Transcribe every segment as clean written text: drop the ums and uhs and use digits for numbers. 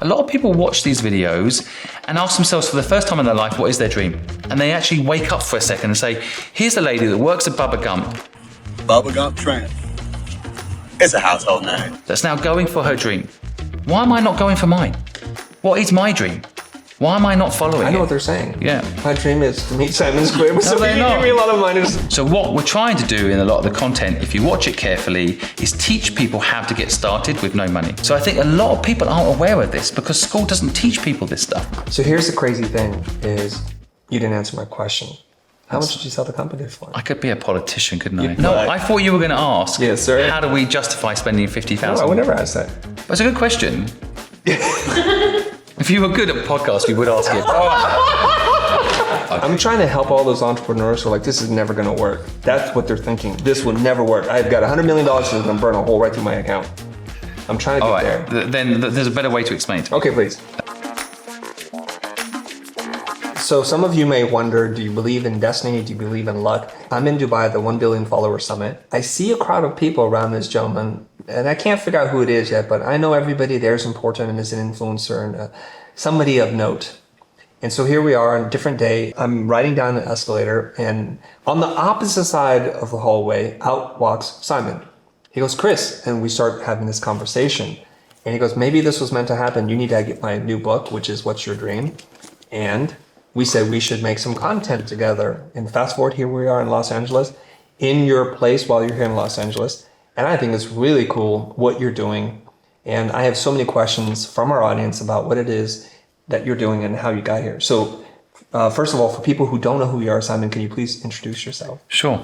A lot of people watch these videos and ask themselves for the first time in their life, what is their dream? And they actually wake up for a second and say, here's a lady that works at Bubba Gump. Bubba Gump Trent. It's a household name. That's now going for her dream. Why am I not going for mine? What is my dream? Why am I not following it? I know what they're saying. Yeah. My dream is to meet Simon Square. So they're you not. give me a lot of money. So what we're trying to do in a lot of the content, if you watch it carefully, is teach people how to get started with no money. So I think a lot of people aren't aware of this because school doesn't teach people this stuff. So here's the crazy thing is you didn't answer my question. How much did you sell the company for? I could be a politician, couldn't I? You No, could. I thought you were going to ask, Yes, sir. how do we justify spending 50,000? No, I would never ask that. That's a good question. If you were good at podcasts, you would ask it. I'm trying to help all those entrepreneurs who are like, this is never going to work. That's what they're thinking. This will never work. I've got $100 million that's going to burn a hole right through my account. I'm trying to get there. Then there's a better way to explain it to me. Okay, please. So some of you may wonder, do you believe in destiny? Do you believe in luck? I'm in Dubai at the 1 billion follower summit. I see a crowd of people around this gentleman, and I can't figure out who it is yet, but I know everybody there is important and is an influencer and somebody of note. And so here we are on a different day. I'm riding down the escalator, and on the opposite side of the hallway, out walks Simon. He goes, Chris, and we start having this conversation. And he goes, maybe this was meant to happen. You need to get my new book, which is What's Your Dream? And we said we should make some content together. And fast forward, here we are in Los Angeles, in your place while you're here in Los Angeles. And I think it's really cool what you're doing. And I have so many questions from our audience about what it is that you're doing and how you got here. So first of all, for people who don't know who you are, Simon, can you please introduce yourself? Sure.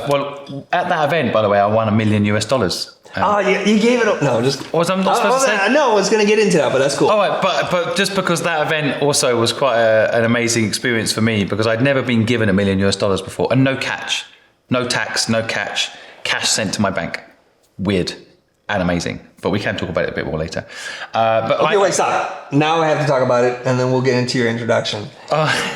Well, at that event, by the way, I won $1 million. You gave it up. No, just. Was I not supposed to say? No, I was going to get into that, but that's cool. All right, but just because that event also was quite an amazing experience for me because I'd never been given $1 million before and no catch, no tax, no catch, cash sent to my bank. Weird and amazing, but we can talk about it a bit more later. Wait, stop. Now I have to talk about it, and then we'll get into your introduction.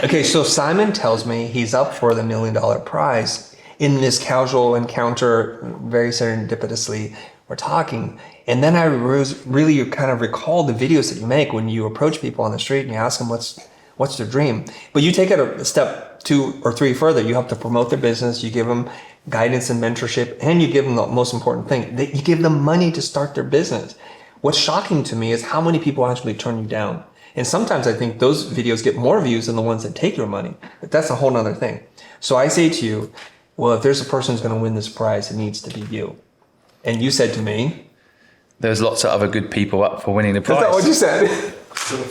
Okay, so Simon tells me he's up for the $1 million prize. In this casual encounter, very serendipitously, we're talking. And then I really kind of recall the videos that you make when you approach people on the street and you ask them what's their dream. But you take it a step 2 or 3 further. You have to promote their business. You give them guidance and mentorship, and you give them the most important thing. You give them money to start their business. What's shocking to me is how many people actually turn you down. And sometimes I think those videos get more views than the ones that take your money. But that's a whole nother thing. So I say to you, well, if there's a person who's going to win this prize, it needs to be you. And you said to me, there's lots of other good people up for winning the prize. Is that what you said?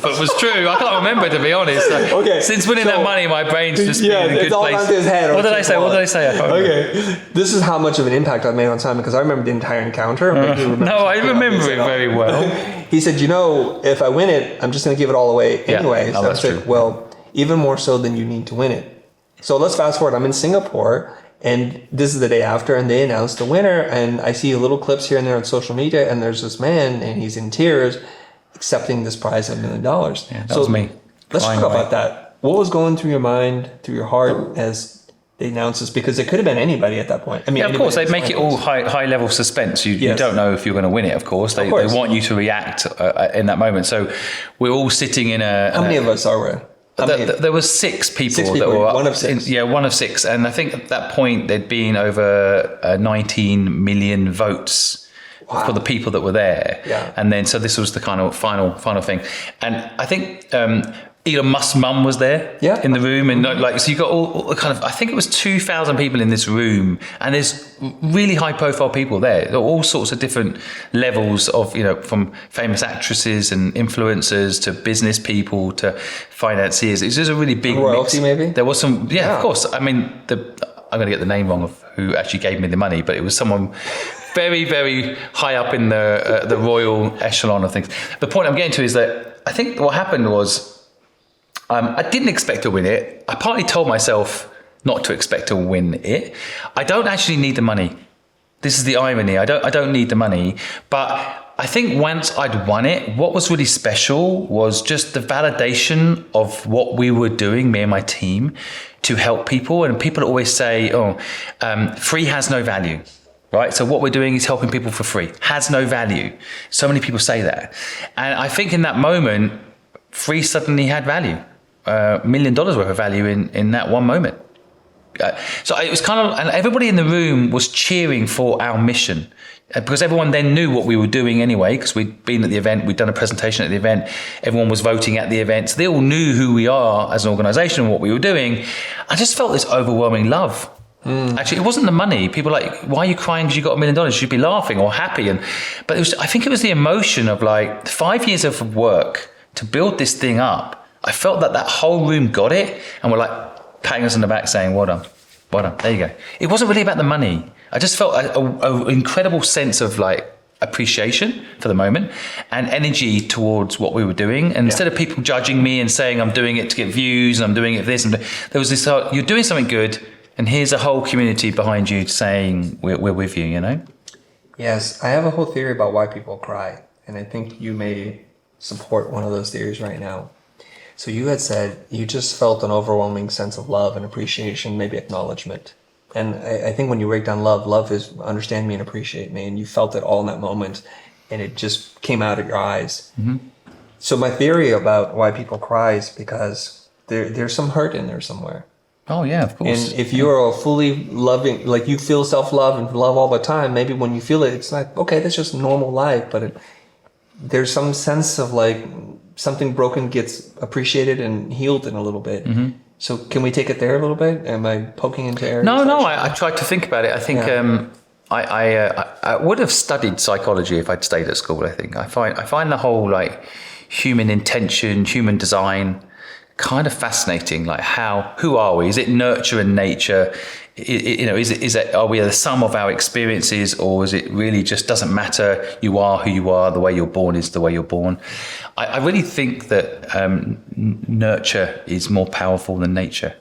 But it was true. I can't remember, to be honest. Okay. Since winning that money, my brain's just been in a good it's all place. gone to his head. What did I say? I can't remember. Okay. This is how much of an impact I've made on Simon, because I remember the entire encounter. No, I remember it very well. He said, if I win it, I'm just going to give it all away anyway. Yeah. So That's I said, true. well, even more so than you need to win it. So let's fast forward. I'm in Singapore. And this is the day after, and they announced the winner. And I see little clips here and there on social media, and there's this man, and he's in tears, accepting this prize of $1 million. Yeah, that was me. Let's talk about that. What was going through your mind, through your heart, as they announced this? Because it could have been anybody at that point. I mean, of course, they make it all high level suspense. You don't know if you're going to win it. Of course, they want you to react in that moment. So we're all sitting in a. How many of us are we? There were 6 people that were up. One of 6. One of 6. And I think at that point there'd been over 19 million votes for the people that were there. Yeah. And then so this was the kind of final thing. And I think Elon Musk's mum was there in the room, and so you got all the kind of, I think it was 2,000 people in this room, and there's really high profile people there. There are all sorts of different levels of, from famous actresses and influencers to business people to financiers. It's just a really big royalty mix. Maybe there was some, of course. I mean, I'm going to get the name wrong of who actually gave me the money, but it was someone very, very high up in the royal echelon of things. The point I'm getting to is that I think what happened was, I didn't expect to win it. I partly told myself not to expect to win it. I don't actually need the money. This is the irony. I don't need the money. But I think once I'd won it, what was really special was just the validation of what we were doing, me and my team, to help people. And people always say, free has no value. right? So what we're doing is helping people for free. Has no value. So many people say that. And I think in that moment, free suddenly had value. $1 million worth of value in that one moment. So it was kind of, and everybody in the room was cheering for our mission because everyone then knew what we were doing anyway, because we'd been at the event, we'd done a presentation at the event, everyone was voting at the event. So they all knew who we are as an organization and what we were doing. I just felt this overwhelming love. Actually, it wasn't the money. People were like, why are you crying because you got $1 million? You should be laughing or happy. But I think it was the emotion of like 5 years of work to build this thing up. I felt that whole room got it and were like patting us on the back saying, well done, well done. There you go. It wasn't really about the money. I just felt an incredible sense of like appreciation for the moment and energy towards what we were doing. And instead of people judging me and saying I'm doing it to get views and I'm doing it for this, and there was this, you're doing something good. And here's a whole community behind you saying we're with you, you know? Yes, I have a whole theory about why people cry. And I think you may support one of those theories right now. So you had said you just felt an overwhelming sense of love and appreciation, maybe acknowledgement. And I think when you break down love is understand me and appreciate me. And you felt it all in that moment. And it just came out of your eyes. Mm-hmm. So my theory about why people cry is because there's some hurt in there somewhere. Oh, yeah, of course. And if you're a fully loving, like you feel self-love and love all the time, maybe when you feel it, it's like, okay, that's just normal life. But there's some sense of like something broken gets appreciated and healed in a little bit. Mm-hmm. So can we take it there a little bit? Am I poking into areas? No, I tried to think about it. I think I would have studied psychology if I'd stayed at school, I think. I find the whole like human intention, human design kind of fascinating. Like who are we? Is it nurture and nature? Is it are we the sum of our experiences, or is it really just doesn't matter? You are who you are. The way you're born is the way you're born. I really think that nurture is more powerful than nature.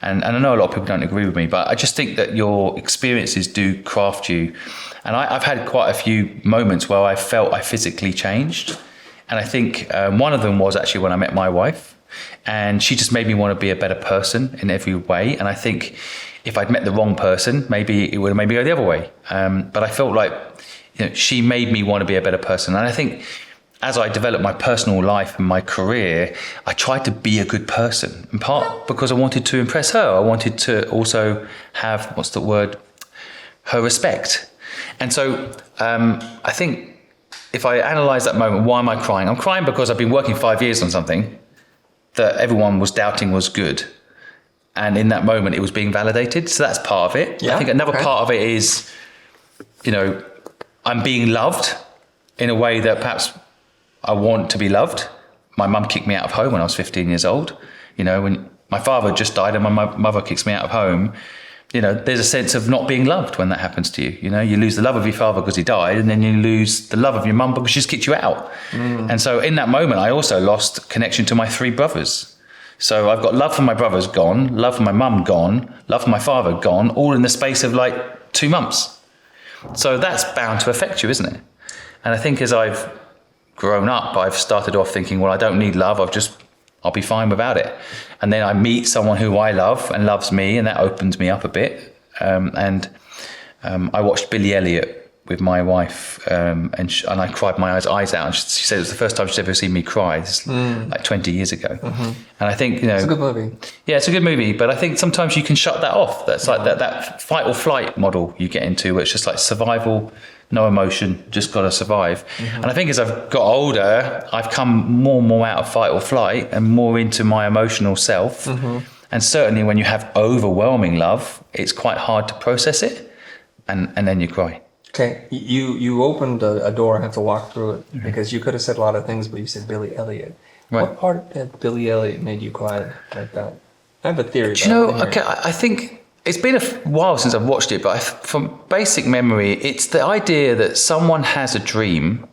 And I know a lot of people don't agree with me, but I just think that your experiences do craft you. And I've had quite a few moments where I felt I physically changed. And I think one of them was actually when I met my wife. And she just made me want to be a better person in every way. And I think if I'd met the wrong person, maybe it would have made me go the other way. But I felt like she made me want to be a better person. And I think as I developed my personal life and my career, I tried to be a good person, in part because I wanted to impress her. I wanted to also have, her respect. And so I think if I analyze that moment, why am I crying? I'm crying because I've been working 5 years on something that everyone was doubting was good. And in that moment, it was being validated. So that's part of it. Yeah, I think another part of it is, I'm being loved in a way that perhaps I want to be loved. My mum kicked me out of home when I was 15 years old. When my father just died and my mother kicks me out of home, there's a sense of not being loved when that happens to you. You lose the love of your father because he died, and then you lose the love of your mum because she's kicked you out. And so in that moment, I also lost connection to my 3 brothers. So I've got love for my brothers gone, love for my mum gone, love for my father gone, all in the space of like 2 months. So that's bound to affect you, isn't it? And I think as I've grown up, I've started off thinking, well, I don't need love. I'll be fine without it. And then I meet someone who I love and loves me, and that opens me up a bit. I watched Billy Elliot with my wife, and I cried my eyes out. And she said it was the first time she'd ever seen me cry. This like 20 years ago. Mm-hmm. And I think it's a good movie. Yeah, it's a good movie. But I think sometimes you can shut that off. That's like that fight or flight model you get into, where it's just like survival. No emotion, just got to survive. Mm-hmm. And I think as I've got older, I've come more and more out of fight or flight and more into my emotional self. Mm-hmm. And certainly when you have overwhelming love, it's quite hard to process it. And then you cry. Okay, you opened a door. I have to walk through it because you could have said a lot of things, but you said Billy Elliot. Right. What part of Billy Elliot made you cry like that? I have a theory. I think it's been a while since I've watched it, but from basic memory, it's the idea that someone has a dream,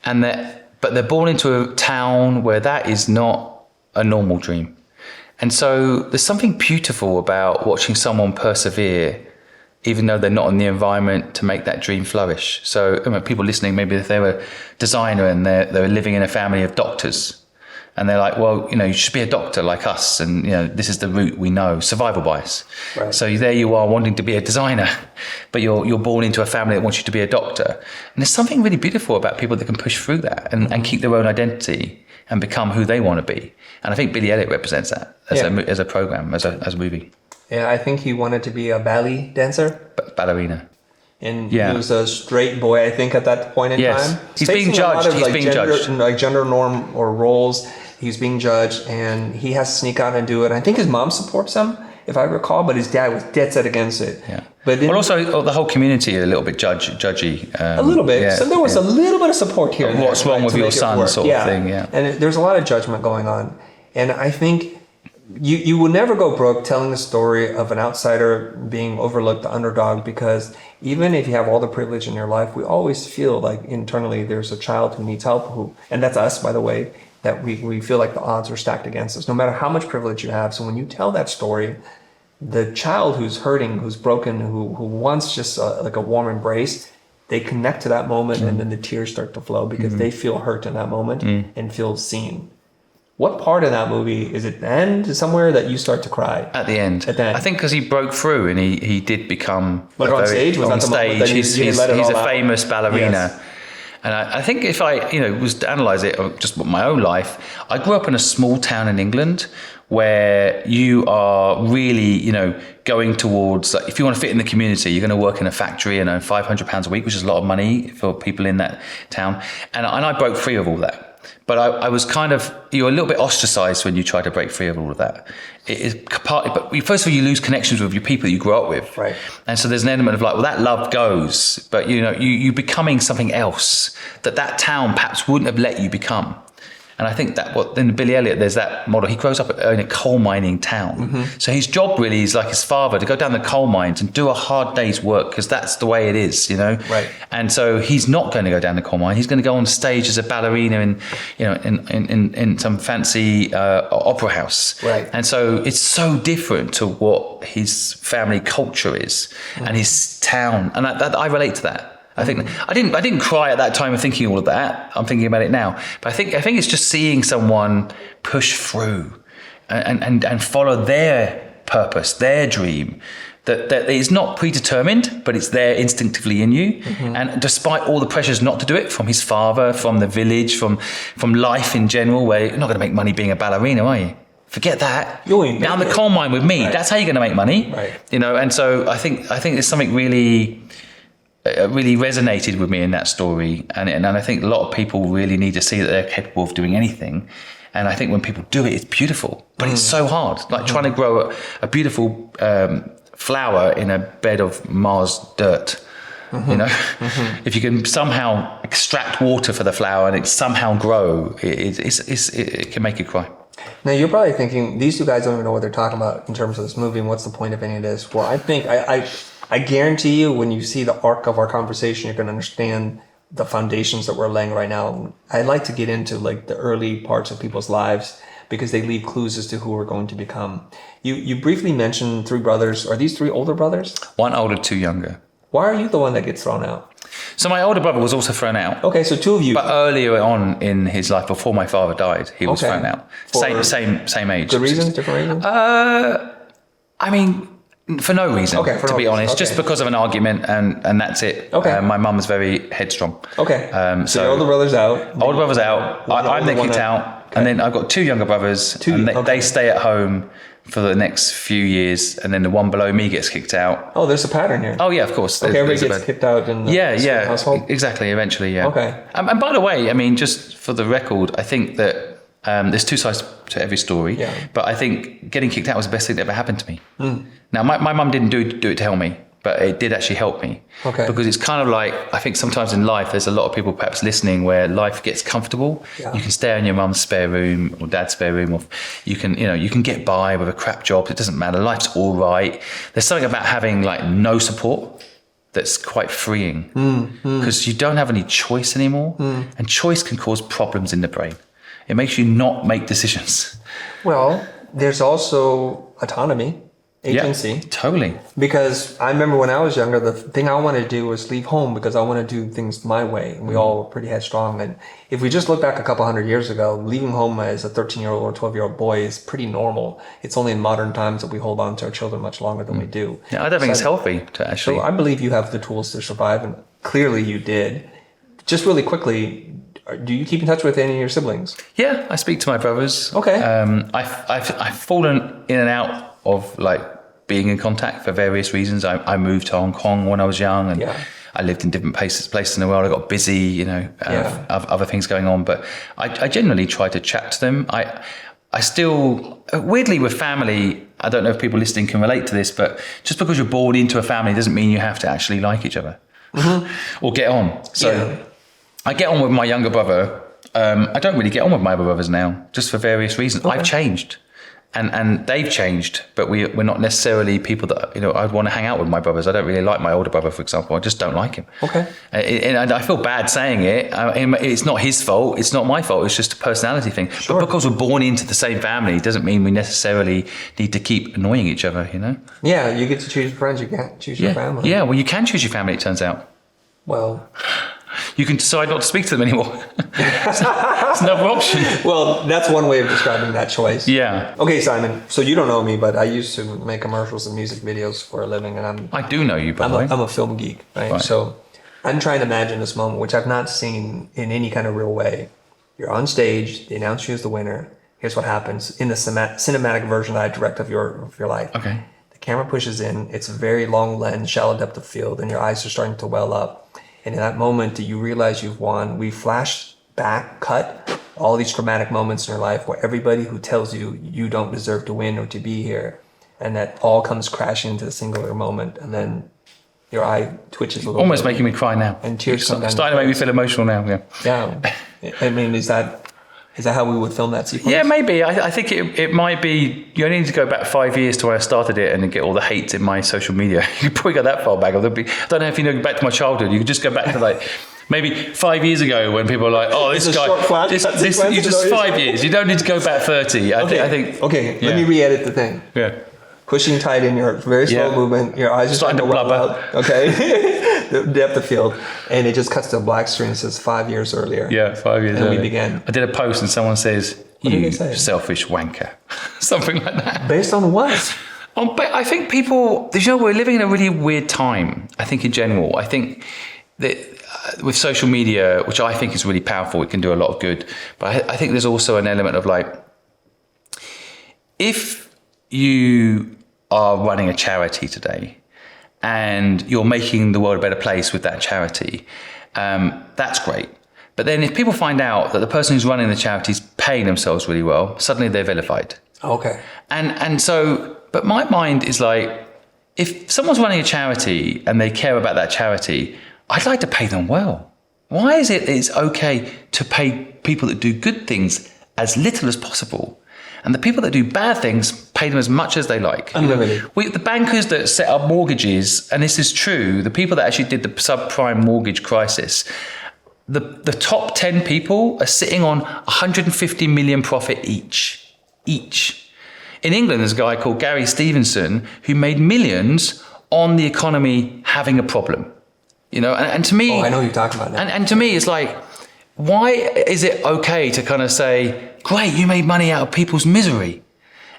but they're born into a town where that is not a normal dream. And so there's something beautiful about watching someone persevere, even though they're not in the environment to make that dream flourish. So people listening, maybe if they were a designer and they're living in a family of doctors, And they're like, well, you should be a doctor like us. And, this is the route we know, survival bias. Right. So there you are wanting to be a designer, but you're born into a family that wants you to be a doctor. And there's something really beautiful about people that can push through that and keep their own identity and become who they want to be. And I think Billy Elliot represents that as a program, as a movie. Yeah, I think he wanted to be a ballet dancer. Ballerina. And he was a straight boy, I think, at that point in time. He's being judged. Judged. Like gender norm or roles. He's being judged, and he has to sneak out and do it. I think his mom supports him, if I recall, but his dad was dead set against it. Yeah. But also the whole community a little bit judgy. A little bit. Yeah, so there was a little bit of support here. What's wrong with your son, sort of thing? Yeah. And there's a lot of judgment going on, and I think. You will never go broke telling the story of an outsider being overlooked, the underdog, because even if you have all the privilege in your life, we always feel like internally there's a child who needs help, and that's us, by the way, that we feel like the odds are stacked against us, no matter how much privilege you have. So when you tell that story, the child who's hurting, who's broken, who wants just like a warm embrace, they connect to that moment, and then the tears start to flow because they feel hurt in that moment and feel seen. What part of that movie is it? The end somewhere that you start to cry at the end. I think because he broke through and he did become. But on stage, was that the moment that he's a famous ballerina. Yes. And I think if I was to analyse it, just my own life, I grew up in a small town in England where you are really going towards, like, if you want to fit in the community, you're going to work in a factory and earn £500 a week, which is a lot of money for people in that town. And I broke free of all that. But I was you're a little bit ostracized when you try to break free of all of that. It is partly, but first of all, you lose connections with your people you grew up with. Right. And so there's an element of like, well, that love goes, but you becoming something else that town perhaps wouldn't have let you become. And I think that in Billy Elliot, there's that model. He grows up in a coal mining town. So his job really is like his father, to go down the coal mines and do a hard day's work because that's the way it is, Right. And so he's not going to go down the coal mine. He's going to go on stage as a ballerina in some fancy opera house. Right. And so it's so different to what his family culture is and his town. And I relate to that. I think I didn't cry at that time of thinking all of that. I'm thinking about it now, but I think it's just seeing someone push through and follow their purpose, their dream. That is not predetermined, but it's there instinctively in you. And despite all the pressures not to do it from his father, from the village, from life in general, where you're not going to make money being a ballerina, are you? Forget that. Down the coal mine with me. Right. That's how you're going to make money. Right. And so I think there's something really resonated with me in that story, and I think a lot of people really need to see that they're capable of doing anything. And I think when people do it, it's beautiful, but it's so hard. Like trying to grow a beautiful flower in a bed of Mars dirt. If you can somehow extract water for the flower and it somehow grow, it can make you cry. Now you're probably thinking these two guys don't even know what they're talking about in terms of this movie and what's the point of any of this. Well, I think I guarantee you when you see the arc of our conversation, you're going to understand the foundations that we're laying right now. I like to get into like the early parts of people's lives because they leave clues as to who we're going to become. You briefly mentioned three brothers. Are these three older brothers? One older, two younger. Why are you the one that gets thrown out? So my older brother was also thrown out. Okay, so two of you. But earlier on in his life, before my father died, he was thrown out. Same age. Good reasons? Different reasons? I mean, for no reason, to be honest. Okay. Just because of an argument, and that's it. Okay. My mum was very headstrong. Okay. So your older brother's out. Older brother's out. I'm then kicked out. Okay. And then I've got two younger brothers. They stay at home for the next few years, and then the one below me gets kicked out. Oh, there's a pattern here. Oh yeah, of course. Everybody gets kicked out in the household? Exactly, eventually, yeah. Okay. And by the way, I mean, just for the record, I think that there's two sides to every story, but I think getting kicked out was the best thing that ever happened to me. Now, my mum didn't do it to help me, but it did actually help me. Okay. Because it's kind of like, I think sometimes in life, there's a lot of people perhaps listening where life gets comfortable. Yeah. You can stay in your mum's spare room or dad's spare room, or you can get by with a crap job. It doesn't matter. Life's all right. There's something about having like no support that's quite freeing because you don't have any choice anymore. And choice can cause problems in the brain. It makes you not make decisions. Well, there's also autonomy. agency. Yeah, totally. Because I remember when I was younger, the thing I wanted to do was leave home because I wanted to do things my way. And we all were pretty headstrong. And if we just look back a couple hundred years ago, leaving home as a 13-year-old or 12-year-old boy is pretty normal. It's only in modern times that we hold on to our children much longer than we do. Yeah, I don't think it's healthy to actually. So I believe you have the tools to survive, and clearly you did. Just really quickly, do you keep in touch with any of your siblings? Yeah, I speak to my brothers. Okay. I've fallen in and out of like being in contact for various reasons. I moved to Hong Kong when I was young, and I lived in different places in the world. I got busy, other things going on. But I generally try to chat to them. I still, weirdly with family, I don't know if people listening can relate to this, but just because you're born into a family doesn't mean you have to actually like each other or get on. So I get on with my younger brother. I don't really get on with my other brothers now, just for various reasons. Okay. I've changed. And they've changed, but we're not necessarily people that, I'd want to hang out with my brothers. I don't really like my older brother, for example. I just don't like him. Okay. And I feel bad saying it. It's not his fault. It's not my fault. It's just a personality thing. Sure. But because we're born into the same family doesn't mean we necessarily need to keep annoying each other, Yeah, you get to choose your friends. You can't choose your family. Yeah, well, you can choose your family, it turns out. Well... You can decide not to speak to them anymore. It's another option. Well, that's one way of describing that choice. Yeah. Okay, Simon. So you don't know me, but I used to make commercials and music videos for a living, and I do know you, by the way. I'm a film geek, right? So I'm trying to imagine this moment, which I've not seen in any kind of real way. You're on stage. They announce you as the winner. Here's what happens in the cinematic version that I direct of your life. Okay. The camera pushes in. It's a very long lens, shallow depth of field, and your eyes are starting to well up. And in that moment, do you realize you've won? We flash back, cut all these traumatic moments in your life where everybody who tells you you don't deserve to win or to be here, and that all comes crashing into a singular moment, and then your eye twitches a little Almost bit. making me cry now. And tears come down. Starting to make me feel emotional now, Yeah. I mean, is that how we would film that sequence? Yeah, maybe. I think it might be, you only need to go back 5 years to when I started it and get all the hate in my social media. You could probably go that far back. I don't know if you go back to my childhood. You could just go back to like maybe 5 years ago when people were like, oh, this guy, you just 5 years. You don't need to go back 30. I think. Okay, let me re-edit the thing. Yeah. Pushing tight in your very slow movement. Your eyes are starting to blub out. Okay. The depth of field, and it just cuts to a black screen and says 5 years earlier. Yeah, 5 years and earlier. We began. I did a post and someone says, you selfish wanker. Something like that. Based on what? I think people, we're living in a really weird time, I think in general. I think that with social media, which I think is really powerful, it can do a lot of good. But I think there's also an element of like, if you are running a charity today, and you're making the world a better place with that charity, that's great. But then if people find out that the person who's running the charity is paying themselves really well, suddenly they're vilified. Okay. And so, but my mind is like, if someone's running a charity and they care about that charity, I'd like to pay them well. Why is it's okay to pay people that do good things as little as possible? And the people that do bad things, pay them as much as they like. Unlimited. The bankers that set up mortgages, and this is true, the people that actually did the subprime mortgage crisis, the top 10 people are sitting on 150 million profit each. In England, there's a guy called Gary Stevenson who made millions on the economy having a problem. And to me... Oh, I know what you're talking about now. And to me, it's like, why is it okay to kind of say, great, you made money out of people's misery?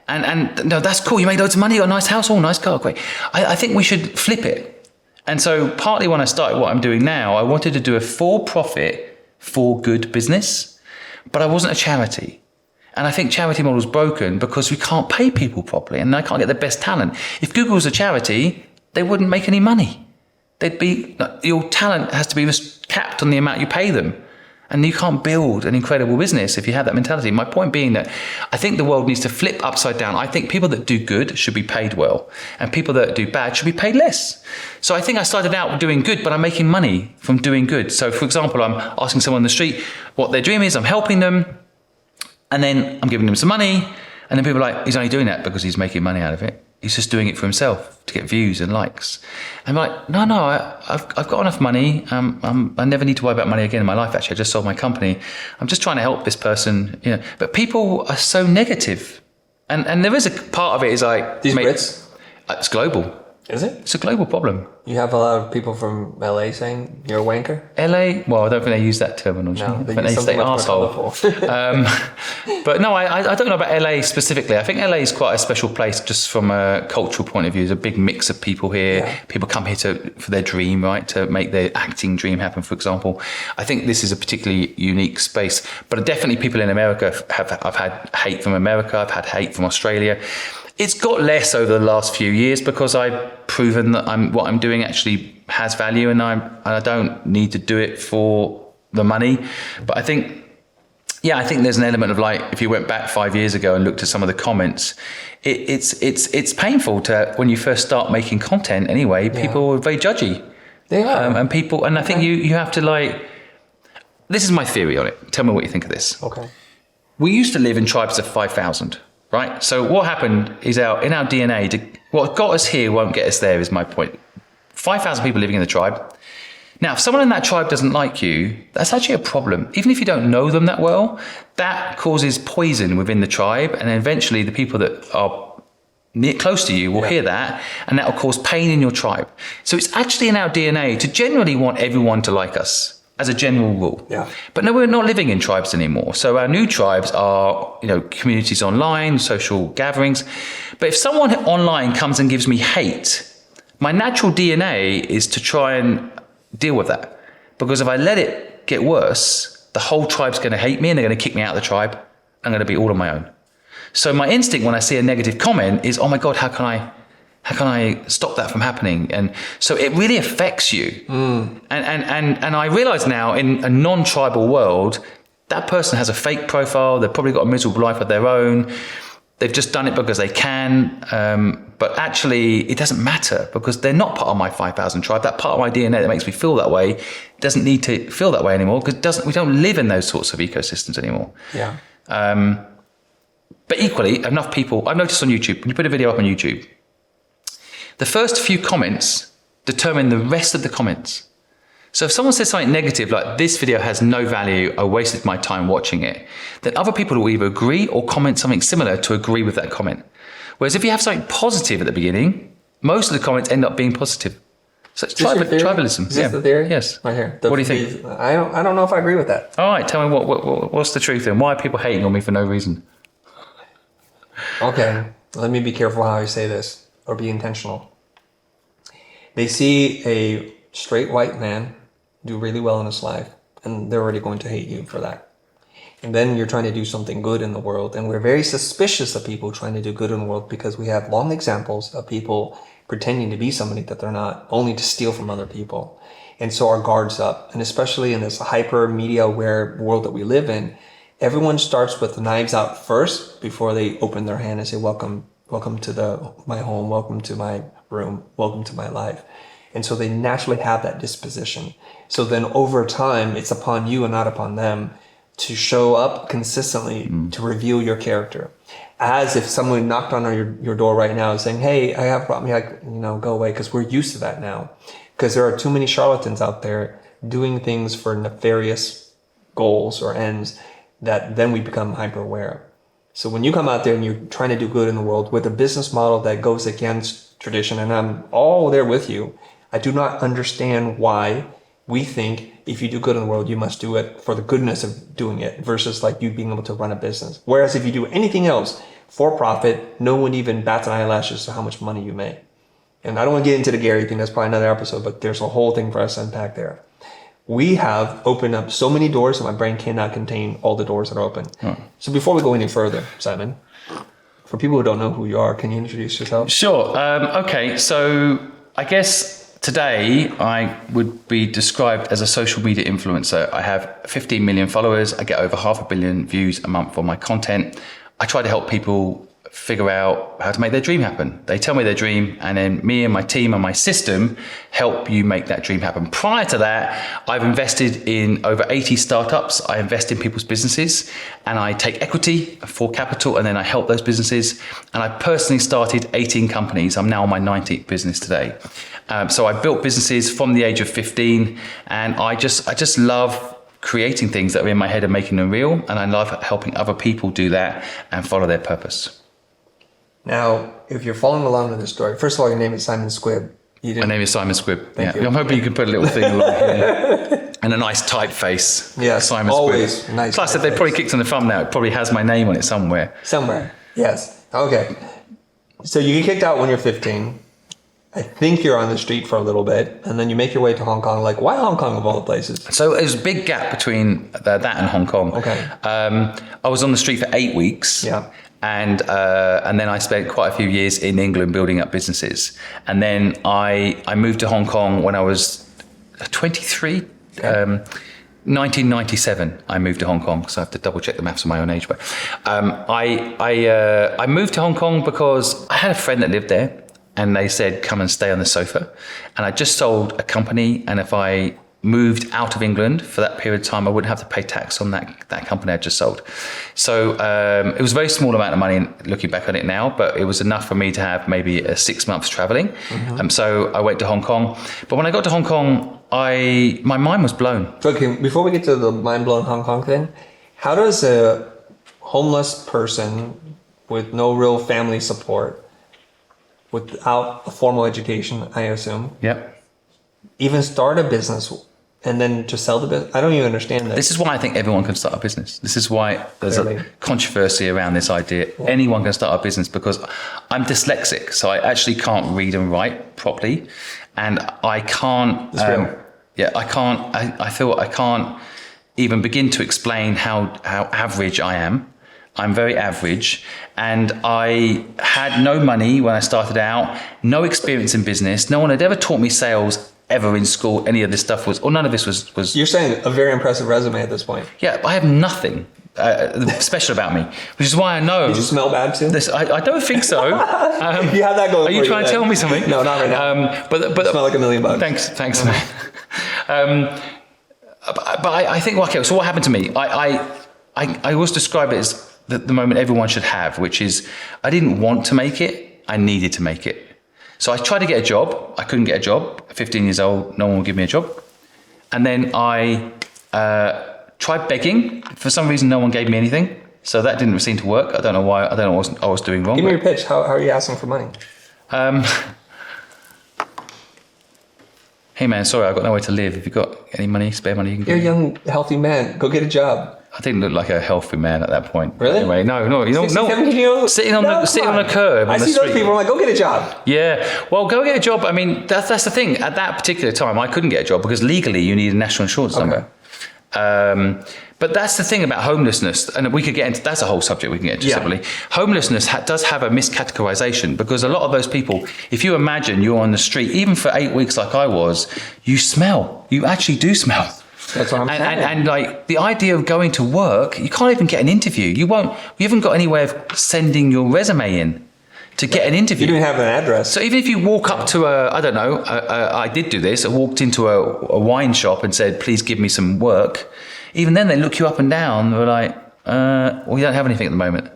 And no, that's cool. You made loads of money, got a nice house, nice car, great. I think we should flip it. And so partly when I started what I'm doing now, I wanted to do a for-profit, for-good business, but I wasn't a charity. And I think charity model's broken because we can't pay people properly and I can't get the best talent. If Google was a charity, they wouldn't make any money. Your talent has to be capped on the amount you pay them. And you can't build an incredible business if you have that mentality. My point being that I think the world needs to flip upside down. I think people that do good should be paid well, and people that do bad should be paid less. So I think I started out doing good, but I'm making money from doing good. So for example, I'm asking someone on the street what their dream is, I'm helping them, and then I'm giving them some money, and then people are like, he's only doing that because he's making money out of it. He's just doing it for himself to get views and likes. I'm like, no, I've got enough money. I never need to worry about money again in my life. Actually, I just sold my company. I'm just trying to help this person. But people are so negative, and there is a part of it is like these Brits. It's global. Is it? It's a global problem. You have a lot of people from LA saying you're a wanker? LA, well, I don't think they use that terminology. No, I they think use say something much more arsehole. But no, I don't know about LA specifically. I think LA is quite a special place just from a cultural point of view. There's a big mix of people here. Yeah. People come here for their dream, right? To make their acting dream happen, for example. I think this is a particularly unique space. But definitely people in America I've had hate from America. I've had hate from Australia. It's got less over the last few years because I've proven that what I'm doing actually has value, and I don't need to do it for the money. But I think there's an element of like, if you went back 5 years ago and looked at some of the comments, it's painful to, when you first start making content anyway, people are very judgy. They are. And I think you have to like, this is my theory on it. Tell me what you think of this. Okay. We used to live in tribes of 5,000. Right. So what happened is in our DNA, what got us here won't get us there, is my point. 5,000 people living in the tribe. Now, if someone in that tribe doesn't like you, that's actually a problem. Even if you don't know them that well, that causes poison within the tribe. And then eventually the people that are close to you will hear that, and that will cause pain in your tribe. So it's actually in our DNA to generally want everyone to like us, as a general rule. Yeah. But no, we're not living in tribes anymore. So our new tribes are, communities online, social gatherings. But if someone online comes and gives me hate, my natural DNA is to try and deal with that. Because if I let it get worse, the whole tribe's going to hate me and they're going to kick me out of the tribe. I'm going to be all on my own. So my instinct when I see a negative comment is, oh my God, how can I stop that from happening? And so it really affects you. And I realize now, in a non-tribal world, that person has a fake profile. They've probably got a miserable life of their own. They've just done it because they can. But actually, it doesn't matter because they're not part of my 5,000 tribe. That part of my DNA that makes me feel that way doesn't need to feel that way anymore because we don't live in those sorts of ecosystems anymore. Yeah. But equally, enough people, I've noticed on YouTube, when you put a video up on YouTube, the first few comments determine the rest of the comments. So if someone says something negative, like this video has no value, I wasted my time watching it, then other people will either agree or comment something similar to agree with that comment. Whereas if you have something positive at the beginning, most of the comments end up being positive. So it's tribalism. Is this the theory? Yes. Right here. What do you think? I don't know if I agree with that. All right, tell me what's the truth then? Why are people hating on me for no reason? Okay, let me be careful how I say this, or be intentional. They see a straight white man do really well in his life, and they're already going to hate you for that. And then you're trying to do something good in the world, and we're very suspicious of people trying to do good in the world because we have long examples of people pretending to be somebody that they're not, only to steal from other people. And so our guard's up, and especially in this hyper media aware world that we live in, everyone starts with the knives out first before they open their hand and say, welcome to my home, welcome to my room, welcome to my life. And so they naturally have that disposition. So then over time, it's upon you and not upon them to show up consistently to reveal your character. As if someone knocked on your door right now saying, hey, I have a problem, like, go away, because we're used to that now. Because there are too many charlatans out there doing things for nefarious goals or ends that then we become hyper aware. So when you come out there and you're trying to do good in the world with a business model that goes against tradition, and I'm all there with you, I do not understand why we think if you do good in the world, you must do it for the goodness of doing it versus like you being able to run a business. Whereas if you do anything else for profit, no one even bats an eyelash as to how much money you make. And I don't want to get into the Gary thing, that's probably another episode, but there's a whole thing for us to unpack there. We have opened up so many doors that my brain cannot contain all the doors that are open. So before we go any further, Simon, for people who don't know who you are, can you introduce yourself? Sure. Okay, so I guess today I would be described as a social media influencer. I have 15 million followers. I get over 500 million views a month for my content. I try to help people figure out how to make their dream happen. They tell me their dream, and then me and my team and my system help you make that dream happen. Prior to that, I've invested in over 80 startups. I invest in people's businesses, and I take equity for capital, and then I help those businesses. And I personally started 18 companies. I'm now on my 19th business today. So I built businesses from the age of 15, and I just love creating things that are in my head and making them real. And I love helping other people do that and follow their purpose. Now, if you're following along with the story, first of all, your name is Simon Squibb. My name is Simon Squibb. Thank you. I'm hoping you can put a little thing along here. And a nice typeface. Yes, Simon always Squibb. nice Plus, if they typeface. probably clicked on the thumbnail, it probably has my name on it somewhere. Somewhere. Yes. Okay. So you get kicked out when you're 15. I think you're on the street for a little bit, and then you make your way to Hong Kong. Like, why Hong Kong of all the places? So there's a big gap between that and Hong Kong. Okay. I was on the street for 8 weeks. Yeah. And then I spent quite a few years in England building up businesses. And then I moved to Hong Kong when I was 23. Okay. 1997, I moved to Hong Kong, so I have to double check the maths of my own age. But I moved to Hong Kong because I had a friend that lived there, and they said, come and stay on the sofa. And I just sold a company, and if I moved out of England for that period of time, I wouldn't have to pay tax on that company I just sold. So it was a very small amount of money looking back on it now, but it was enough for me to have maybe 6 months traveling. Mm-hmm. So I went to Hong Kong. But when I got to Hong Kong, my mind was blown. Okay, before we get to the mind-blown Hong Kong thing, how does a homeless person with no real family support, without a formal education, I assume, Yep. even start a business and then to sell the business? I don't even understand that. This is why I think everyone can start a business. This is why there's Clearly. a controversy around this idea. Yeah. Anyone can start a business, because I'm dyslexic, so I actually can't read and write properly, and I can't. I can't. I feel I can't even begin to explain how average I am. I'm very average, and I had no money when I started out, no experience in business. No one had ever taught me sales ever in school. Any of this stuff none of this was. You're saying a very impressive resume at this point. Yeah, I have nothing special about me, which is why I know. Did you smell bad too? I don't think so. You have that going. Are you trying to tell me something? No, not right now. But you smell like $1 million. Thanks, man. But I think, okay, so what happened to me? I always describe it as the moment everyone should have, which is I didn't want to make it, I needed to make it. So I tried to get a job, I couldn't get a job. At 15 years old, no one would give me a job. And then I tried begging. For some reason, no one gave me anything. So that didn't seem to work. I don't know why. I don't know what I was doing wrong. Give me your pitch. How are you asking for money? Hey man, sorry, I've got nowhere to live. If you've got any money, spare money, you can You're a give me. young, healthy man. Go get a job. I didn't look like a healthy man at that point. Really? Anyway, no. You don't, 17 years old? Sitting on a curb on I the see street. those people. I'm like, go get a job. Yeah, well, go get a job. I mean, that's the thing. At that particular time, I couldn't get a job because legally you need a national insurance number. But that's the thing about homelessness, and we could get into, that's a whole subject we can get into separately. Homelessness does have a miscategorization, because a lot of those people, if you imagine you're on the street, even for 8 weeks like I was, you smell. You actually do smell. That's what I'm saying. And like the idea of going to work, you can't even get an interview. You haven't got any way of sending your resume in to get an interview. You didn't have an address. So even if you walk up to I did do this. I walked into a wine shop and said, please give me some work. Even then they look you up and down. They're like, we don't have anything at the moment.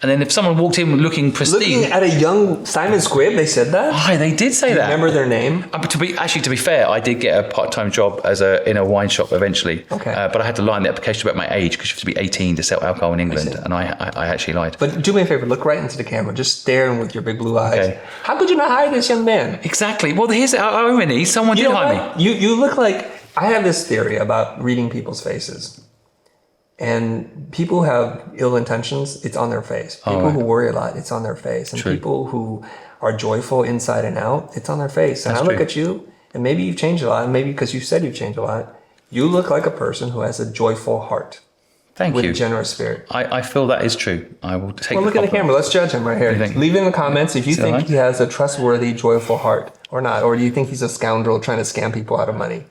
And then if someone walked in looking pristine. Looking at a young Simon Squibb, they said that? Oh, they did say that. Remember their name? To be fair, I did get a part-time job in a wine shop eventually. Okay. But I had to lie in the application about my age, because you have to be 18 to sell alcohol in England. And I actually lied. But do me a favor, look right into the camera. Just staring with your big blue eyes. Okay. How could you not hire this young man? Exactly. Well, here's our irony. Someone did hire me. You look like... I have this theory about reading people's faces. And people who have ill intentions, it's on their face. People who worry a lot, it's on their face. And people who are joyful inside and out, it's on their face. And I look at you, and maybe you've changed a lot, and maybe because you said you've changed a lot, you look like a person who has a joyful heart. Thank you. With a generous spirit. I feel that is true. I will take. Well, look at the camera. Let's judge him right here. Leave in the comments if you think he has a trustworthy, joyful heart or not. Or do you think he's a scoundrel trying to scam people out of money?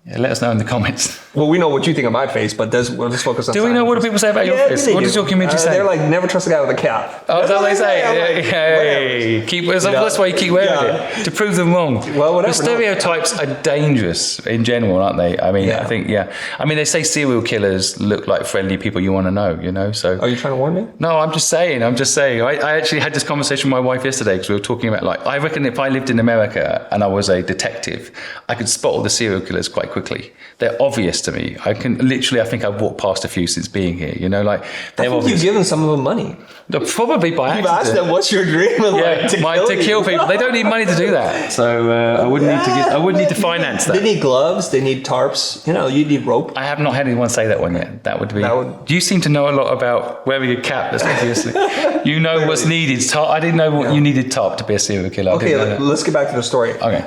Yeah, let us know in the comments. Well, we know what you think of my face, but we'll just focus on. Do we know what do people say about your face? What does your community say? They're like, never trust a guy with a cap. Oh, that's what they say. Like, hey, that's why you keep wearing it, to prove them wrong. Well, whatever. The stereotypes are dangerous in general, aren't they? I mean, I think, I mean, they say serial killers look like friendly people you want to know, you know? So. Are you trying to warn me? No, I'm just saying. I actually had this conversation with my wife yesterday, because we were talking about, like, I reckon if I lived in America and I was a detective, I could spot all the serial killers quite quickly. They're obvious to me. I think I've walked past a few since being here, you know, like I think you've given some of them money. probably by You've accident. asked them, what's your dream? To kill people. They don't need money to do that. So I wouldn't need to finance that. They need gloves, they need tarps, you know, you need rope. I have not had anyone say that one yet. That would be. You seem to know a lot about wearing a cap. That's obviously. You know what's needed. I didn't know what you needed tarp to be a serial killer. Okay, let's get back to the story. Okay.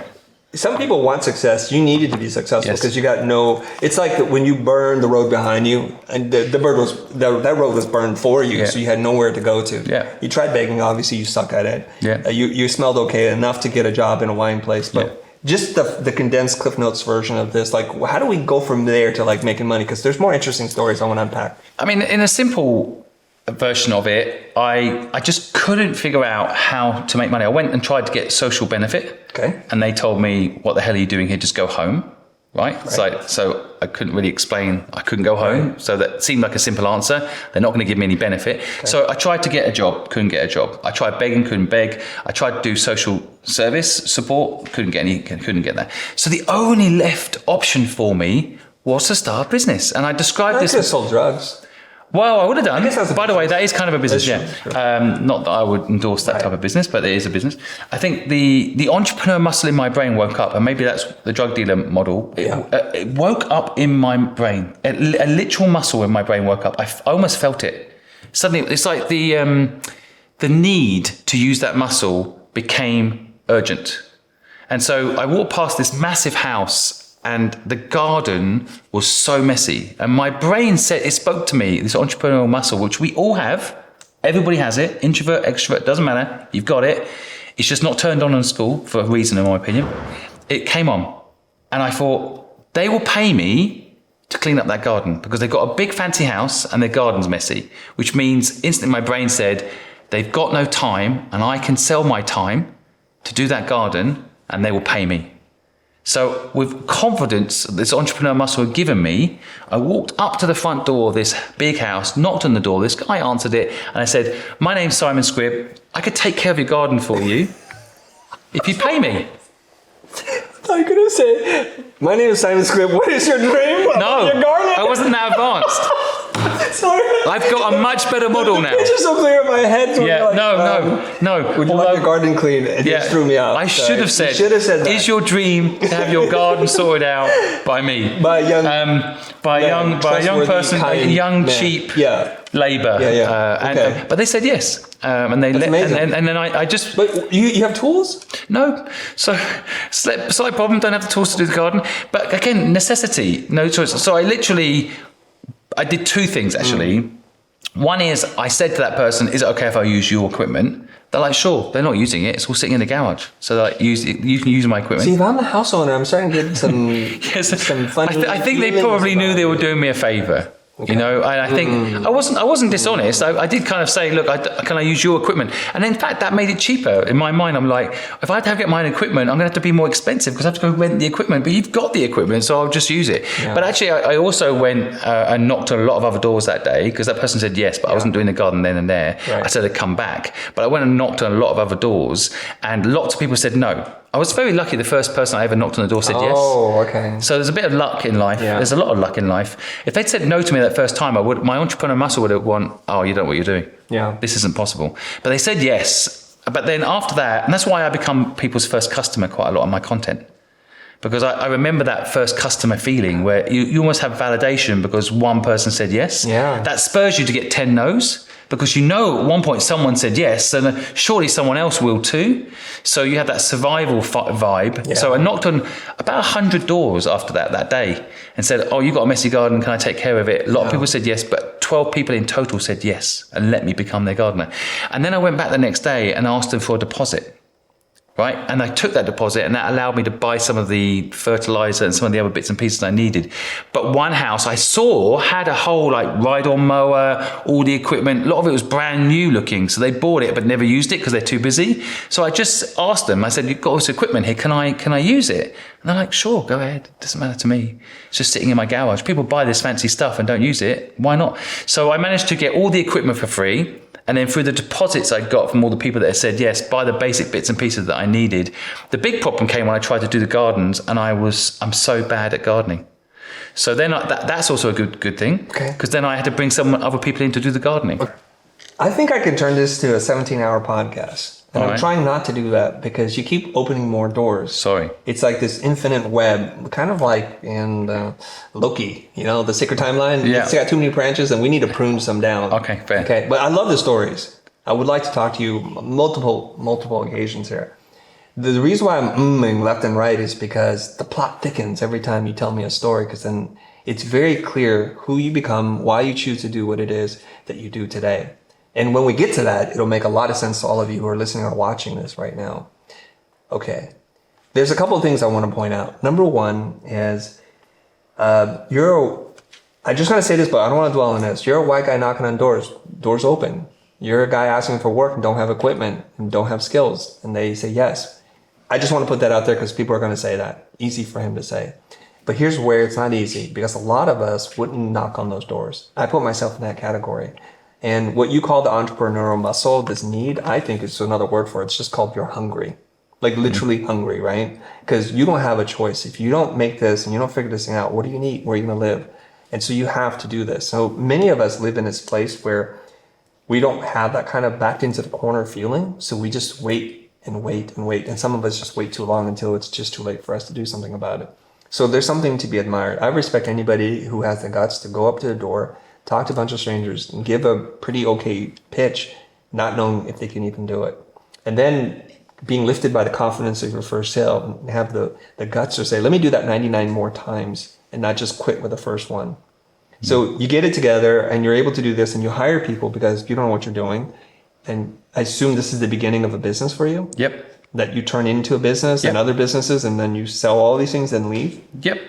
Some people want success. You needed to be successful Yes. because you got no. It's like when you burn the road behind you, and that road was burned for you, so you had nowhere to go to. Yeah. You tried begging. Obviously, you suck at it. Yeah. You smelled okay enough to get a job in a wine place, but just the condensed Cliff Notes version of this, like, how do we go from there to like making money? Because there's more interesting stories I want to unpack. I mean, in a simple version of it, I just couldn't figure out how to make money. I went and tried to get social benefit. Okay. And they told me, what the hell are you doing here? Just go home. Right? So I couldn't really explain. I couldn't go home. Right. So that seemed like a simple answer. They're not going to give me any benefit. Okay. So I tried to get a job, couldn't get a job. I tried begging, couldn't beg. I tried to do social service support, couldn't get that. So the only left option for me was to start a business. And I described this. I could have sold drugs. Well, I would have done. By the way, that is kind of a business, True. Not that I would endorse that type of business, but it is a business. I think the entrepreneur muscle in my brain woke up, and maybe that's the drug dealer model. It woke up in my brain. A literal muscle in my brain woke up. I almost felt it. Suddenly, it's like the need to use that muscle became urgent. And so I walked past this massive house, and the garden was so messy. And my brain it spoke to me, this entrepreneurial muscle, which we all have. Everybody has it. Introvert, extrovert, doesn't matter. You've got it. It's just not turned on in school for a reason, in my opinion. It came on. And I thought, they will pay me to clean up that garden because they've got a big fancy house and their garden's messy, which means instantly my brain said, they've got no time and I can sell my time to do that garden and they will pay me. So with confidence this entrepreneur muscle had given me, I walked up to the front door of this big house, knocked on the door, this guy answered it, and I said, my name's Simon Squibb, I could take care of your garden for you if you pay me. I could have said, my name is Simon Squibb, what is your dream? No, your garden? I wasn't that advanced. Sorry. I've got a much better model now. It's just so clear in my head. So Yeah, no. Would you like your garden clean? It just threw me out. I should have said that. Is your dream to have your garden sorted out by me? By a young, by a young person, a young man. cheap Yeah. labour. Okay. But they said yes, and they let, and then I just. But you have tools? No, so slight problem. Don't have the tools to do the garden. But again, necessity, no choice. So I did two things actually. One is I said to that person, "Is it okay if I use your equipment?" They're like, "Sure." They're not using it; it's all sitting in the garage. So they're like, you can use my equipment. See, if I'm the house owner, I'm starting to get some some fun. I think they probably knew they were doing me a favour. Okay. You know, and I think I wasn't dishonest. I did kind of say, look, can I use your equipment? And in fact, that made it cheaper. In my mind, I'm like, if I have to get my own equipment, I'm going to have to be more expensive because I have to go rent the equipment. But you've got the equipment, so I'll just use it. Yeah. But actually, I also went and knocked on a lot of other doors that day because that person said yes, but I wasn't doing the garden then and there. Right. I said I'd come back. But I went and knocked on a lot of other doors and lots of people said no. I was very lucky the first person I ever knocked on the door said yes. Oh, okay. So there's a bit of luck in life. Yeah. There's a lot of luck in life. If they'd said no to me that first time, my entrepreneur muscle would have gone, oh, you don't know what you're doing. Yeah. This isn't possible. But they said yes. But then after that, and that's why I become people's first customer quite a lot on my content. Because I remember that first customer feeling where you almost have validation because one person said yes. Yeah. That spurs you to get 10 no's. Because you know at one point someone said yes, and surely someone else will too. So you have that survival vibe. Yeah. So I knocked on about 100 doors after that day and said, oh, you got a messy garden, can I take care of it? A lot of people said yes, but 12 people in total said yes and let me become their gardener. And then I went back the next day and asked them for a deposit. Right, and I took that deposit and that allowed me to buy some of the fertilizer and some of the other bits and pieces I needed. But one house I saw had a whole ride-on mower, all the equipment. A lot of it was brand new looking, so they bought it but never used it because they're too busy. So I just asked them. I said, "You've got this equipment here. Can I use it?" And they're like, "Sure, go ahead. Doesn't matter to me. It's just sitting in my garage. People buy this fancy stuff and don't use it. Why not?" So I managed to get all the equipment for free. And then through the deposits I got from all the people that had said yes, buy the basic bits and pieces that I needed. The big problem came when I tried to do the gardens and I'm so bad at gardening. So then that's also a good thing. Okay. Because then I had to bring other people in to do the gardening. I think I can turn this to a 17-hour podcast. And I'm trying not to do that because you keep opening more doors. Sorry. It's like this infinite web, kind of like in Loki, the Sacred Timeline. Yeah. It's got too many branches and we need to prune some down. Okay, fair. Okay, but I love the stories. I would like to talk to you multiple occasions here. The reason why I'm umming left and right is because the plot thickens every time you tell me a story, because then it's very clear who you become, why you choose to do what it is that you do today. And when we get to that, it'll make a lot of sense to all of you who are listening or watching this right now. Okay. There's a couple of things I want to point out. Number one is I just want to say this, but I don't want to dwell on this. You're a white guy knocking on doors. Doors open. You're a guy asking for work and don't have equipment and don't have skills. And they say yes. I just want to put that out there because people are going to say that. Easy for him to say. But here's where it's not easy, because a lot of us wouldn't knock on those doors. I put myself in that category. And what you call the entrepreneurial muscle, this need, I think it's another word for it. It's just called you're hungry. Like literally hungry, right? Because you don't have a choice. If you don't make this and you don't figure this thing out, what do you need? Where are you going to live? And so you have to do this. So many of us live in this place where we don't have that kind of backed into the corner feeling. So we just wait and wait and wait. And some of us just wait too long until it's just too late for us to do something about it. So there's something to be admired. I respect anybody who has the guts to go up to the door, talk to a bunch of strangers, and give a pretty okay pitch, not knowing if they can even do it. And then being lifted by the confidence of your first sale, and have the guts to say, let me do that 99 more times and not just quit with the first one. So you get it together and you're able to do this and you hire people because you don't know what you're doing. And I assume this is the beginning of a business for you? Yep. That you turn into a business and other businesses and then you sell all these things and leave? Yep.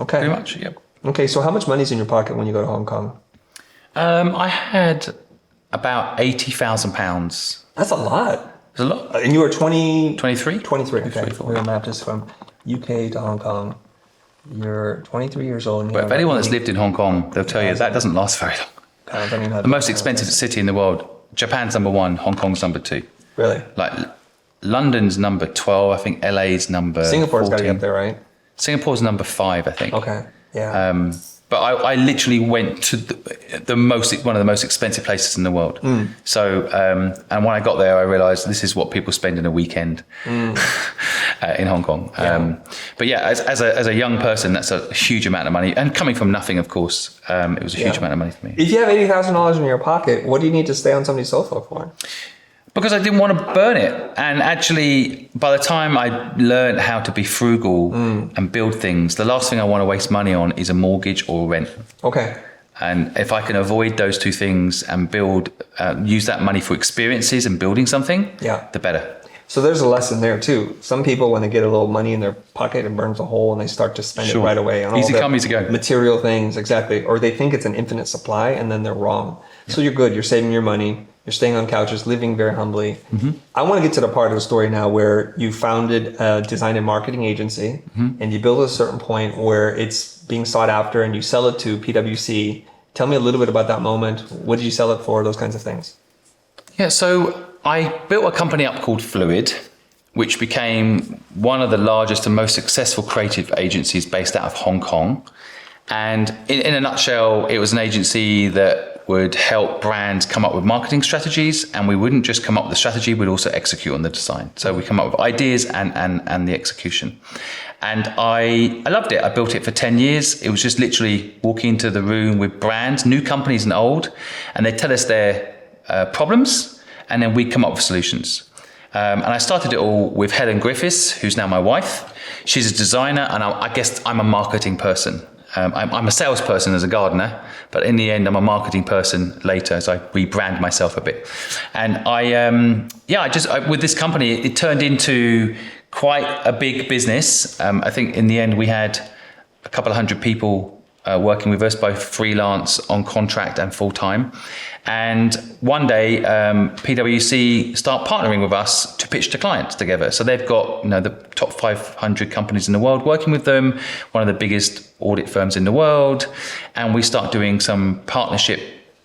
Okay. Pretty much, yep. Okay, so how much money's in your pocket when you go to Hong Kong? I had about £80,000. That's a lot. It's a lot. And you were 23? 23. 23, okay. 24. We're going to map this from UK to Hong Kong. You're 23 years old. And But if anyone that's lived in Hong Kong, they'll tell you that doesn't last very long. I don't even know The most expensive city in the world. Japan's number 1, Hong Kong's number 2. Really? Like London's number 12, I think LA's number Singapore's 14. got to be up there, right? Singapore's number 5, I think. Okay, yeah. But I literally went to one of the most expensive places in the world. So, and when I got there, I realized this is what people spend in a weekend in Hong Kong. But yeah, as a young person, that's a huge amount of money. And coming from nothing, of course, it was a huge amount of money for me. If you have $80,000 in your pocket, what do you need to stay on somebody's sofa for? Because I didn't want to burn it. And actually, by the time I learned how to be frugal and build things, the last thing I want to waste money on is a mortgage or rent. Okay. And if I can avoid those two things and use that money for experiences and building something, the better. So there's a lesson there too. Some people, when they get a little money in their pocket, it burns a hole and they start to spend it right away on Easy all come, easy go. Material things, exactly. Or they think it's an infinite supply and then they're wrong. So you're good. You're saving your money. You're staying on couches, living very humbly. I want to get to the part of the story now where you founded a design and marketing agency and you build at a certain point where it's being sought after and you sell it to PwC. Tell me a little bit about that moment. What did you sell it for? Those kinds of things. Yeah, so I built a company up called Fluid, which became one of the largest and most successful creative agencies based out of Hong Kong. And in a nutshell, it was an agency that would help brands come up with marketing strategies, and we wouldn't just come up with the strategy, we'd also execute on the design. So we come up with ideas and the execution. And I loved it. I built it for 10 years. It was just literally walking into the room with brands, new companies and old, and they'd tell us their problems, and then we'd come up with solutions. And I started it all with Helen Griffiths, who's now my wife. She's a designer, and I guess I'm a marketing person. I'm a salesperson as a gardener, but in the end, I'm a marketing person later as I rebrand myself a bit. And with this company, it turned into quite a big business. I think in the end, we had a couple of hundred people working with us, both freelance, on contract and full time. And one day, PwC start partnering with us to pitch to clients together. So they've got the top 500 companies in the world working with them, one of the biggest audit firms in the world. And we start doing some partnership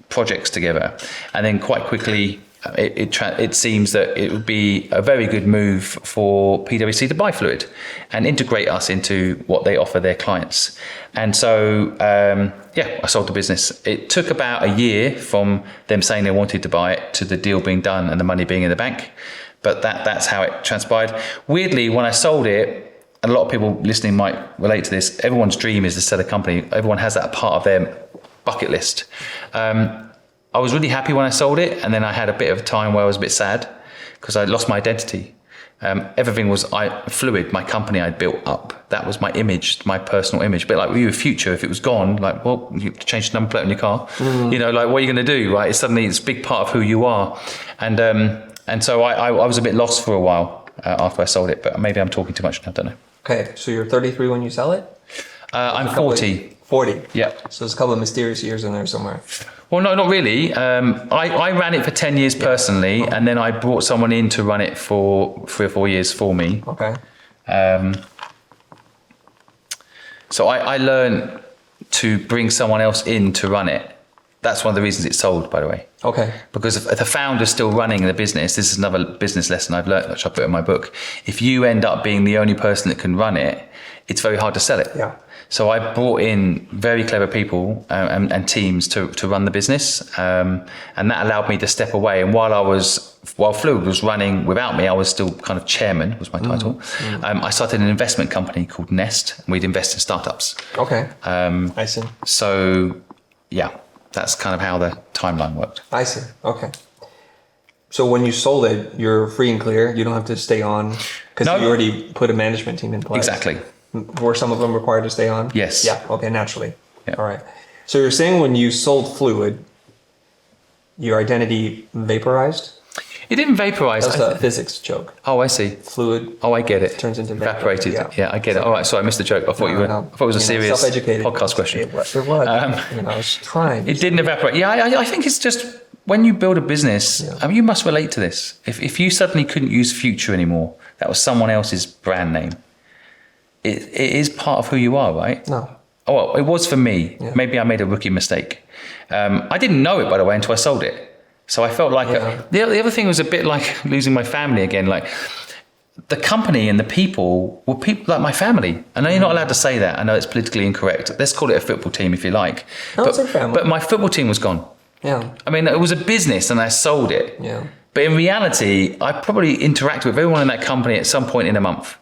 projects together. And then quite quickly, it seems that it would be a very good move for PwC to buy Fluid and integrate us into what they offer their clients. And so, I sold the business. It took about a year from them saying they wanted to buy it to the deal being done and the money being in the bank. But that's how it transpired. Weirdly, when I sold it, and a lot of people listening might relate to this, everyone's dream is to sell a company. Everyone has that part of their bucket list. I was really happy when I sold it, and then I had a bit of time where I was a bit sad because I lost my identity. Everything was Fluid, my company I'd built up. That was my image, my personal image. But like with your future, if it was gone, like, well, you change the number plate on your car. You know, like, what are you going to do, right? It's a big part of who you are. And so I was a bit lost for a while after I sold it, but maybe I'm talking too much. I don't know. Okay, so you're 33 when you sell it? I'm 40. 40? Yeah. So there's a couple of mysterious years in there somewhere. Well, no, not really. I ran it for 10 years personally, and then I brought someone in to run it for 3 or 4 years for me. Okay. So I learned to bring someone else in to run it. That's one of the reasons it sold, by the way. Okay. Because if the founder's still running the business, this is another business lesson I've learned, which I put in my book. If you end up being the only person that can run it, it's very hard to sell it. Yeah. So I brought in very clever people and teams to run the business, and that allowed me to step away. And while Fluid was running without me, I was still kind of chairman, was my title. I started an investment company called Nest, and we'd invest in startups. Okay. I see. So, yeah, that's kind of how the timeline worked. I see. Okay. So when you sold it, you're free and clear. You don't have to stay on because you already put a management team in place. Exactly. Were some of them required to stay on? Yes. Yeah. Okay. Naturally. Yeah. All right. So you're saying when you sold Fluid, your identity vaporized? It didn't vaporize. That's a physics joke. Oh, I see. Fluid. Oh, I get it. Turns into vapor. Evaporated. Yeah, I get it. All right. Sorry, I missed the joke. I thought it was a serious podcast question. It was. I was trying. It didn't evaporate. Yeah, I think it's just when you build a business. I mean, you must relate to this. If you suddenly couldn't use Future anymore, that was someone else's brand name. It is part of who you are, right? No. Oh, well, it was for me. Yeah. Maybe I made a rookie mistake. I didn't know it, by the way, until I sold it. So I felt like the other thing was a bit like losing my family again. Like the company and the people were people like my family. I know you're not allowed to say that. I know it's politically incorrect. Let's call it a football team if you like. No, it's a family. But my football team was gone. Yeah. I mean, it was a business and I sold it. Yeah. But in reality, I probably interacted with everyone in that company at some point in a month.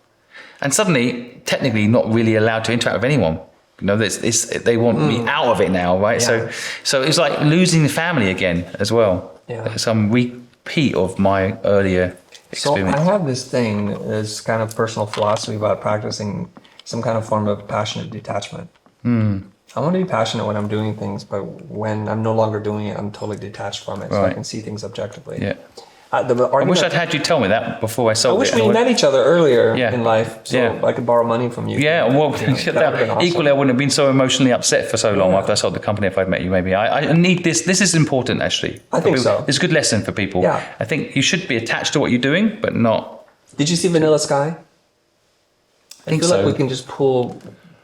And suddenly, technically, not really allowed to interact with anyone. You know, they want me out of it now, right? Yeah. So it's like losing the family again as well. Yeah. Some repeat of my earlier experience. So I have this thing, this kind of personal philosophy about practicing some kind of form of passionate detachment. I want to be passionate when I'm doing things, but when I'm no longer doing it, I'm totally detached from it, so I can see things objectively. Yeah. I wish I'd had you tell me that before I sold it. I wish we met each other earlier in life, so I could borrow money from you. Yeah, well, awesome. Equally, I wouldn't have been so emotionally upset for so long after I sold the company if I'd met you, maybe. I need this. This is important, actually. I think so. It's a good lesson for people. Yeah. I think you should be attached to what you're doing, but not... Did you see Vanilla Sky? I feel like we can just pull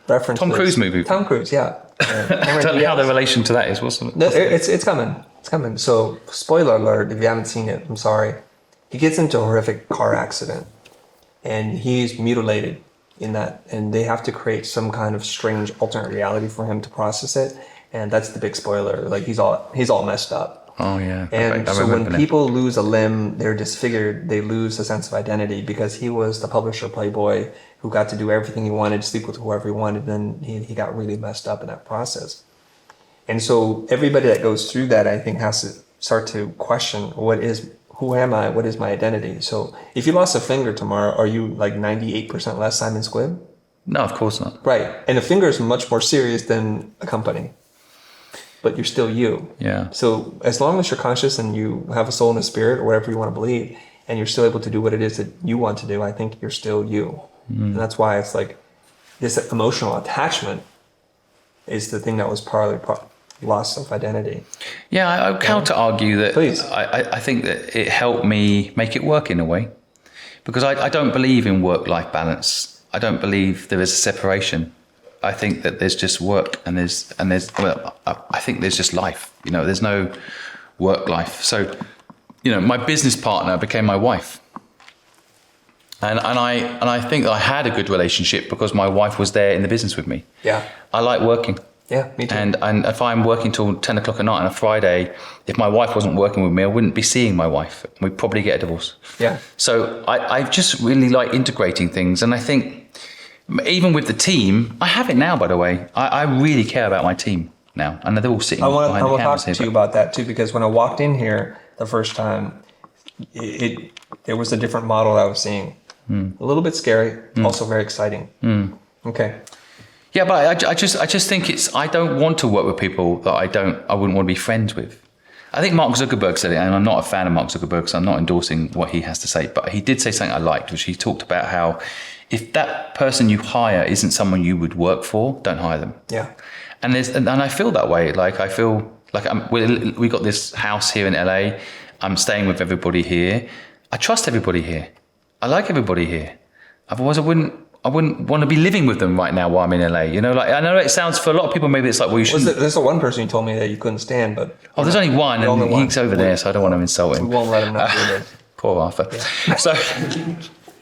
references. Tom Cruise movie. Tom Cruise, yeah. I don't know how the relation to that is. No, it's coming. It's coming. So, spoiler alert, if you haven't seen it, I'm sorry. He gets into a horrific car accident and he's mutilated in that, and they have to create some kind of strange alternate reality for him to process it. And that's the big spoiler. Like he's all messed up. Oh yeah. And so when people lose a limb, they're disfigured, they lose a sense of identity because he was the publisher playboy who got to do everything he wanted, sleep with whoever he wanted, and then he got really messed up in that process. And so everybody that goes through that, I think, has to start to question who am I? What is my identity? So if you lost a finger tomorrow, are you like 98% less Simon Squibb? No, of course not. Right. And a finger is much more serious than a company. But you're still you. Yeah. So as long as you're conscious and you have a soul and a spirit or whatever you want to believe, and you're still able to do what it is that you want to do, I think you're still you. And that's why it's like this emotional attachment is the thing that was partly loss of identity. Yeah, I would counter argue that. Please. I think that it helped me make it work in a way, because I don't believe in work-life balance. I don't believe there is a separation. I think that there's just work and there's I think there's just life. You know, there's no work life. So my business partner became my wife. And I think that I had a good relationship because my wife was there in the business with me. Yeah. I like working. Yeah, me too. And if I'm working till 10 o'clock at night on a Friday, if my wife wasn't working with me, I wouldn't be seeing my wife. We'd probably get a divorce. Yeah. So I just really like integrating things. And I think even with the team, I have it now, by the way. I really care about my team now. And they're all sitting behind the I want to cameras talk here. to you about that too, because when I walked in here the first time, there was a different model I was seeing. A little bit scary, also very exciting. Okay. Yeah, but I just think I don't want to work with people that I wouldn't want to be friends with. I think Mark Zuckerberg said it, and I'm not a fan of Mark Zuckerberg, so I'm not endorsing what he has to say, but he did say something I liked, which he talked about how if that person you hire isn't someone you would work for, don't hire them. Yeah. And I feel that way. Like I feel like we got this house here in LA. I'm staying with everybody here. I trust everybody here. I like everybody here. Otherwise, I wouldn't want to be living with them right now while I'm in LA. Like I know it sounds for a lot of people, maybe it's like, well, you shouldn't. There's the one person you told me that you couldn't stand, but there's only one, and he's over there, so I don't want to insult him. we won't let him know who it is. Poor Arthur. Yeah. So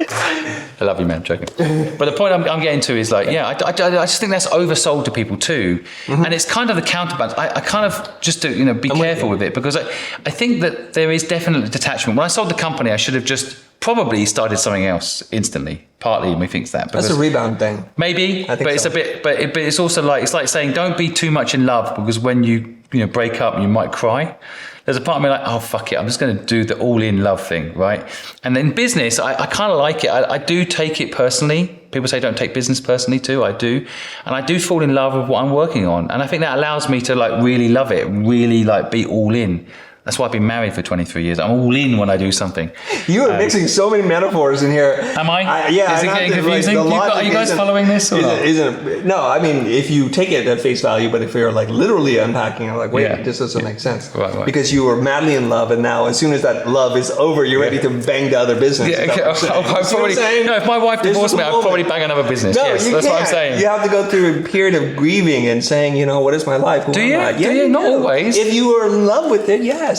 I love you, man. Joking. But the point I'm getting to is like, I just think that's oversold to people too, and it's kind of the counterbalance. I kind of just to be careful with it, because I think that there is definitely detachment. When I sold the company, I should have just probably started something else instantly. Partly me thinks that. That's a rebound thing. Maybe, I think but it's a bit. But it's also like saying don't be too much in love, because when you break up, you might cry. There's a part of me like, oh, fuck it, I'm just going to do the all-in love thing, right? And in business, I kind of like it. I do take it personally. People say don't take business personally too. I do. And I do fall in love with what I'm working on. And I think that allows me to like really love it, really like be all in. That's why I've been married for 23 years. I'm all in when I do something. You are mixing so many metaphors in here. Am I? Yeah. Is it getting confusing? Are you guys following this? Or not? No, I mean, if you take it at face value, but if you're like literally unpacking, I'm like, wait, this doesn't make sense. Right. Because you were madly in love, and now as soon as that love is over, you're ready to bang the other business. Yeah, if my wife divorced me, I'd probably bang another business. No, yes, you that's can't. what I'm saying. You have to go through a period of grieving and saying, what is my life? Do you? Yeah, do you? Not always. If you were in love with it, yes.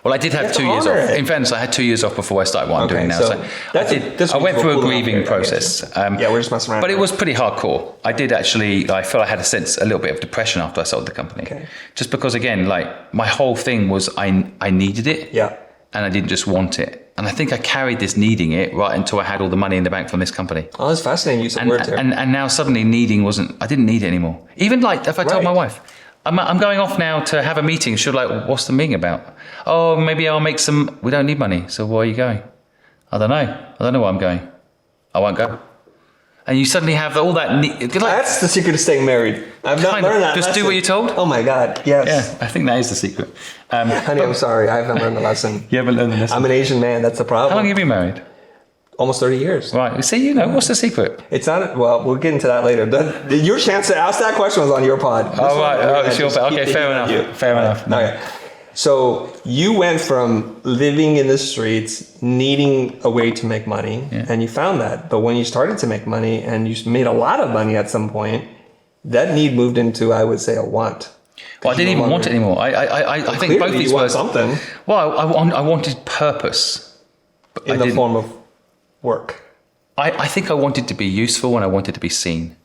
Well, I did have 2 years off. In fairness, I had 2 years off before I started what I'm doing now. So I went through a grieving process. We're just messing around. But it was pretty hardcore. I did actually, I felt I had a little bit of depression after I sold the company. Okay. Just because, again, like my whole thing was I needed it. Yeah. And I didn't just want it. And I think I carried this needing it right until I had all the money in the bank from this company. Oh, that's fascinating. You said words there. And now suddenly I didn't need it anymore. Even like if I told my wife, I'm going off now to have a meeting. She'll like, what's the meeting about? Oh, maybe I'll make some. We don't need money. So where are you going? I don't know. I don't know where I'm going. I won't go. And you suddenly have all that. That's the secret of staying married. I've not learned that. Just do what you're told. Oh my God. Yes. Yeah, I think that is the secret. Honey, I'm sorry. I haven't learned the lesson. You haven't learned the lesson. I'm an Asian man. That's the problem. How long have you been married? Almost 30 years. Right. See, what's the secret? It's not. Well, we'll get into that later. Your chance to ask that question was on your pod. It's your pod. Okay, fair enough. Fair enough. No. Okay. So you went from living in the streets, needing a way to make money, and you found that. But when you started to make money and you made a lot of money at some point, that need moved into, I would say, a want. Well, I didn't even want it anymore. I think both these words. Something. Well, I wanted purpose. But in the form of work. I think I wanted to be useful and I wanted to be seen.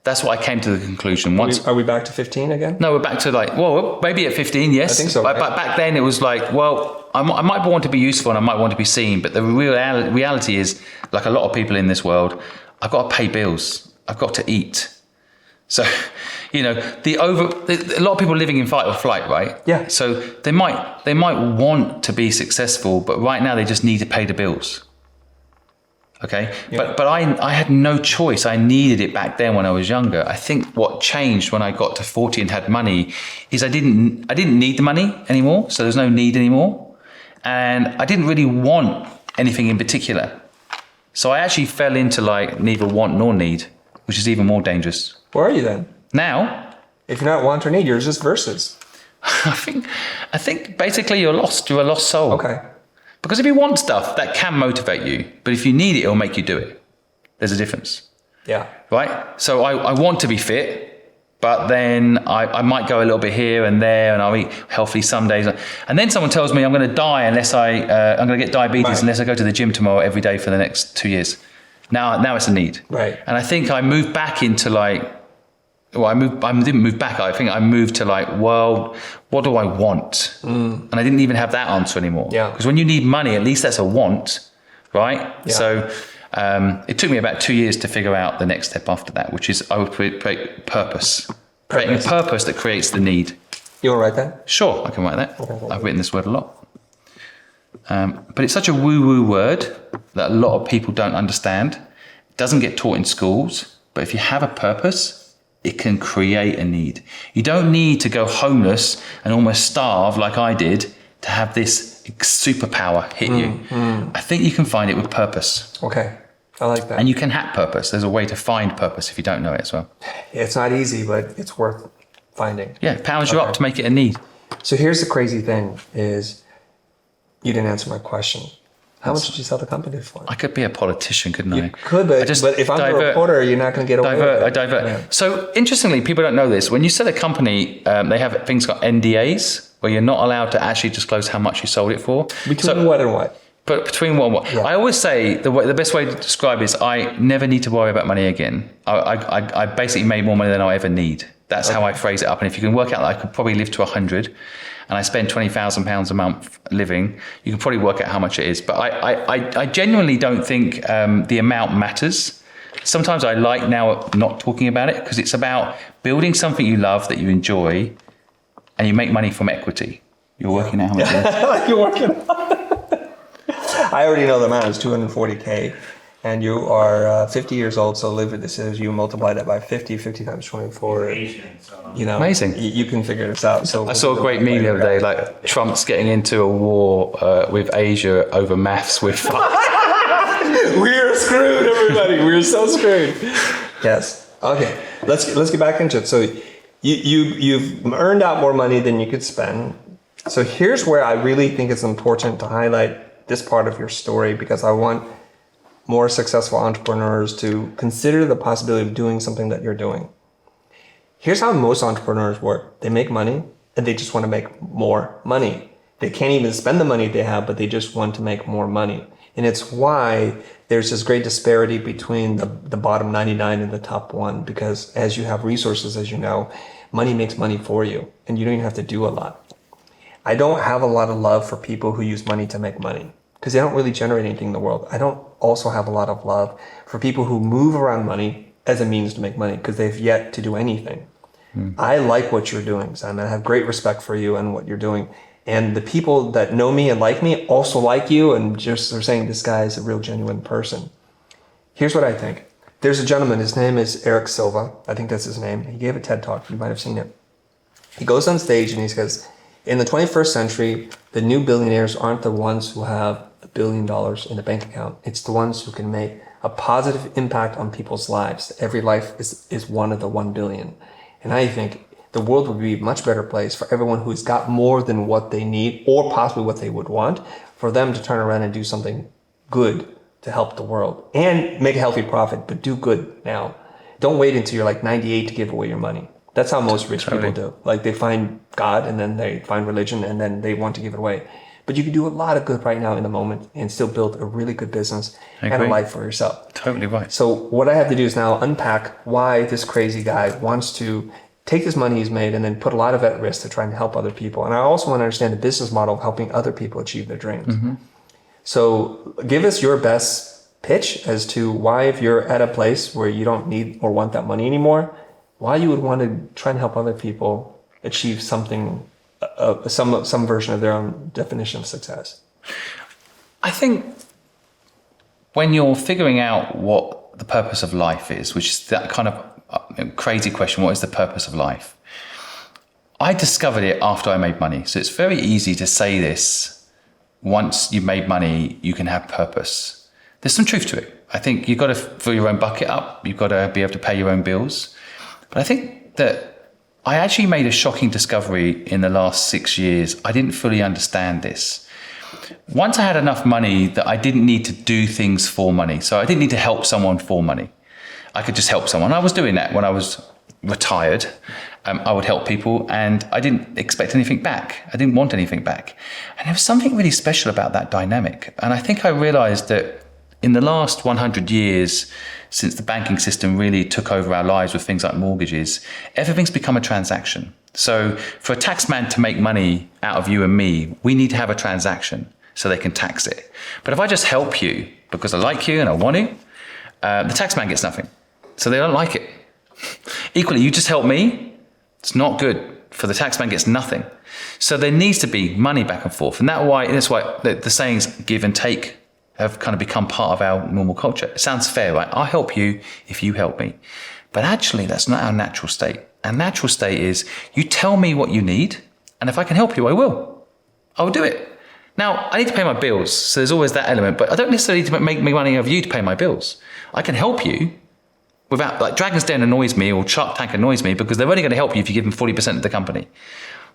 That's what I came to the conclusion. Are we back to 15 again? No, we're back to maybe at 15, yes. I think so. But back then it was like, I might want to be useful and I might want to be seen, but the reality is, like a lot of people in this world, I've got to pay bills. I've got to eat. So, a lot of people living in fight or flight, right? Yeah. So they might want to be successful, but right now they just need to pay the bills. Okay, yeah. But I had no choice. I needed it back then when I was younger. I think what changed when I got to 40 and had money is I didn't need the money anymore. So there's no need anymore, and I didn't really want anything in particular. So I actually fell into like neither want nor need, which is even more dangerous. Where are you then? Now, if you're not want or need, you're just versus. I think basically you're lost. You're a lost soul. Okay. Because if you want stuff, that can motivate you. But if you need it, it'll make you do it. There's a difference. Yeah. Right? So I want to be fit, but then I might go a little bit here and there, and I'll eat healthy some days. And then someone tells me I'm going to die unless I'm going to get diabetes unless I go to the gym tomorrow every day for the next 2 years. Now it's a need. Right. And I think I moved back into like, well, I didn't move back. I think I moved to like, well, what do I want? And I didn't even have that answer anymore. Yeah. Because when you need money, at least that's a want, right? Yeah. So it took me about 2 years to figure out the next step after that, which is I would create purpose. Creating a purpose that creates the need. You want to write that? Sure, I can write that. Okay. I've written this word a lot. But it's such a woo-woo word that a lot of people don't understand. It doesn't get taught in schools, but if you have a purpose, it can create a need. You don't need to go homeless and almost starve like I did to have this superpower hit you. I think you can find it with purpose. Okay. I like that. And you can hack purpose. There's a way to find purpose if you don't know it as well. It's not easy, but it's worth finding. Yeah, it powers you up to make it a need. So here's the crazy thing is you didn't answer my question. How much did you sell the company for? I could be a politician, couldn't I? You could, but if I'm a reporter, you're not going to get away with it. I divert. Yeah. So interestingly, people don't know this. When you sell a company, they have things called NDAs, where you're not allowed to actually disclose how much you sold it for. Between what and what? But between what and what? Yeah. I always say the best way to describe is I never need to worry about money again. I basically made more money than I ever need. That's how I phrase it up. And if you can work out that I could probably live to 100 and I spend £20,000 a month living, you can probably work out how much it is. But I genuinely don't think the amount matters. Sometimes I like now not talking about it because it's about building something you love that you enjoy and you make money from equity. You're working out how much it is. You're working out. I already know the amount is 240K and you are 50 years old. So live with this as you multiply that by 50 times 24. You know, amazing. You can figure this out. So I saw a great meme the other day, like Trump's getting into a war with Asia over maths with We're screwed, everybody. We're so screwed. Yes. Okay. Let's get back into it. So you've earned out more money than you could spend. So here's where I really think it's important to highlight this part of your story because I want more successful entrepreneurs to consider the possibility of doing something that you're doing. Here's how most entrepreneurs work. They make money and they just want to make more money. They can't even spend the money they have, but they just want to make more money. And it's why there's this great disparity between the bottom 99 and the top 1, because as you have resources, as you know, money makes money for you and you don't even have to do a lot. I don't have a lot of love for people who use money to make money because they don't really generate anything in the world. I don't also have a lot of love for people who move around money as a means to make money because they've yet to do anything. I like what you're doing, Simon. I have great respect for you and what you're doing. And the people that know me and like me also like you and just are saying this guy is a real genuine person. Here's what I think. There's a gentleman, his name is Eric Silva. I think that's his name. He gave a TED Talk. You might have seen it. He goes on stage and he says, in the 21st century, the new billionaires aren't the ones who have $1 billion in the bank account. It's the ones who can make a positive impact on people's lives. Every life is one of the 1 billion. And I think the world would be a much better place for everyone who's got more than what they need or possibly what they would want, for them to turn around and do something good to help the world and make a healthy profit, but do good now. Don't wait until you're like 98 to give away your money. That's how most rich people do. Like they find God and then they find religion and then they want to give it away. But you can do a lot of good right now in the moment and still build a really good business and a life for yourself. Totally right. So what I have to do is now unpack why this crazy guy wants to take this money he's made and then put a lot of it at risk to try and help other people. And I also want to understand the business model of helping other people achieve their dreams. So give us your best pitch as to why, if you're at a place where you don't need or want that money anymore, why you would want to try and help other people achieve something, some version of their own definition of success. I think when you're figuring out what the purpose of life is, which is that kind of crazy question, what is the purpose of life? I discovered it after I made money. So it's very easy to say this. Once you've made money, you can have purpose. There's some truth to it. I think you've got to fill your own bucket up. You've got to be able to pay your own bills. But I think that I actually made a shocking discovery in the last 6 years. I didn't fully understand this. Once I had enough money that I didn't need to do things for money. So I didn't need to help someone for money. I could just help someone. I was doing that when I was retired, I would help people, and I didn't expect anything back. I didn't want anything back. And there was something really special about that dynamic. And I think I realized that in the last 100 years, since the banking system really took over our lives with things like mortgages, everything's become a transaction. So for a taxman to make money out of you and me, we need to have a transaction so they can tax it. But if I just help you because I like you and I want to, the taxman gets nothing. So they don't like it. Equally, you just help me, it's not good. For the taxman gets nothing. So there needs to be money back and forth. And that's why the sayings give and take have kind of become part of our normal culture. It sounds fair, right? I'll help you if you help me. But actually, that's not our natural state. Our natural state is you tell me what you need, and if I can help you, I will. I will do it. Now, I need to pay my bills, so there's always that element, but I don't necessarily need to make money of you to pay my bills. I can help you without, like, Dragon's Den annoys me or Shark Tank annoys me because they're only going to help you if you give them 40% of the company.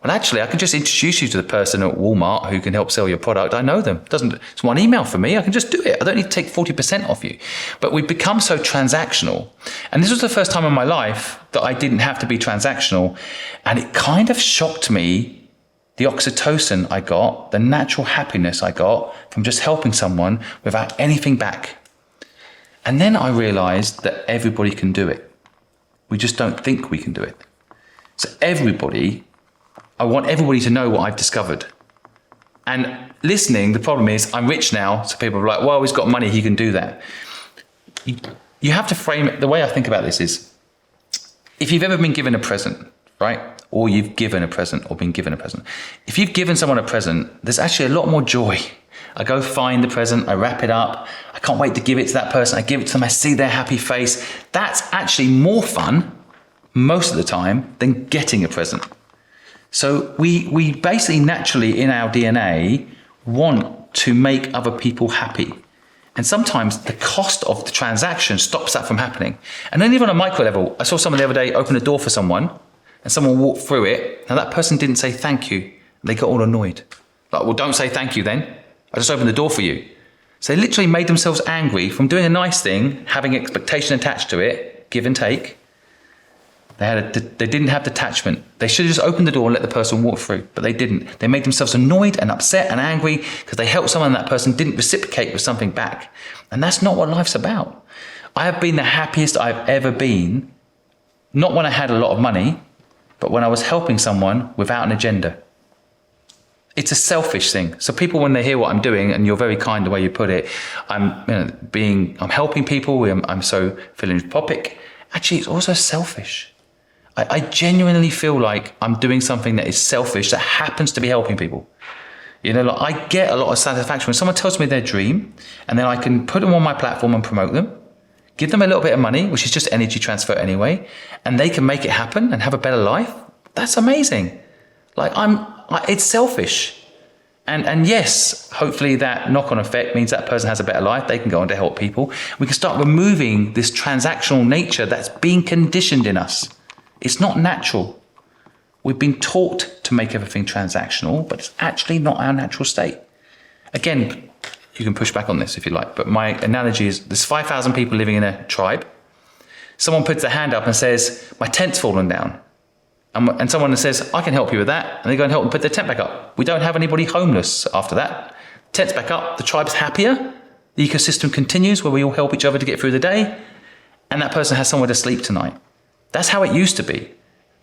Well, actually, I can just introduce you to the person at Walmart who can help sell your product. I know them. It's one email for me. I can just do it. I don't need to take 40% off you. But we've become so transactional. And this was the first time in my life that I didn't have to be transactional. And it kind of shocked me, the oxytocin I got, the natural happiness I got from just helping someone without anything back. And then I realized that everybody can do it. We just don't think we can do it. So I want everybody to know what I've discovered. And listening, the problem is I'm rich now, so people are like, well, he's got money, he can do that. You have to frame it. The way I think about this is, if you've ever been given a present, right? Or you've given a present or been given a present. If you've given someone a present, there's actually a lot more joy. I go find the present, I wrap it up, I can't wait to give it to that person, I give it to them, I see their happy face. That's actually more fun, most of the time, than getting a present. So we basically naturally in our DNA want to make other people happy. And sometimes the cost of the transaction stops that from happening. And then even on a micro level, I saw someone the other day open a door for someone and someone walked through it. Now that person didn't say thank you. They got all annoyed. Like, well, don't say thank you then. I just opened the door for you. So they literally made themselves angry from doing a nice thing, having expectation attached to it, give and take. They didn't have detachment. They should have just opened the door and let the person walk through, but they didn't. They made themselves annoyed and upset and angry because they helped someone and that person didn't reciprocate with something back. And that's not what life's about. I have been the happiest I've ever been, not when I had a lot of money, but when I was helping someone without an agenda. It's a selfish thing. So people, when they hear what I'm doing, and you're very kind the way you put it, I'm helping people, I'm so philanthropic. Actually, it's also selfish. I genuinely feel like I'm doing something that is selfish that happens to be helping people. You know, like I get a lot of satisfaction when someone tells me their dream and then I can put them on my platform and promote them, give them a little bit of money, which is just energy transfer anyway, and they can make it happen and have a better life. That's amazing. Like it's selfish. And yes, hopefully that knock-on effect means that person has a better life. They can go on to help people. We can start removing this transactional nature that's being conditioned in us. It's not natural. We've been taught to make everything transactional, but it's actually not our natural state. Again, you can push back on this if you like, but my analogy is there's 5,000 people living in a tribe. Someone puts their hand up and says, my tent's fallen down. And someone says, I can help you with that. And they go and help them put their tent back up. We don't have anybody homeless after that. Tent's back up, the tribe's happier, the ecosystem continues where we all help each other to get through the day, and that person has somewhere to sleep tonight. That's how it used to be.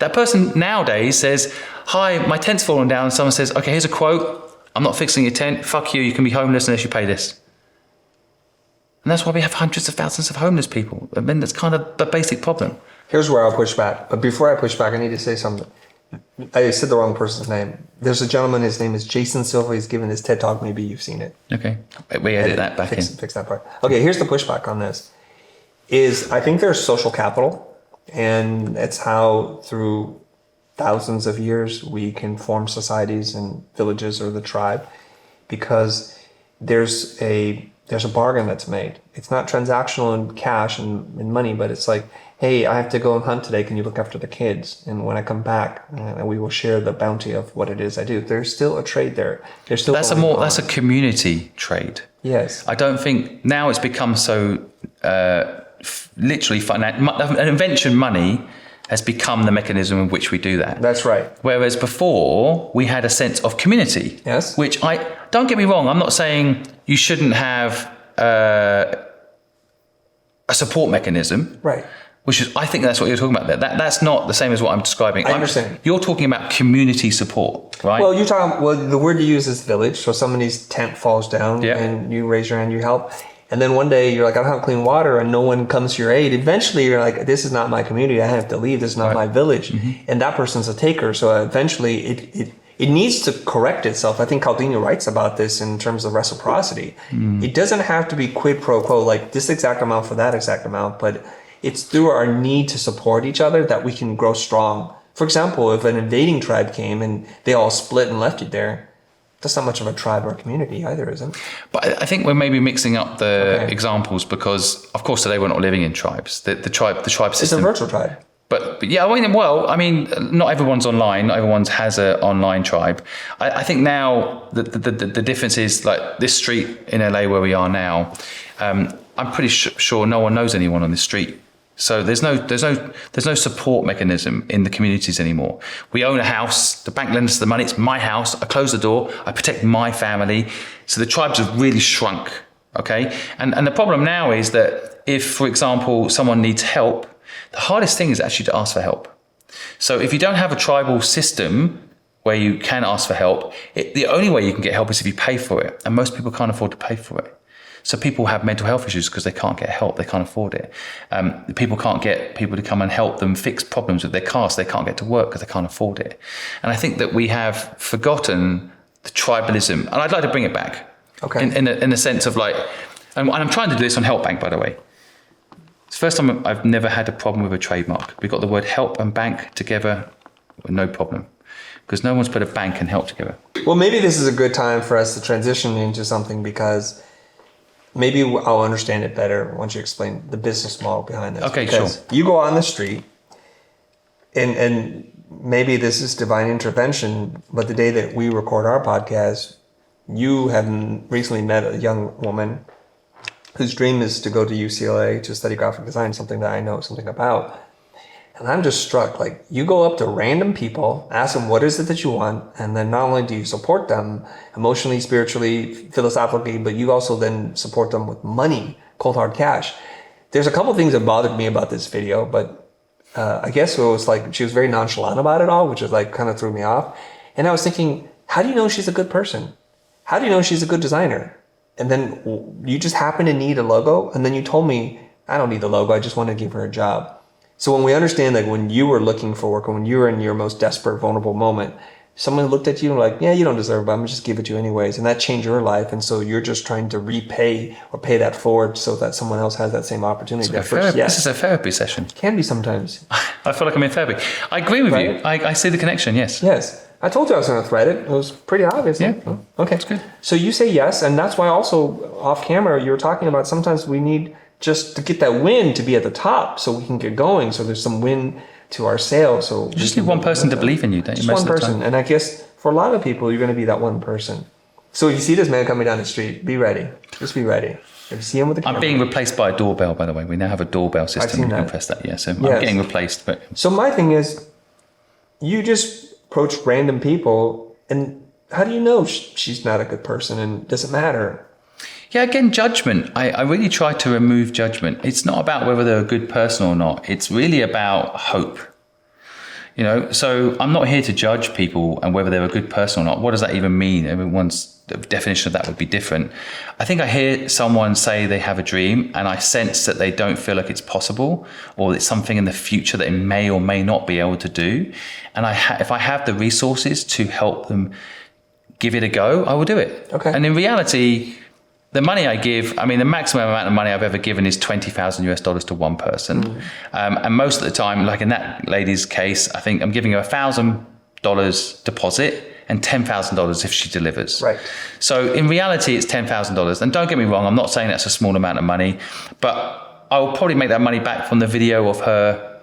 That person nowadays says, hi, my tent's fallen down. And someone says, okay, here's a quote. I'm not fixing your tent. Fuck you. You can be homeless unless you pay this. And that's why we have hundreds of thousands of homeless people. I mean, that's kind of the basic problem. Here's where I'll push back. But before I push back, I need to say something. I said the wrong person's name. There's a gentleman, his name is Jason Silva. He's given his TED Talk. Maybe you've seen it. Okay. We edit that back in. Fix that part. Okay, here's the pushback on this. I think there's social capital. And it's how through thousands of years we can form societies and villages or the tribe, because there's a bargain that's made. It's not transactional in cash and money, but it's like, hey, I have to go and hunt today. Can you look after the kids? And when I come back, we will share the bounty of what it is I do. There's still a trade there. There's still that's a community trade. Yes. I don't think now it's become so literally an invention money has become the mechanism in which we do that. That's right. Whereas before, we had a sense of community. Yes. Which don't get me wrong, I'm not saying you shouldn't have a support mechanism. Right. Which is, I think that's what you're talking about there. That's not the same as what I'm describing. I understand. You're talking about community support, right? Well, the word you use is village. So somebody's tent falls down and you raise your hand, you help. And then one day you're like, I don't have clean water, and no one comes to your aid. Eventually you're like, this is not my community. I have to leave. This is not my village. Mm-hmm. And that person's a taker. So eventually it needs to correct itself. I think Caldini writes about this in terms of reciprocity. It doesn't have to be quid pro quo, like this exact amount for that exact amount, but it's through our need to support each other that we can grow strong. For example, if an invading tribe came and they all split and left you there, that's not much of a tribe or a community either, isn't it? But I think we're maybe mixing up the examples because, of course, today we're not living in tribes. The tribe system. It's a virtual tribe. But yeah, I mean, not everyone's online. Not everyone has an online tribe. I think now the difference is like this street in LA where we are now. I'm pretty sure no one knows anyone on this street. So there's no support mechanism in the communities anymore. We own a house. The bank lends us the money. It's my house. I close the door. I protect my family. So the tribes have really shrunk. Okay, and the problem now is that if, for example, someone needs help, the hardest thing is actually to ask for help. So if you don't have a tribal system where you can ask for help, the only way you can get help is if you pay for it, and most people can't afford to pay for it. So people have mental health issues because they can't get help. They can't afford it. People can't get people to come and help them fix problems with their cars. They can't get to work because they can't afford it. And I think that we have forgotten the tribalism. And I'd like to bring it back. Okay. In a sense of like, and I'm trying to do this on Help Bank, by the way. It's the first time I've never had a problem with a trademark. We got the word help and bank together, no problem. Because no one's put a bank and help together. Well, maybe this is a good time for us to transition into something because maybe I'll understand it better once you explain the business model behind this. Okay, because sure. You go on the street, and maybe this is divine intervention, but the day that we record our podcast, you have recently met a young woman whose dream is to go to UCLA to study graphic design, something that I know something about. And I'm just struck, like, you go up to random people, ask them what is it that you want, and then not only do you support them emotionally, spiritually, philosophically, but you also then support them with money, cold hard cash. There's a couple things that bothered me about this video, but I guess it was like she was very nonchalant about it all, which was like kind of threw me off. And I was thinking, how do you know she's a good person? How do you know she's a good designer? And then you just happen to need a logo, and then you told me, I don't need the logo, I just want to give her a job. So when we understand that when you were looking for work, or when you were in your most desperate, vulnerable moment, someone looked at you and like, yeah, you don't deserve it, but I'm just give it to you anyways. And that changed your life. And so you're just trying to repay or pay that forward so that someone else has that same opportunity. This is a therapy session. Can be sometimes. I feel like I'm in therapy. I agree with you. I see the connection, yes. Yes. I told you I was going to thread it. It was pretty obvious. Yeah. Oh, okay. That's good. So you say yes. And that's why also off camera, you were talking about sometimes we need just to get that win to be at the top so we can get going. So there's some win to our sales. So you just need one person to believe in you, don't you? Just one person. And I guess for a lot of people, you're going to be that one person. So if you see this man coming down the street, be ready. Just be ready. If you see him with the camera. I'm being replaced by a doorbell, by the way. We now have a doorbell system. I've seen You can that. press that, yeah. So I'm Yes. getting replaced. But So my thing is, you just approach random people, and how do you know she's not a good person, and does it matter? yeah, again, judgment. I really try to remove judgment. It's not about whether they're a good person or not. It's really about hope. You know, so I'm not here to judge people and whether they're a good person or not. What does that even mean? Everyone's definition of that would be different. I think I hear someone say they have a dream and I sense that they don't feel like it's possible, or it's something in the future that they may or may not be able to do. And if I have the resources to help them give it a go, I will do it. Okay. And in reality, the money I give, I mean, the maximum amount of money I've ever given is $20,000 to one person. And most of the time, like in that lady's case, I think I'm giving her $1,000 deposit and $10,000 if she delivers. Right. So in reality, it's $10,000. And don't get me wrong, I'm not saying that's a small amount of money, but I will probably make that money back from the video of her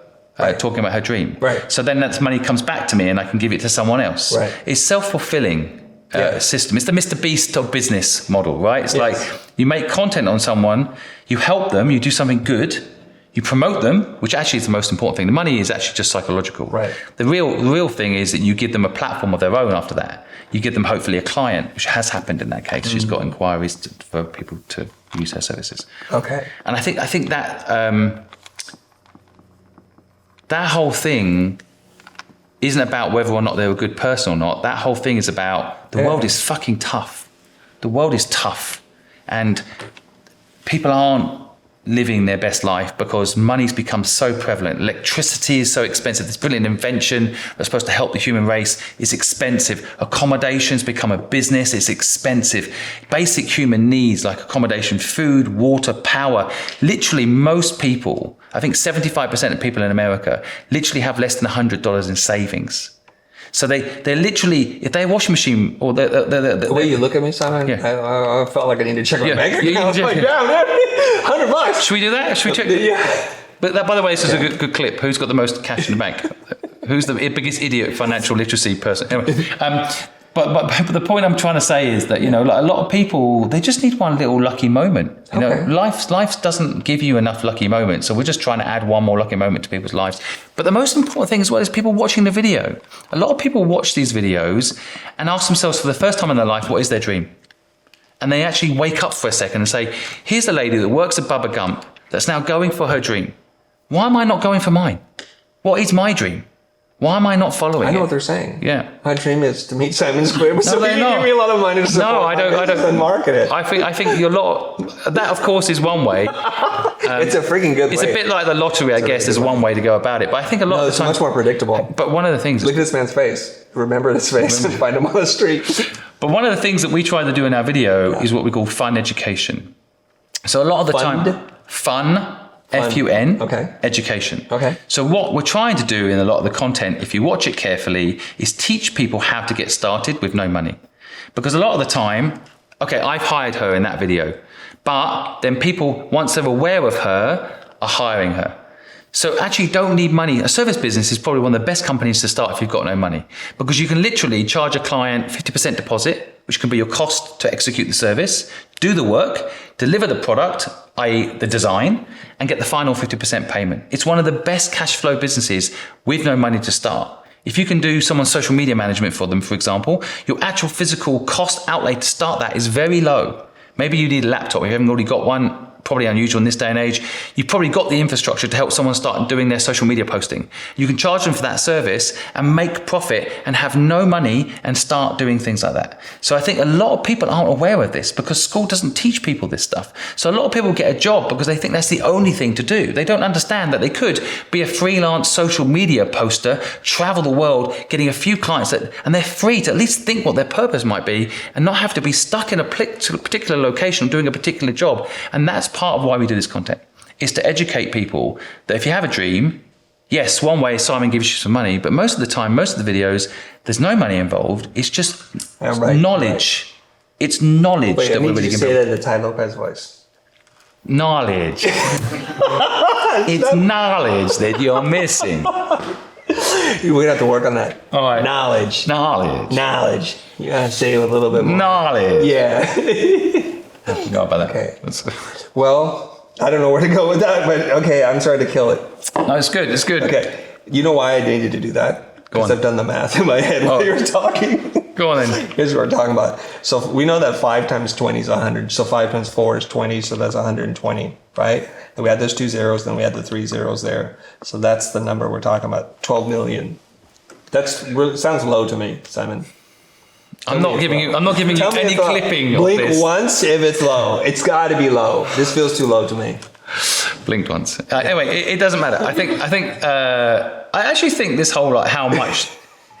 talking about her dream. Right. So then that money comes back to me and I can give it to someone else. Right. It's self-fulfilling. System. It's the Mr. Beast of business model, right? It's like you make content on someone, you help them, you do something good, You promote them, which actually is the most important thing. The money is actually just psychological. Right. The real thing is that you give them a platform of their own after that. You give them hopefully a client, which has happened in that case. She's got inquiries for people to use her services. Okay. And I think that that whole thing isn't about whether or not they're a good person or not. That whole thing is about the world is fucking tough. The world is tough. And people aren't living their best life because money's become so prevalent. Electricity is so expensive. This brilliant invention that's supposed to help the human race is expensive. Accommodation's become a business. It's expensive. Basic human needs like accommodation, food, water, power. Literally most people, I think 75% of people in America literally have less than $100 in savings. So they're literally, if their washing machine or the way you look at me, Simon, I felt like I need to check my bank account. I was like, damn, $100. Should we do that? Should we check? Yeah. But that, by the way, this is a good clip. Who's got the most cash in the bank? Who's the biggest idiot financial literacy person? Anyway, but the point I'm trying to say is that, like a lot of people, they just need one little lucky moment. Life doesn't give you enough lucky moments. So we're just trying to add one more lucky moment to people's lives. But the most important thing as well is people watching the video. A lot of people watch these videos and ask themselves for the first time in their life, what is their dream? And they actually wake up for a second and say, here's a lady that works at Bubba Gump that's now going for her dream. Why am I not going for mine? What is my dream? Why am I not following it? I know what they're saying. Yeah. My dream is to meet Simon Square. So they're you not. give me a lot of money to support. No, I don't. And market it. I think you're that of course is one way. It's a freaking good way. It's a bit like the lottery, I guess, is one way to go about it. But I think a lot of the time, it's much more predictable. But one of the things, look at this man's face. Remember his face and find him on the street. But one of the things that we try to do in our video is what we call fun education. So a lot of the time, fun. F-U-N, okay. Education. Okay. So what we're trying to do in a lot of the content, if you watch it carefully, is teach people how to get started with no money. Because a lot of the time, okay, I've hired her in that video, but then people, once they're aware of her, are hiring her. So actually don't need money. A service business is probably one of the best companies to start if you've got no money, because you can literally charge a client 50% deposit, which can be your cost to execute the service, do the work, deliver the product, i.e. the design, and get the final 50% payment. It's one of the best cash flow businesses with no money to start. If you can do someone's social media management for them, for example, your actual physical cost outlay to start that is very low. Maybe you need a laptop. If you haven't already got one, probably unusual in this day and age. You've probably got the infrastructure to help someone start doing their social media posting. You can charge them for that service and make profit and have no money and start doing things like that. So I think a lot of people aren't aware of this because school doesn't teach people this stuff. So a lot of people get a job because they think that's the only thing to do. They don't understand that they could be a freelance social media poster, travel the world, getting a few clients, and they're free to at least think what their purpose might be and not have to be stuck in a particular location doing a particular job. And that's part of why we do this content, is to educate people that if you have a dream, yes, one way Simon gives you some money, but most of the time, most of the videos, there's no money involved. It's just knowledge. Right. It's knowledge that we're really going to say that in the Ty Lopez voice. Knowledge. It's knowledge that you're missing. We're going to have to work on that. All right. Knowledge. You got to say it with a little bit more. Knowledge. Yeah. I forgot about that. Okay. Well, I don't know where to go with that, but okay, I'm sorry to kill it. No, it's good. It's good. Okay. You know why I needed to do that? Because I've done the math in my head while you were talking. Go on then. Here's what we're talking about. So we know that 5 times 20 is 100. So 5 times 4 is 20. So that's 120, right? And we had those 2 zeros, then we had the 3 zeros there. So that's the number we're talking about. 12 million. Sounds low to me, Simon. I'm not giving you any clipping. Blink once if it's low. It's got to be low. This feels too low to me. Blinked once. Anyway, it doesn't matter. I actually think this whole how much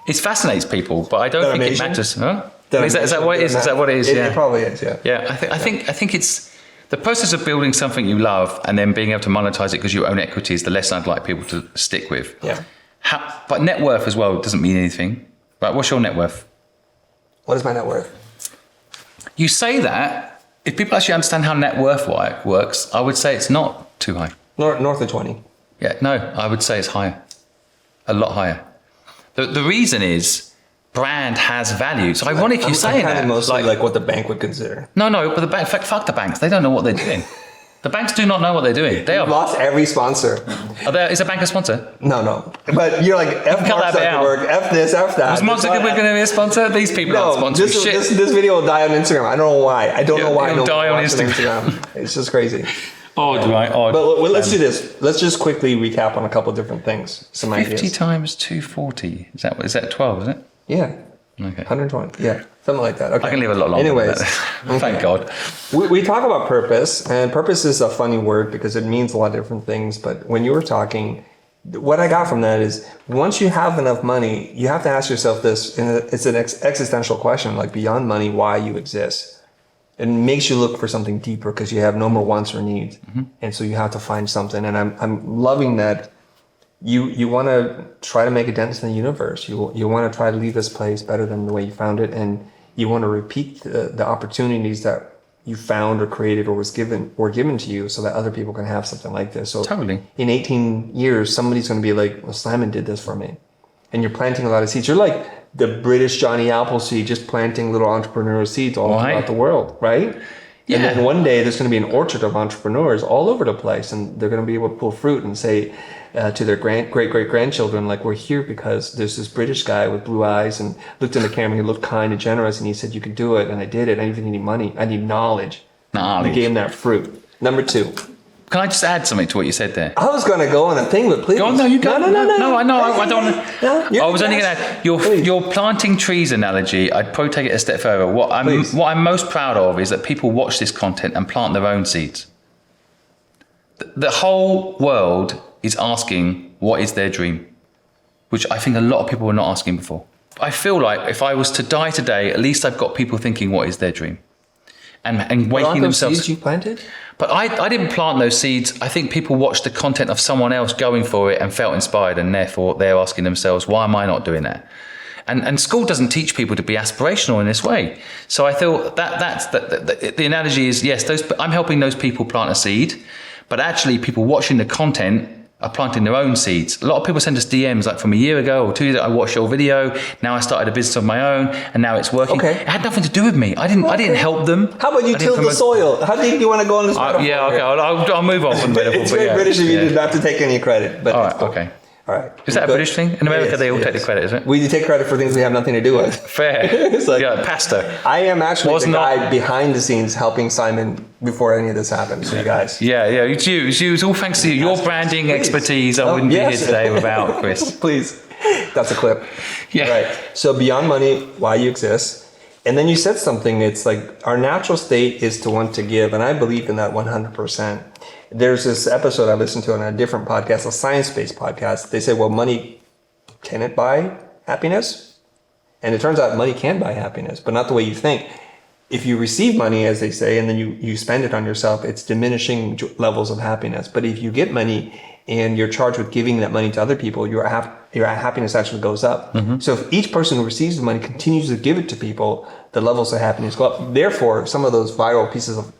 it fascinates people, but I don't think it matters. Huh? Is that what it is? Is that what it is? Yeah. It probably is. Yeah. Yeah. I think it's the process of building something you love and then being able to monetize it because you own equity is the lesson I'd like people to stick with. Yeah. But net worth as well doesn't mean anything. Right? What's your net worth? What is my net worth? You say that, if people actually understand how net worth works, I would say it's not too high. North of 20. Yeah, no, I would say it's higher. A lot higher. The reason is brand has value. So ironic you saying that. Mostly like what the bank would consider. No, but the bank, fuck the banks. They don't know what they're doing. The banks do not know what they're doing. They We've are. lost every sponsor. Is a bank a sponsor? No. But you're like, F cut Mark that bit out. Zuckerberg, F this, F that. Was Mark Zuckerberg going to be a sponsor? These people aren't sponsoring shit. This video will die on Instagram. I don't know why. I don't know why. It'll die on Instagram. It's just crazy. Odd, right? Odd. But let's do this. Let's just quickly recap on a couple different things. Some 50 ideas. times 240. Is that 12, is it? Yeah. Okay. 120. Yeah. Something like that. Okay. I can live a lot longer. Anyways. Than that. Thank God. We talk about purpose, and purpose is a funny word because it means a lot of different things. But when you were talking, what I got from that is once you have enough money, you have to ask yourself this, and it's an existential question, like beyond money, why you exist. It makes you look for something deeper because you have no more wants or needs. Mm-hmm. And so you have to find something. And I'm loving that you want to try to make a dent in the universe. You want to try to leave this place better than the way you found it. And you want to repeat the opportunities that you found or created or were given to you so that other people can have something like this. So totally. In 18 years, somebody's going to be like, well, Simon did this for me. And you're planting a lot of seeds. You're like the British Johnny Appleseed, just planting little entrepreneurial seeds all throughout the world, right? Yeah. And then one day there's going to be an orchard of entrepreneurs all over the place, and they're going to be able to pull fruit and say to their great-great-grandchildren, like, we're here because there's this British guy with blue eyes and looked in the camera, he looked kind and generous, and he said, you could do it, and I did it. I didn't need money. I need knowledge. I gave him that fruit. Number 2. Can I just add something to what you said there? I was going to go on a thing, but please. Go on, no, you go. No, I know. I don't want to. No, I was only going to add your planting trees analogy. I'd probably take it a step further. What I'm most proud of is that people watch this content and plant their own seeds. The whole world is asking, what is their dream? Which I think a lot of people were not asking before. I feel like if I was to die today, at least I've got people thinking, what is their dream? And waking themselves. Seeds you planted? But I didn't plant those seeds. I think people watched the content of someone else going for it and felt inspired, and therefore they're asking themselves, why am I not doing that? And school doesn't teach people to be aspirational in this way. So I feel that's the analogy is, yes, I'm helping those people plant a seed, but actually people watching the content are planting their own seeds. A lot of people send us DMs like from a year ago or 2 years ago, I watched your video, now I started a business of my own, and now it's working. Okay. It had nothing to do with me. I didn't help them. How about you till the soil? How deep do you want to go on this metaphor? Yeah, okay, I'll move on from the metaphor. It's very British of you to not to take any credit. But all right, okay. All right. Is that a British thing? In America, they all take the credit, isn't it? We take credit for things we have nothing to do with. Fair. It's like, pasta. I am actually the guy behind the scenes helping Simon before any of this happened. So you guys. Yeah. It's you. It's all thanks to you. Your branding expertise. I wouldn't be here today without Chris. Please. That's a clip. Yeah. Right. So beyond money, why you exist. And then you said something. It's like our natural state is to want to give. And I believe in that 100%. There's this episode I listened to on a different podcast, a science-based podcast. They say, well, money, can it buy happiness? And it turns out money can buy happiness, but not the way you think. If you receive money, as they say, and then you spend it on yourself, it's diminishing levels of happiness. But if you get money and you're charged with giving that money to other people, your happiness actually goes up. Mm-hmm. So if each person who receives the money continues to give it to people, the levels of happiness go up. Therefore, some of those viral pieces of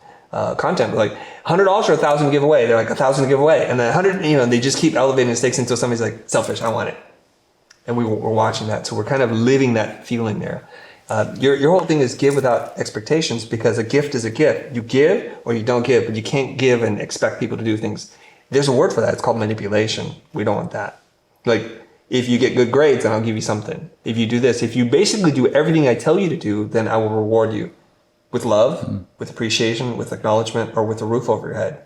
content, like $100 or 1,000 to give away. They're like 1,000 to give away, and then 100. They just keep elevating the stakes until somebody's like, selfish, I want it. And we're watching that, so we're kind of living that feeling there. Your whole thing is give without expectations, because a gift is a gift. You give or you don't give, but you can't give and expect people to do things. There's a word for that. It's called manipulation. We don't want that. Like, if you get good grades, then I'll give you something. If you do this, if you basically do everything I tell you to do, then I will reward you. With love, with appreciation, with acknowledgement, or with a roof over your head.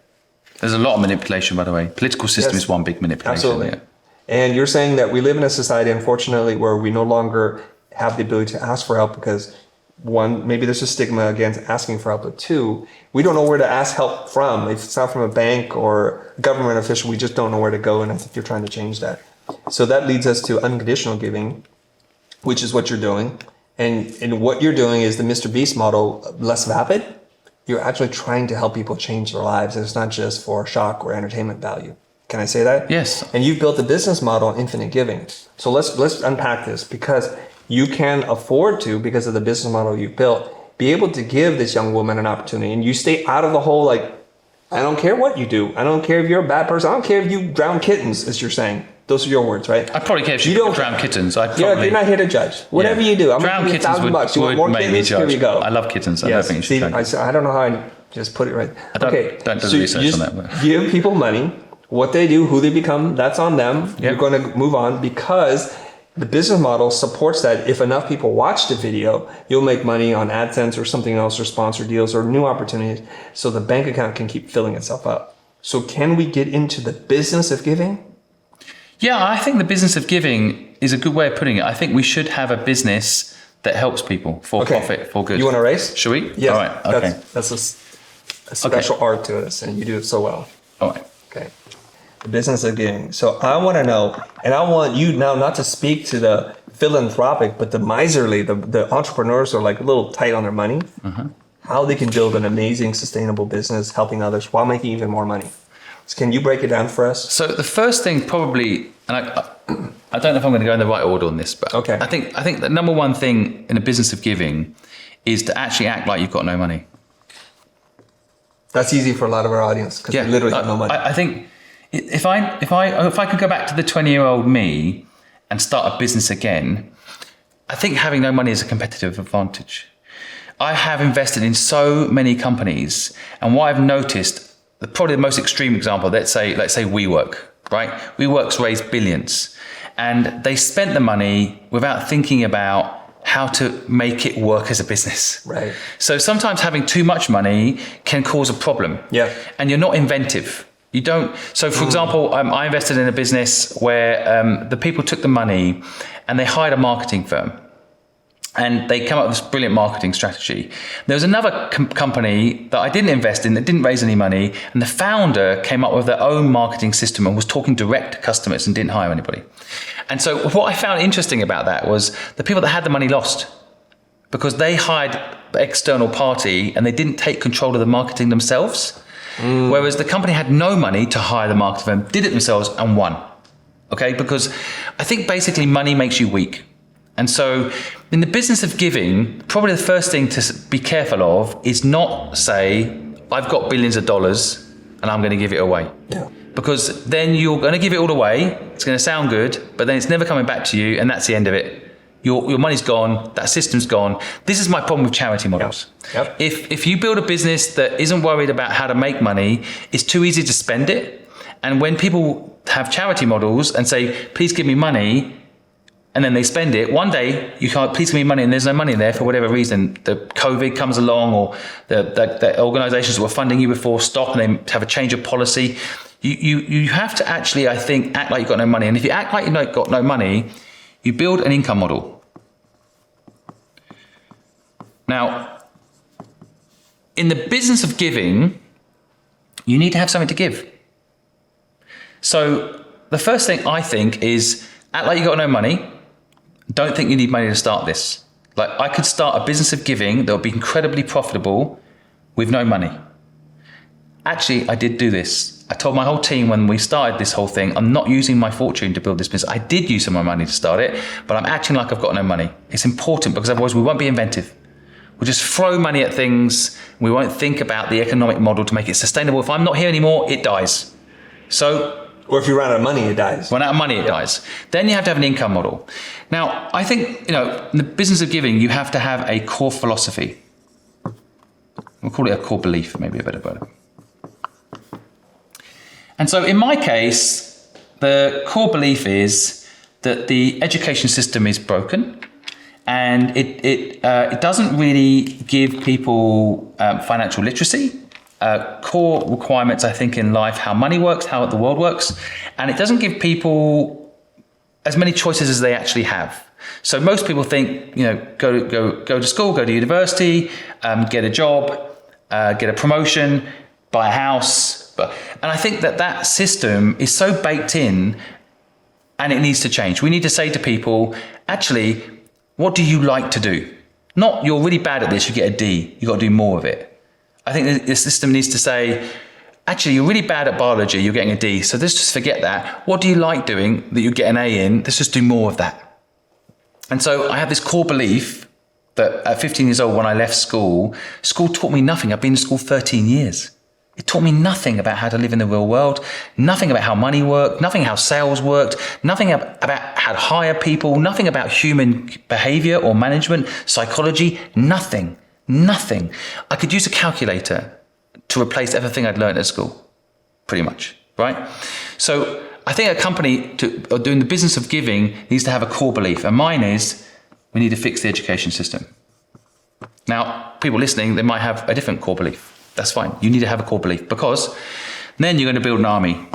There's a lot of manipulation, by the way. Political system is one big manipulation. Absolutely. Yeah. And you're saying that we live in a society, unfortunately, where we no longer have the ability to ask for help because, one, maybe there's a stigma against asking for help, but two, we don't know where to ask help from. If it's not from a bank or a government official, we just don't know where to go, and I think you're trying to change that. So that leads us to unconditional giving, which is what you're doing. And what you're doing is the Mr. Beast model, less vapid. You're actually trying to help people change their lives. It's not just for shock or entertainment value. Can I say that? Yes. And you've built a business model on infinite giving. So let's unpack this, because you can afford to, because of the business model you've built, be able to give this young woman an opportunity. And you stay out of the whole, like, I don't care what you do. I don't care if you're a bad person. I don't care if you drown kittens, as you're saying. Those are your words, right? I'd probably care if you don't drown kittens. You're not here to judge. Whatever you do, I'm going to give you $1,000. You want more make kittens? me judge. Here we go. I love kittens. I don't think you should. I don't know how Just put it right. I don't do the research on that. But. Give people money. What they do, who they become, that's on them. Yep. You're going to move on because the business model supports that. If enough people watch the video, you'll make money on AdSense or something else, or sponsor deals or new opportunities. So the bank account can keep filling itself up. So can we get into the business of giving? Yeah, I think the business of giving is a good way of putting it. I think we should have a business that helps people for profit, for good. You want to race? Should we? Yes. All right. Okay. That's a special art to this, and you do it so well. All right. Okay. The business of giving. So I want to know, and I want you now not to speak to the philanthropic, but the miserly, the entrepreneurs are like a little tight on their money, how they can build an amazing, sustainable business helping others while making even more money. So can you break it down for us? So the first thing probably, and I don't know if I'm going to go in the right order on this, but okay. I think the number one thing in a business of giving is to actually act like you've got no money. That's easy for a lot of our audience because they literally have no money. I think if I could go back to the 20-year-old me and start a business again, I think having no money is a competitive advantage. I have invested in so many companies, and what I've noticed, probably the most extreme example, let's say WeWork, right? WeWork's raised billions, and they spent the money without thinking about how to make it work as a business. Right. So sometimes having too much money can cause a problem. Yeah. And you're not inventive. You don't. So for example, I invested in a business where the people took the money and they hired a marketing firm. And they come up with this brilliant marketing strategy. There was another company that I didn't invest in, that didn't raise any money, and the founder came up with their own marketing system and was talking direct to customers and didn't hire anybody. And so what I found interesting about that was the people that had the money lost, because they hired the external party and they didn't take control of the marketing themselves. Whereas the company had no money to hire the marketing firm, did it themselves and won. Okay, because I think basically money makes you weak. And so in the business of giving, probably the first thing to be careful of is not say, I've got billions of dollars and I'm going to give it away. Yeah. Because then you're going to give it all away. It's going to sound good, but then it's never coming back to you. And that's the end of it. Your money's gone. That system's gone. This is my problem with charity models. Yep. If you build a business that isn't worried about how to make money, it's too easy to spend it. And when people have charity models and say, please give me money, and then they spend it, one day you can't, please give me money, and there's no money in there for whatever reason. The COVID comes along, or the organizations that were funding you before stop and they have a change of policy. You have to actually, I think, act like you've got no money. And if you act like you've got no money, you build an income model. Now, in the business of giving, you need to have something to give. So the first thing I think is act like you've got no money. Don't think you need money to start this. Like, I could start a business of giving that would be incredibly profitable with no money. Actually, I did do this. I told my whole team when we started this whole thing, I'm not using my fortune to build this business. I did use some of my money to start it, but I'm acting like I've got no money. It's important because otherwise we won't be inventive. We'll just throw money at things. We won't think about the economic model to make it sustainable. If I'm not here anymore, it dies. Or if you run out of money, it dies. Run out of money, it dies. Then you have to have an income model. Now, I think, in the business of giving, you have to have a core philosophy. We'll call it a core belief, maybe a better word. And so in my case, the core belief is that the education system is broken, and it doesn't really give people financial literacy. Core requirements, I think, in life, how money works, how the world works, and it doesn't give people as many choices as they actually have. So most people think, go to school, go to university, get a job, get a promotion, buy a house. And I think that system is so baked in, and it needs to change. We need to say to people, actually, what do you like to do? Not, you're really bad at this, you get a D, you got to do more of it. I think the system needs to say, actually, you're really bad at biology, you're getting a D, so let's just forget that. What do you like doing that you get an A in? Let's just do more of that. And so I have this core belief that at 15 years old, when I left school taught me nothing. I've been in school 13 years. It taught me nothing about how to live in the real world, nothing about how money worked, nothing how sales worked, nothing about how to hire people, nothing about human behavior or management, psychology, nothing. I could use a calculator, to replace everything I'd learned at school, pretty much, right? So I think a company doing the business of giving needs to have a core belief. And mine is we need to fix the education system. Now, people listening, they might have a different core belief. That's fine. You need to have a core belief because then you're going to build an army.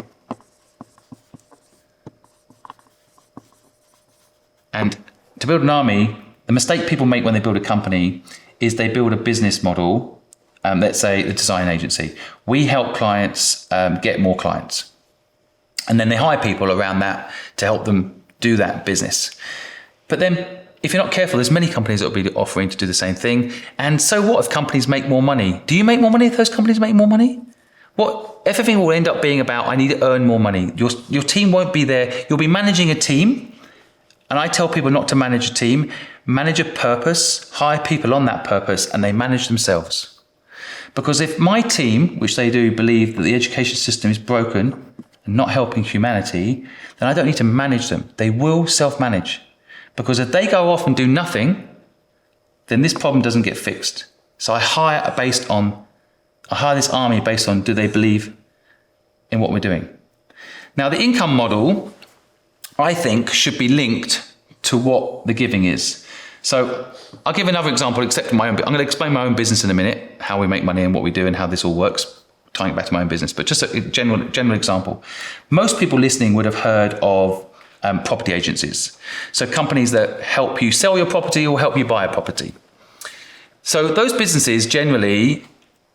And to build an army, the mistake people make when they build a company is they build a business model. Let's say the design agency. We help clients get more clients. And then they hire people around that to help them do that business. But then if you're not careful, there's many companies that will be offering to do the same thing. And so what if companies make more money? Do you make more money if those companies make more money? Everything will end up being about, I need to earn more money. Your team won't be there. You'll be managing a team. And I tell people not to manage a team, manage a purpose, hire people on that purpose, and they manage themselves. Because if my team, which they do, believe that the education system is broken and not helping humanity, then I don't need to manage them. They will self-manage. Because if they go off and do nothing, then this problem doesn't get fixed. So I hire this army based on, do they believe in what we're doing? Now, the income model, I think, should be linked to what the giving is. So I'll give another example, except for I'm going to explain my own business in a minute, how we make money and what we do and how this all works, tying it back to my own business. But just a general example. Most people listening would have heard of property agencies. So companies that help you sell your property or help you buy a property. So those businesses generally,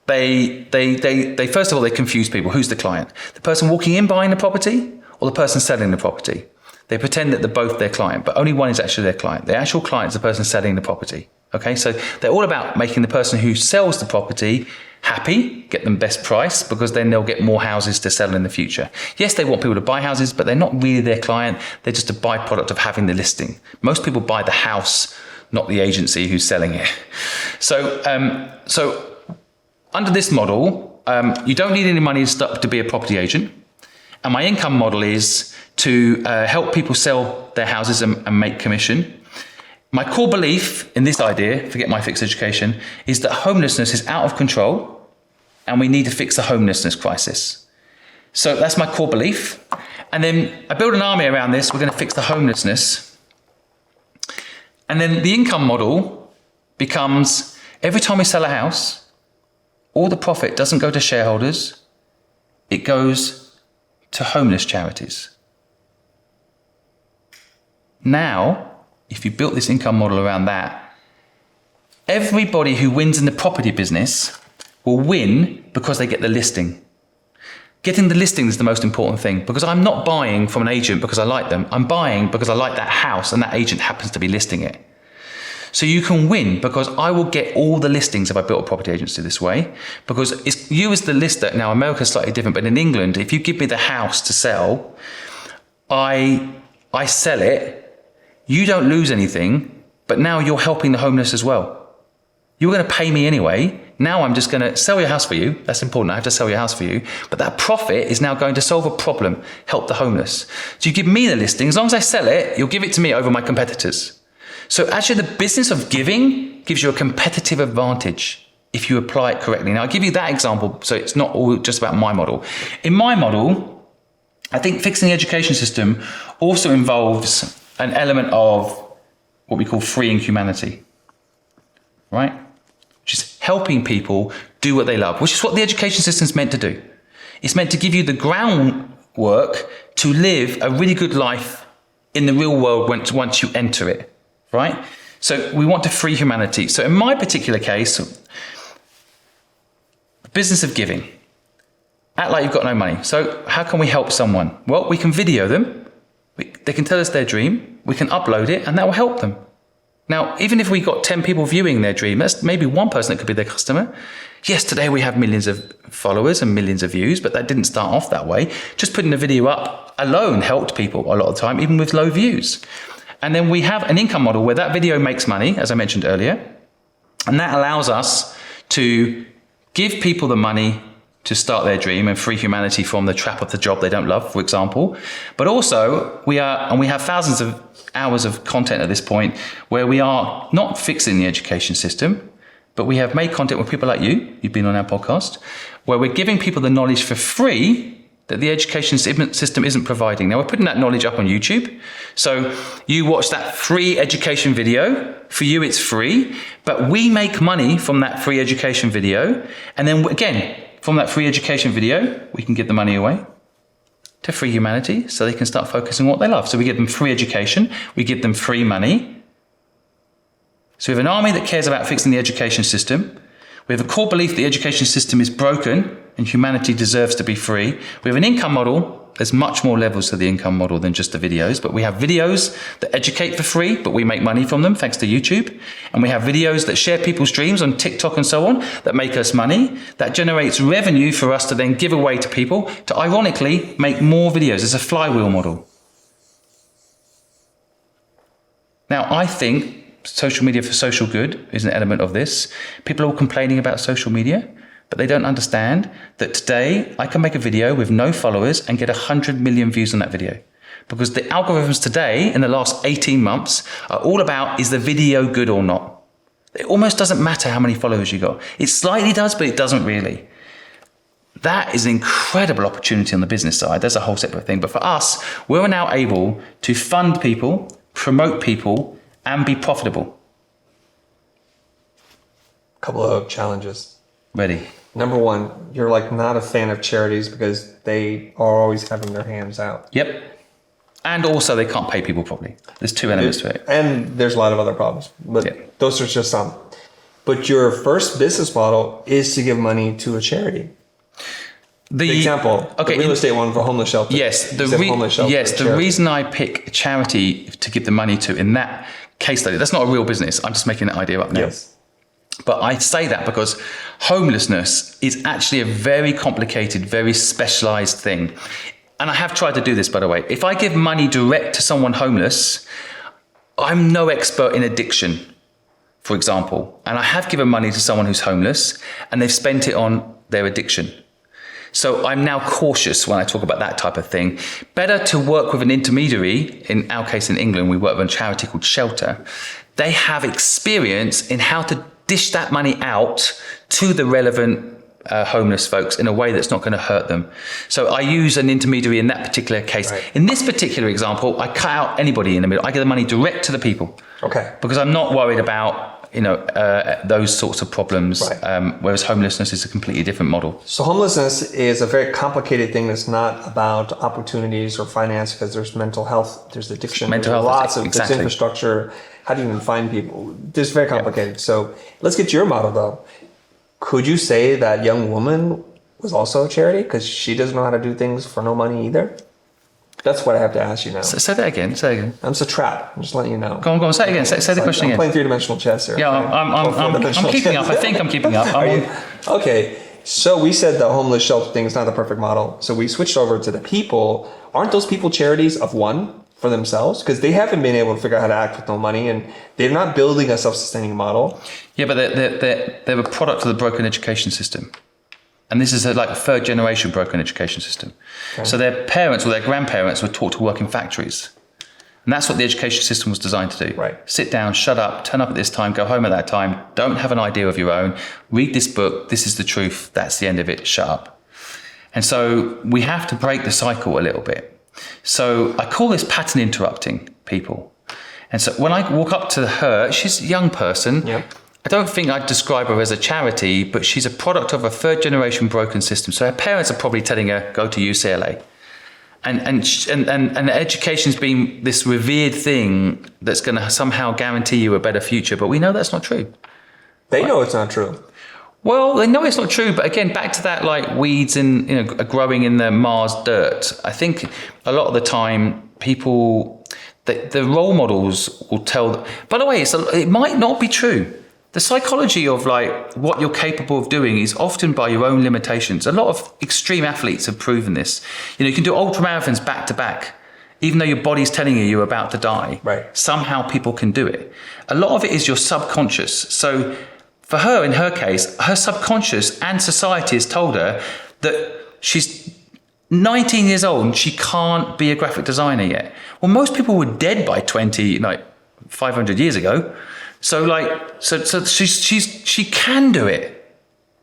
they first of all, they confuse people. Who's the client? The person walking in buying the property or the person selling the property? They pretend that they're both their client, but only one is actually their client. The actual client is the person selling the property. Okay, so they're all about making the person who sells the property happy, get them best price, because then they'll get more houses to sell in the future. Yes, they want people to buy houses, but they're not really their client. They're just a byproduct of having the listing. Most people buy the house, not the agency who's selling it. So under this model, you don't need any money to be a property agent. And my income model is to help people sell their houses and make commission. My core belief in this idea, forget my fixed education, is that homelessness is out of control and we need to fix the homelessness crisis. So that's my core belief. And then I build an army around this. We're going to fix the homelessness. And then the income model becomes every time we sell a house, all the profit doesn't go to shareholders. It goes to homeless charities. Now, if you built this income model around that, everybody who wins in the property business will win because they get the listing. Getting the listing is the most important thing, because I'm not buying from an agent because I like them. I'm buying because I like that house and that agent happens to be listing it. So you can win because I will get all the listings if I built a property agency this way, because it's you as the lister. Now, America's slightly different, but in England, if you give me the house to sell, I sell it. You don't lose anything, but now you're helping the homeless as well. You were going to pay me anyway. Now I'm just going to sell your house for you. That's important. I have to sell your house for you. But that profit is now going to solve a problem, help the homeless. So you give me the listing. As long as I sell it, you'll give it to me over my competitors. So actually the business of giving gives you a competitive advantage if you apply it correctly. Now I'll give you that example so it's not all just about my model. In my model, I think fixing the education system also involves an element of what we call freeing humanity, right? Which is helping people do what they love, which is what the education system is meant to do. It's meant to give you the groundwork to live a really good life in the real world once you enter it, right? So we want to free humanity. So in my particular case, the business of giving. Act like you've got no money. So how can we help someone? Well, we can video them. They can tell us their dream, we can upload it, and that will help them. Now, even if we got 10 people viewing their dream, that's maybe one person that could be their customer. Yes, today we have millions of followers and millions of views, but that didn't start off that way. Just putting a video up alone helped people a lot of the time, even with low views. And then we have an income model where that video makes money, as I mentioned earlier, and that allows us to give people the money to start their dream and free humanity from the trap of the job they don't love, for example. But also, we have thousands of hours of content at this point where we are not fixing the education system, but we have made content with people like you've been on our podcast, where we're giving people the knowledge for free that the education system isn't providing. Now, we're putting that knowledge up on YouTube. So you watch that free education video. For you, it's free, but we make money from that free education video. And then again, from that free education video, we can give the money away to free humanity so they can start focusing on what they love. So we give them free education. We give them free money. So we have an army that cares about fixing the education system. We have a core belief the education system is broken and humanity deserves to be free. We have an income model. There's much more levels to the income model than just the videos, but we have videos that educate for free, but we make money from them thanks to YouTube. And we have videos that share people's dreams on TikTok and so on that make us money, that generates revenue for us to then give away to people to ironically make more videos. It's a flywheel model. Now, I think social media for social good is an element of this. People are all complaining about social media, but they don't understand that today I can make a video with no followers and get 100 million views on that video. Because the algorithms today in the last 18 months are all about, is the video good or not? It almost doesn't matter how many followers you got. It slightly does, but it doesn't really. That is an incredible opportunity on the business side. There's a whole separate thing. But for us, we're now able to fund people, promote people, and be profitable. Couple of challenges. Ready. Number one, you're like not a fan of charities because they are always having their hands out. Yep. And also they can't pay people properly. There's two elements to it. And there's a lot of other problems, but those are just some. But your first business model is to give money to a charity. The example, the real estate one for homeless shelter. Yes, the reason I pick charity to give the money to in that case study, that's not a real business. I'm just making that idea up now. Yes. But I say that because homelessness is actually a very complicated, very specialized thing. And I have tried to do this, by the way. If I give money direct to someone homeless, I'm no expert in addiction, for example. And I have given money to someone who's homeless and they've spent it on their addiction. So I'm now cautious when I talk about that type of thing. Better to work with an intermediary. In our case in England, we work with a charity called Shelter. They have experience in how to dish that money out to the relevant homeless folks in a way that's not going to hurt them. So I use an intermediary in that particular case. Right. In this particular example, I cut out anybody in the middle. I give the money direct to the people. Okay. Because I'm not worried about those sorts of problems, right. Whereas homelessness is a completely different model. So homelessness is a very complicated thing that's not about opportunities or finance, because there's mental health, there's addiction, there's lots of there's infrastructure. How do you even find people? It's very complicated. Yeah. So let's get to your model though. Could you say that young woman was also a charity because she doesn't know how to do things for no money either? That's what I have to ask you now. Say that again. It's a trap. I'm just letting you know. Go on. Say it again. Say the question again. I'm playing three-dimensional chess here. Yeah, I'm keeping up. I think I'm keeping up. Okay. So we said the homeless shelter thing is not the perfect model. So we switched over to the people. Aren't those people charities of one for themselves? Because they haven't been able to figure out how to act with no money, and they're not building a self-sustaining model. Yeah, but they're a product of the broken education system. And this is like a third generation broken education system. Okay. So their parents or their grandparents were taught to work in factories. And that's what the education system was designed to do. Right. Sit down, shut up, turn up at this time, go home at that time, don't have an idea of your own, read this book, this is the truth, that's the end of it, shut up. And so we have to break the cycle a little bit. So I call this pattern interrupting people. And so when I walk up to her, she's a young person. Yep. I don't think I'd describe her as a charity, but she's a product of a third generation broken system. So her parents are probably telling her, go to UCLA. And education's been this revered thing that's going to somehow guarantee you a better future. But we know that's not true. They know it's not true. Well, they know it's not true. But again, back to that, like weeds and growing in the Mars dirt. I think a lot of the time people, the role models will tell. By the way, it might not be true. The psychology of like what you're capable of doing is often by your own limitations. A lot of extreme athletes have proven this. You can do ultramarathons back to back, even though your body's telling you you're about to die. Right. Somehow people can do it. A lot of it is your subconscious. So for her, in her case, her subconscious and society has told her that she's 19 years old and she can't be a graphic designer yet. Well, most people were dead by 500 years ago. So she can do it,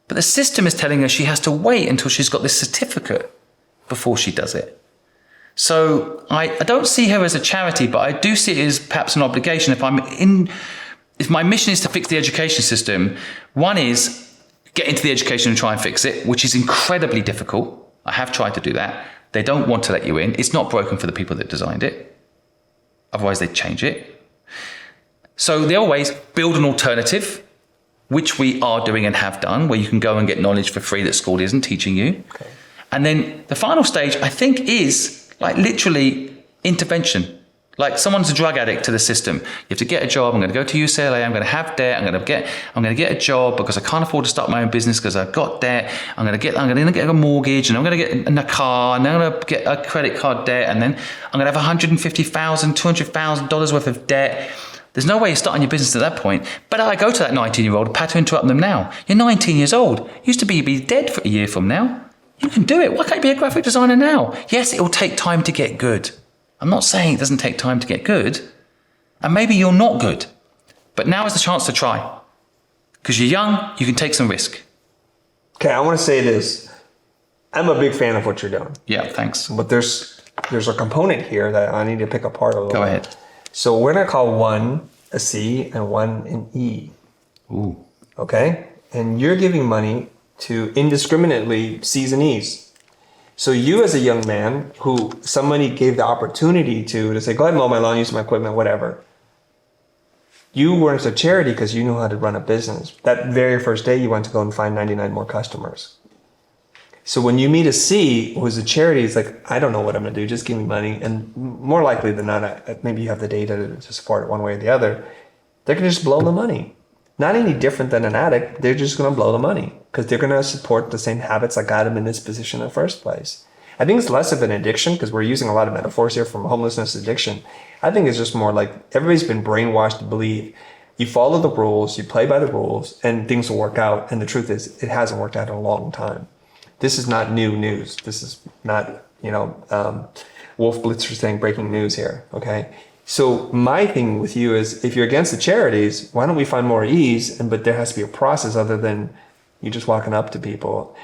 but the system is telling her she has to wait until she's got this certificate before she does it. So I don't see her as a charity, but I do see it as perhaps an obligation. If my mission is to fix the education system, one is get into the education and try and fix it, which is incredibly difficult. I have tried to do that. They don't want to let you in. It's not broken for the people that designed it. Otherwise they'd change it. So the old way is build an alternative, which we are doing and have done, where you can go and get knowledge for free that school isn't teaching you. Okay. And then the final stage, I think, is like literally intervention. Like someone's a drug addict to the system. You have to get a job. I'm going to go to UCLA. I'm going to have debt. I'm going to get a job because I can't afford to start my own business because I've got debt. I'm going to get a mortgage, and I'm going to get a car, and then I'm going to get a credit card debt, and then I'm going to have $150,000, $200,000 worth of debt. There's no way you're starting your business at that point. But I go to that 19-year-old and pat to interrupt them now. You're 19 years old. Used to be dead for a year from now. You can do it. Why can't you be a graphic designer now? Yes, it will take time to get good. I'm not saying it doesn't take time to get good. And maybe you're not good. But now is the chance to try. Because you're young, you can take some risk. Okay, I want to say this. I'm a big fan of what you're doing. Yeah, thanks. But there's a component here that I need to pick apart a little. Go ahead. So we're going to call one a C and one an E. Ooh. Okay? And you're giving money to indiscriminately C's and E's. So you as a young man who somebody gave the opportunity to say, go ahead and mow my lawn, use my equipment, whatever. You weren't a charity because you knew how to run a business. That very first day you went to go and find 99 more customers. So when you meet a C who's a charity, it's like, I don't know what I'm going to do, just give me money. And more likely than not, maybe you have the data to support it one way or the other, they're going to just blow the money. Not any different than an addict, they're just going to blow the money because they're going to support the same habits that got them in this position in the first place. I think it's less of an addiction because we're using a lot of metaphors here from homelessness addiction. I think it's just more like everybody's been brainwashed to believe you follow the rules, you play by the rules, and things will work out. And the truth is, it hasn't worked out in a long time. This is not new news. This is not, Wolf Blitzer saying breaking news here, okay? So my thing with you is, if you're against the charities, why don't we find more E's? But there has to be a process other than you just walking up to people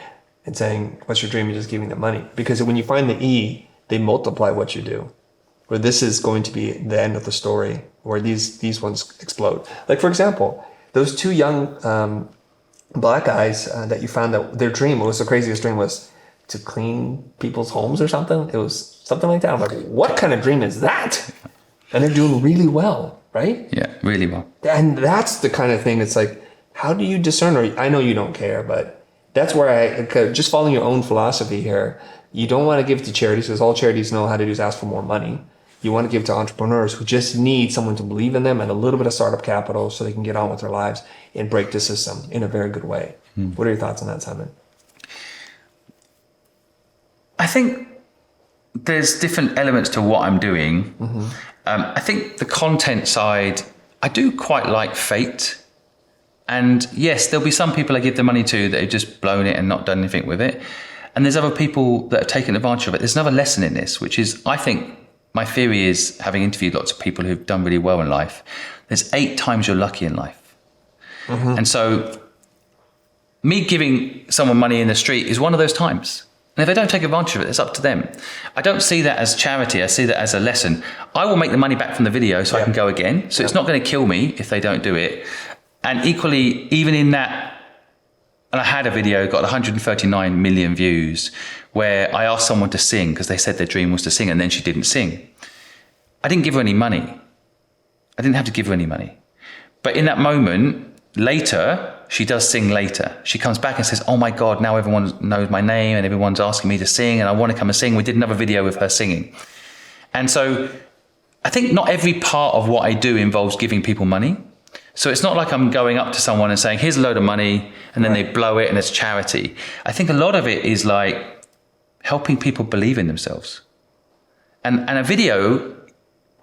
and saying, what's your dream? You're just giving them money. Because when you find the E, they multiply what you do. Where this is going to be the end of the story, where these ones explode. Like, for example, those two young black guys that you found that their dream, what was the craziest dream, was to clean people's homes or something. It was something like that. I'm like, what kind of dream is that? And they're doing really well, right? Yeah, really well. And that's the kind of thing. It's like, how do you discern? Or I know you don't care, but that's where just following your own philosophy here. You don't want to give to charities because all charities know how to do is ask for more money. You want to give to entrepreneurs who just need someone to believe in them and a little bit of startup capital so they can get on with their lives and break the system in a very good way. What are your thoughts on that, Simon? I think there's different elements to what I'm doing. Mm-hmm. I think the content side, I do quite like fate. And yes, there'll be some people I give the money to that have just blown it and not done anything with it. And there's other people that have taken advantage of it. There's another lesson in this, which is, I think, my theory is, having interviewed lots of people who've done really well in life, there's 8 times you're lucky in life. Mm-hmm. And so me giving someone money in the street is one of those times. And if they don't take advantage of it, it's up to them. I don't see that as charity. I see that as a lesson. I will make the money back from the video so I can go again. So it's not going to kill me if they don't do it. And equally, even in that, and I had a video, got 139 million views, where I asked someone to sing because they said their dream was to sing, and then she didn't sing. I didn't give her any money. I didn't have to give her any money. But in that moment, later, she does sing later. She comes back and says, oh my God, now everyone knows my name and everyone's asking me to sing and I want to come and sing. We did another video with her singing. And so I think not every part of what I do involves giving people money. So it's not like I'm going up to someone and saying, here's a load of money, and then they blow it and it's charity. I think a lot of it is like helping people believe in themselves. And a video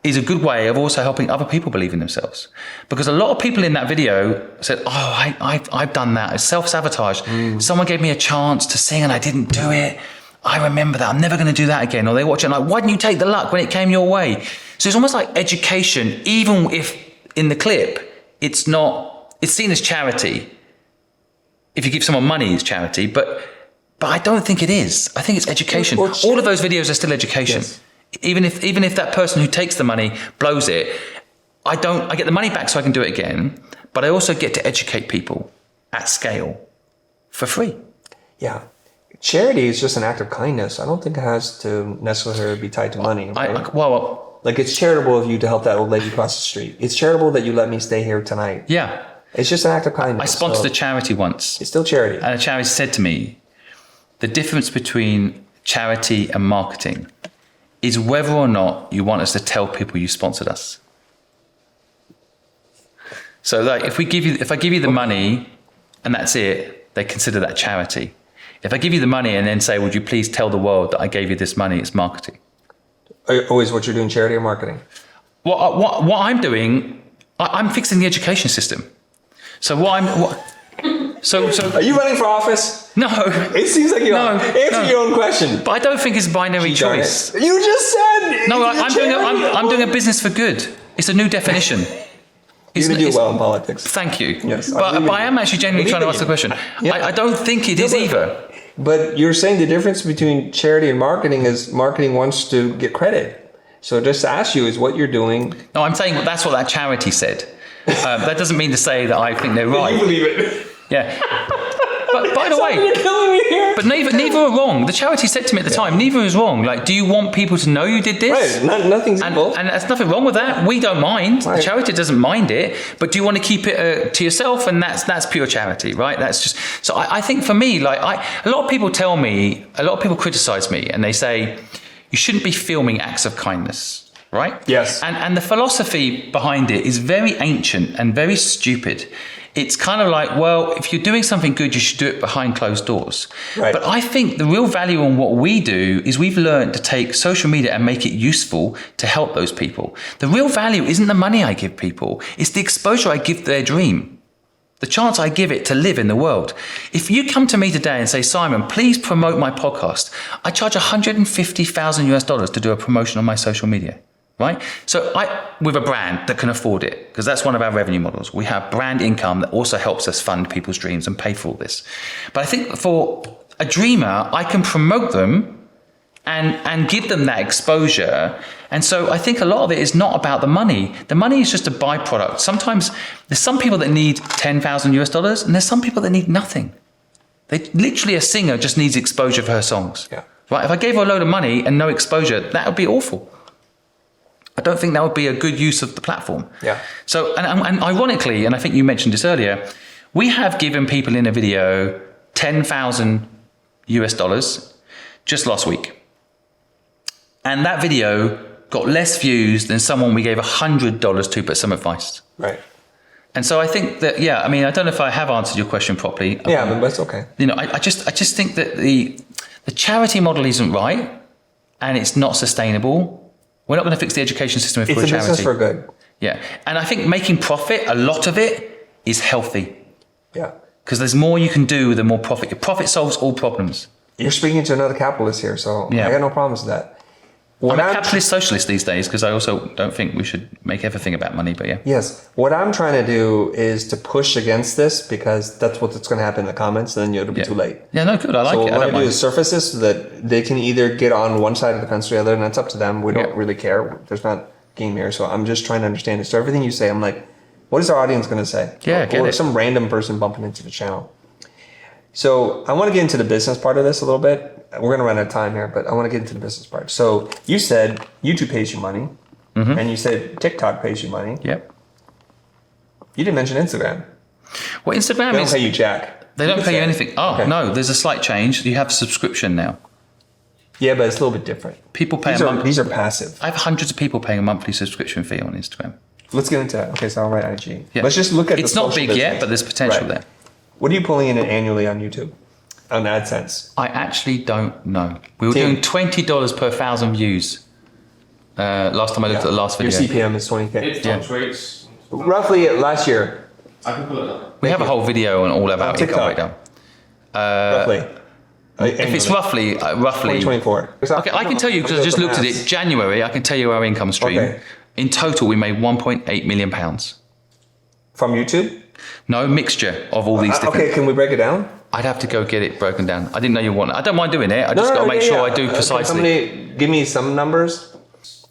is a good way of also helping other people believe in themselves. Because a lot of people in that video said, oh, I've done that. It's self-sabotage. Someone gave me a chance to sing and I didn't do it. I remember that. I'm never going to do that again. Or they watch it like, why didn't you take the luck when it came your way? So it's almost like education, even if in the clip, it's seen as charity. If you give someone money, it's charity, but I don't think it is. I think it's education. All of those videos are still education. Yes. Even if that person who takes the money blows it, I get the money back so I can do it again, but I also get to educate people at scale for free. Yeah. Charity is just an act of kindness. I don't think it has to necessarily be tied to money. Right? Like it's charitable of you to help that old lady across the street. It's charitable that you let me stay here tonight. Yeah. It's just an act of kindness. I sponsored a charity once. It's still charity. And a charity said to me, the difference between charity and marketing is whether or not you want us to tell people you sponsored us. So like if I give you the money and that's it, they consider that charity. If I give you the money and then say, would you please tell the world that I gave you this money, it's marketing. Always what you're doing, charity or marketing? What I'm doing, I'm fixing the education system. So So are you running for office? No. It seems like you are. Answer your own question. But I don't think it's binary choice. You just said. No, I'm doing a business for good. It's a new definition. You're going to do well in politics. Thank you. Yes, but I am actually genuinely trying to ask the question. Yeah. I don't think it is either. But you're saying the difference between charity and marketing is marketing wants to get credit. So just to ask you is what you're doing. No, I'm saying that's what that charity said. That doesn't mean to say that I think they're right. You believe it. Yeah. But by the way, you're killing me here. But neither are wrong. The charity said to me at the time, neither is wrong. Like, do you want people to know you did this? Right, nothing's evil. And there's nothing wrong with that. We don't mind. Right. The charity doesn't mind it. But do you want to keep it to yourself? And that's pure charity, right? That's just. So I think for me, like a lot of people criticize me, and they say you shouldn't be filming acts of kindness, right? Yes. And the philosophy behind it is very ancient and very stupid. It's kind of like, well, if you're doing something good, you should do it behind closed doors. Right. But I think the real value in what we do is we've learned to take social media and make it useful to help those people. The real value isn't the money I give people. It's the exposure I give their dream. The chance I give it to live in the world. If you come to me today and say, Simon, please promote my podcast, I charge $150,000 to do a promotion on my social media. Right? So with a brand that can afford it, because that's one of our revenue models. We have brand income that also helps us fund people's dreams and pay for all this. But I think for a dreamer, I can promote them and give them that exposure. And so I think a lot of it is not about the money. The money is just a byproduct. Sometimes there's some people that need $10,000 and there's some people that need nothing. Literally a singer just needs exposure for her songs. Yeah. Right? If I gave her a load of money and no exposure, that would be awful. I don't think that would be a good use of the platform. Yeah. So, and ironically, and I think you mentioned this earlier, we have given people in a video $10,000 just last week. And that video got less views than someone we gave $100 to, but some advice. Right. And so I think that, yeah, I mean, I don't know if I have answered your question properly. Yeah, but that's okay. You know, I just think that the charity model isn't right and it's not sustainable. We're not going to fix the education system if we're a charity. It's a business for good. Yeah. And I think making profit, a lot of it, is healthy. Yeah. Because there's more you can do with the more profit. Your profit solves all problems. You're speaking to another capitalist here, so yeah. I got no problems with that. I'm a capitalist socialist these days because I also don't think we should make everything about money, but yeah. Yes. What I'm trying to do is to push against this because that's what's going to happen in the comments and then it'll be too late. Yeah, no, good. I like it. So what I I don't do mind. is surface this so that they can either get on one side of the fence or the other, and that's up to them. We don't really care. There's not game here. So I'm just trying to understand it. So everything you say, I'm like, what is our audience going to say? Yeah, or some random person bumping into the channel. So I want to get into the business part of this a little bit. We're going to run out of time here, but I want to get into the business part. So you said YouTube pays you money, and you said TikTok pays you money. Yep. You didn't mention Instagram. Well, Instagram They don't pay you jack. They don't pay you anything. Oh, Okay. no, there's a slight change. You have subscription now. Yeah, but it's a little bit different. People pay These are passive. I have hundreds of people paying a monthly subscription fee on Instagram. Let's get into that. Okay, so I'll write IG. Yeah. Let's just look at It's the not social big business. yet, but there's potential Right. there. What are you pulling in annually on YouTube? On AdSense? I actually don't know. We were doing $20 per 1,000 views. Last time I looked at the last video. Your CPM is 20K. It fluctuates. Roughly last year. I can pull it up. We have a whole video on all about income TikTok. breakdown. Roughly. If it's roughly 2024. Okay, I can tell you because I just looked at it. January, I can tell you our income stream. Okay. In total, we made £1.8 million. From YouTube? No, mixture of all these different. Okay, can we break it down? I'd have to go get it broken down. I didn't know you want it. I don't mind doing it. I just got to make sure I do precisely. Give me some numbers.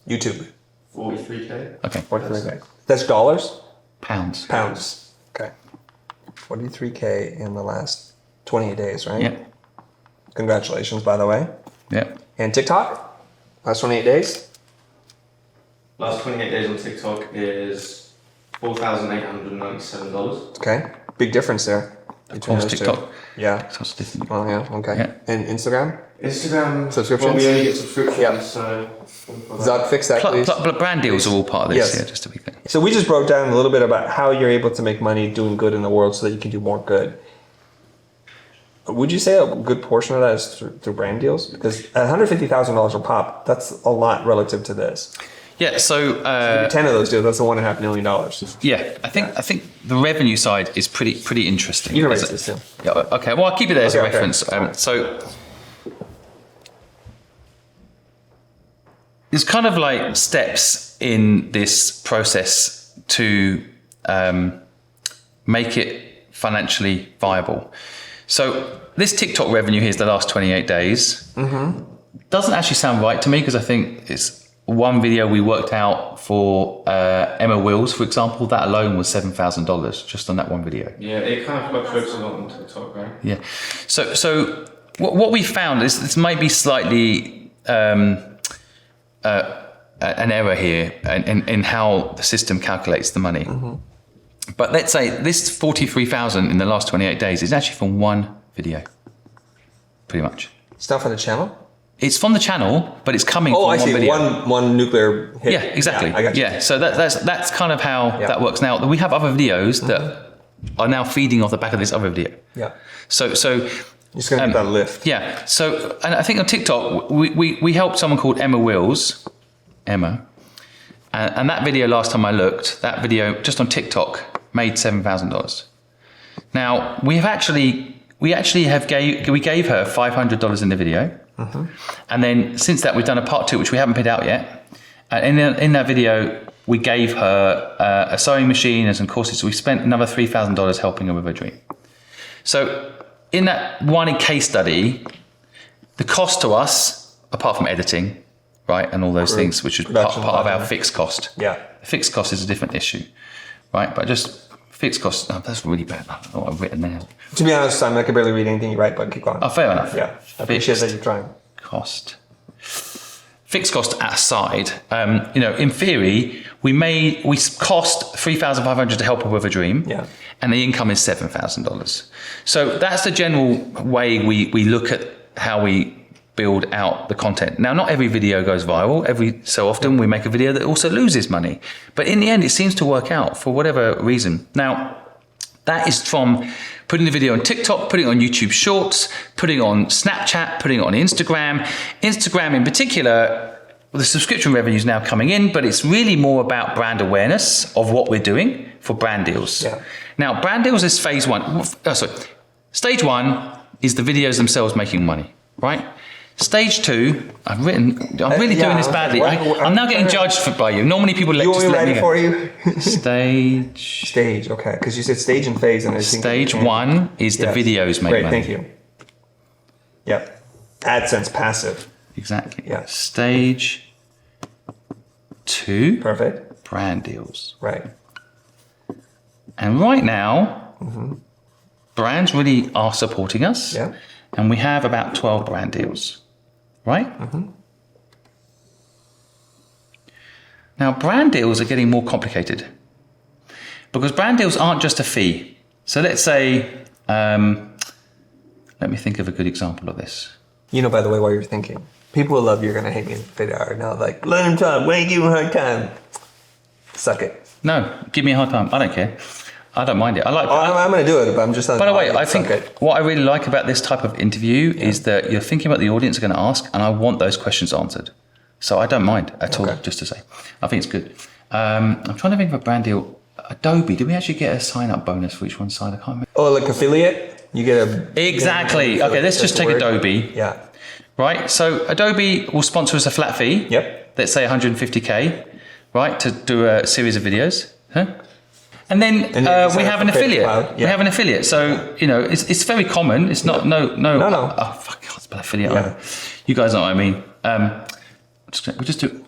YouTube. 43K. Okay. 43K. That's dollars? Pounds. Pounds. Okay. 43K in the last 28 days, right? Yeah. Congratulations, by the way. Yeah. And TikTok? Last 28 days? Last 28 days on TikTok is $4,897. Okay. Big difference there. Between Across those TikTok. two. Yeah. Sounds different. Oh, yeah. Okay. Yeah. And Instagram? Instagram Subscriptions? Well, we only get subscriptions, Yeah. so. Zach, fix that, please. Brand deals are all part of this, Yes. yeah, just to be clear. So we just broke down a little bit about how you're able to make money doing good in the world so that you can do more good. Would you say a good portion of that is through brand deals? Because at $150,000 a pop, that's a lot relative to this. Yeah, so 10 of those deals, that's $1.5 million. yeah, I think the revenue side is pretty interesting. You can raise this too. Yeah, okay. Well, I'll keep it there as a Okay, okay. reference. So there's kind of like steps in this process to make it financially viable. So this TikTok revenue here is the last 28 days. Doesn't actually sound right to me because I think it's one video we worked out for Emma Wills, for example. That alone was $7,000 just on that one video. Yeah, it kind of fluctuates a lot on TikTok, right? Yeah. So what we found is this might be slightly an error here in how the system calculates the money. But let's say this 43,000 in the last 28 days is actually from one video, pretty much. Stuff on the channel? It's from the channel, but it's coming from one video. One nuclear hit. Yeah, exactly. Yeah, I got you. Yeah, so that's kind of how that works. Now, we have other videos that are now feeding off the back of this other video. Yeah. So Just going to get that lift. yeah. So, and I think on TikTok, we helped someone called Emma Wills, Emma, and that video, last time I looked, that video just on TikTok made $7,000. Now we gave her $500 in the video, and then since that we've done a part 2 which we haven't put out yet. And in that video we gave her a sewing machine and some courses. So we spent another $3,000 helping her with her dream. So in that one case study, the cost to us, apart from editing, right, and all those things, which is part of our fixed cost. Yeah. The fixed cost is a different issue, right? But just fixed cost, that's really bad. I don't know what I've written there. To be honest, Simon, I can barely read anything you write, but keep going. Oh, fair enough. Yeah. I appreciate that you're trying. Cost. Fixed cost aside, in theory, we cost $3,500 to help her with a dream, and the income is $7,000. So that's the general way we look at how we build out the content. Now, not every video goes viral. Every so often we make a video that also loses money, but in the end, it seems to work out for whatever reason. Now, that is from putting the video on TikTok, putting it on YouTube Shorts, putting it on Snapchat, putting it on Instagram. Instagram in particular, the subscription revenue is now coming in, but it's really more about brand awareness of what we're doing for brand deals. Yeah. Now, brand deals is phase 1. Stage 1 is the videos themselves making money, right? Stage 2, I'm really doing this badly. I'm now getting judged by you. Normally people You want me to write it for you? Stage, okay, because you said stage and phase. And I think Stage 1 is the videos make Great, money. thank you. Yep. AdSense passive. Exactly. Yeah. Stage 2, Perfect. brand deals. Right. And right now, brands really are supporting us. Yeah. And we have about 12 brand deals, right? Now, brand deals are getting more complicated because brand deals aren't just a fee. So let's say, let me think of a good example of this. By the way, while you're thinking, people will love you're going to hate me in the video right now. Like, let him talk. Why give him a hard time? Suck it. No, give me a hard time. I don't care. I don't mind it. I'm going to do it, but I'm just not. By the way, I think what I really like about this type of interview is that you're thinking about the audience are going to ask, and I want those questions answered. So I don't mind at all, just to say. I think it's good. I'm trying to think of a brand deal. Adobe, did we actually get a sign-up bonus for each one side? I can't remember. Oh, like affiliate? You get a... Exactly. Okay, let's just take Adobe. Yeah. Right, so Adobe will sponsor us a flat fee. Yep. Let's say 150K, right, to do a series of videos. Huh? And then And then you we sign have up an for affiliate. Cloud, We have an affiliate. So, it's very common. It's not, no. Oh, fuck, I can't spell affiliate. Yeah. You guys know what I mean. We'll just do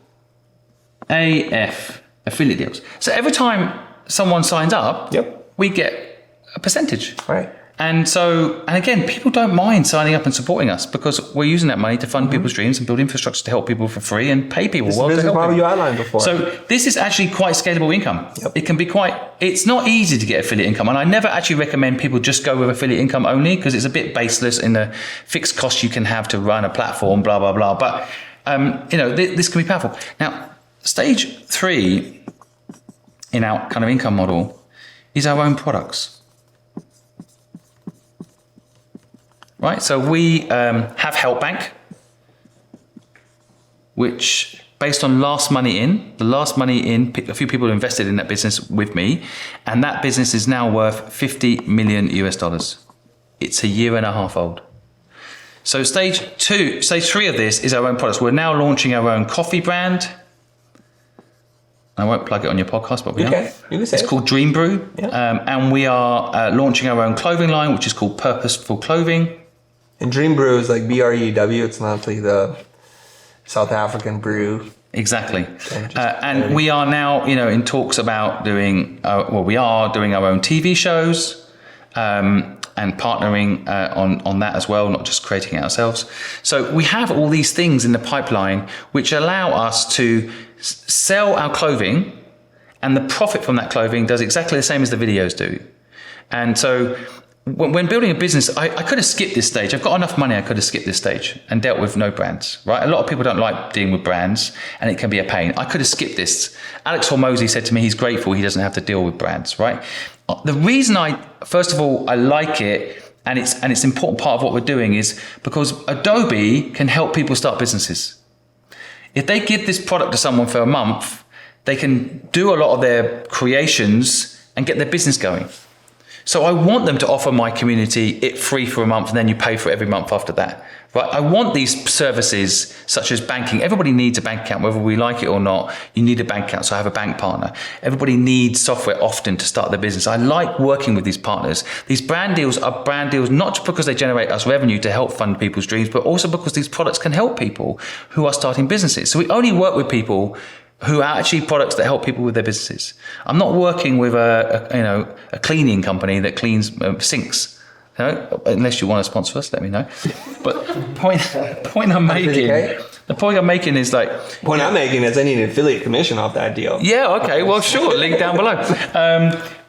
AF, affiliate deals. So every time someone signs up, we get a percentage. Right. And again, people don't mind signing up and supporting us because we're using that money to fund people's dreams and build infrastructure to help people for free and pay people well to business help model people. you outlined before. So this is actually quite scalable income. Yep. It can be it's not easy to get affiliate income. And I never actually recommend people just go with affiliate income only because it's a bit baseless in the fixed cost you can have to run a platform, blah, blah, blah. But, this can be powerful. Now, stage 3 in our kind of income model is our own products. Right, so we have Help Bank, which based on last money in, a few people invested in that business with me, and that business is now worth $50 million US. It's a year and a half old. So stage 3 of this is our own products. We're now launching our own coffee brand. I won't plug it on your podcast, but we are. You can say it's it. called Dream Brew, Yeah. and we are launching our own clothing line, which is called Purposeful Clothing. And Dream Brew is like BREW. It's not like the South African brew. Exactly. And we are now, in talks about doing, we are doing our own TV shows and partnering on that as well, not just creating it ourselves. So we have all these things in the pipeline which allow us to sell our clothing, and the profit from that clothing does exactly the same as the videos do. And so when building a business, I could have skipped this stage. I've got enough money, I could have skipped this stage and dealt with no brands, right? A lot of people don't like dealing with brands and it can be a pain. I could have skipped this. Alex Hormozy said to me he's grateful he doesn't have to deal with brands, right? The reason first of all, I like it, and it's an important part of what we're doing, is because Adobe can help people start businesses. If they give this product to someone for a month, they can do a lot of their creations and get their business going. So I want them to offer my community it free for a month, and then you pay for it every month after that. Right? I want these services such as banking. Everybody needs a bank account, whether we like it or not. You need a bank account, so I have a bank partner. Everybody needs software often to start their business. I like working with these partners. These brand deals are brand deals not just because they generate us revenue to help fund people's dreams, but also because these products can help people who are starting businesses. So we only work with people who are actually products that help people with their businesses. I'm not working with a cleaning company that cleans sinks. Unless you want to sponsor us, let me know. But the point I'm making is like... Point I'm making is I need an affiliate commission off that deal. Yeah, okay, well, sure, link down below.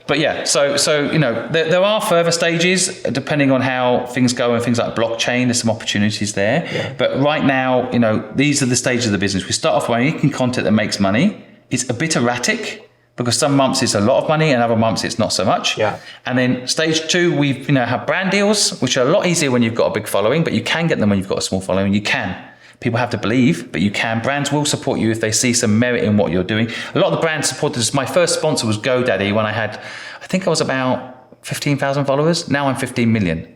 But yeah, so there are further stages depending on how things go, and things like blockchain, there's some opportunities there. Yeah. But right now, these are the stages of the business. We start off by making content that makes money. It's a bit erratic because some months it's a lot of money and other months it's not so much. Yeah. And then stage 2, we have brand deals, which are a lot easier when you've got a big following, but you can get them when you've got a small following. You can. People have to believe, but you can. Brands will support you if they see some merit in what you're doing. A lot of the brands supported us. My first sponsor was GoDaddy when I think I was about 15,000 followers. Now I'm 15 million.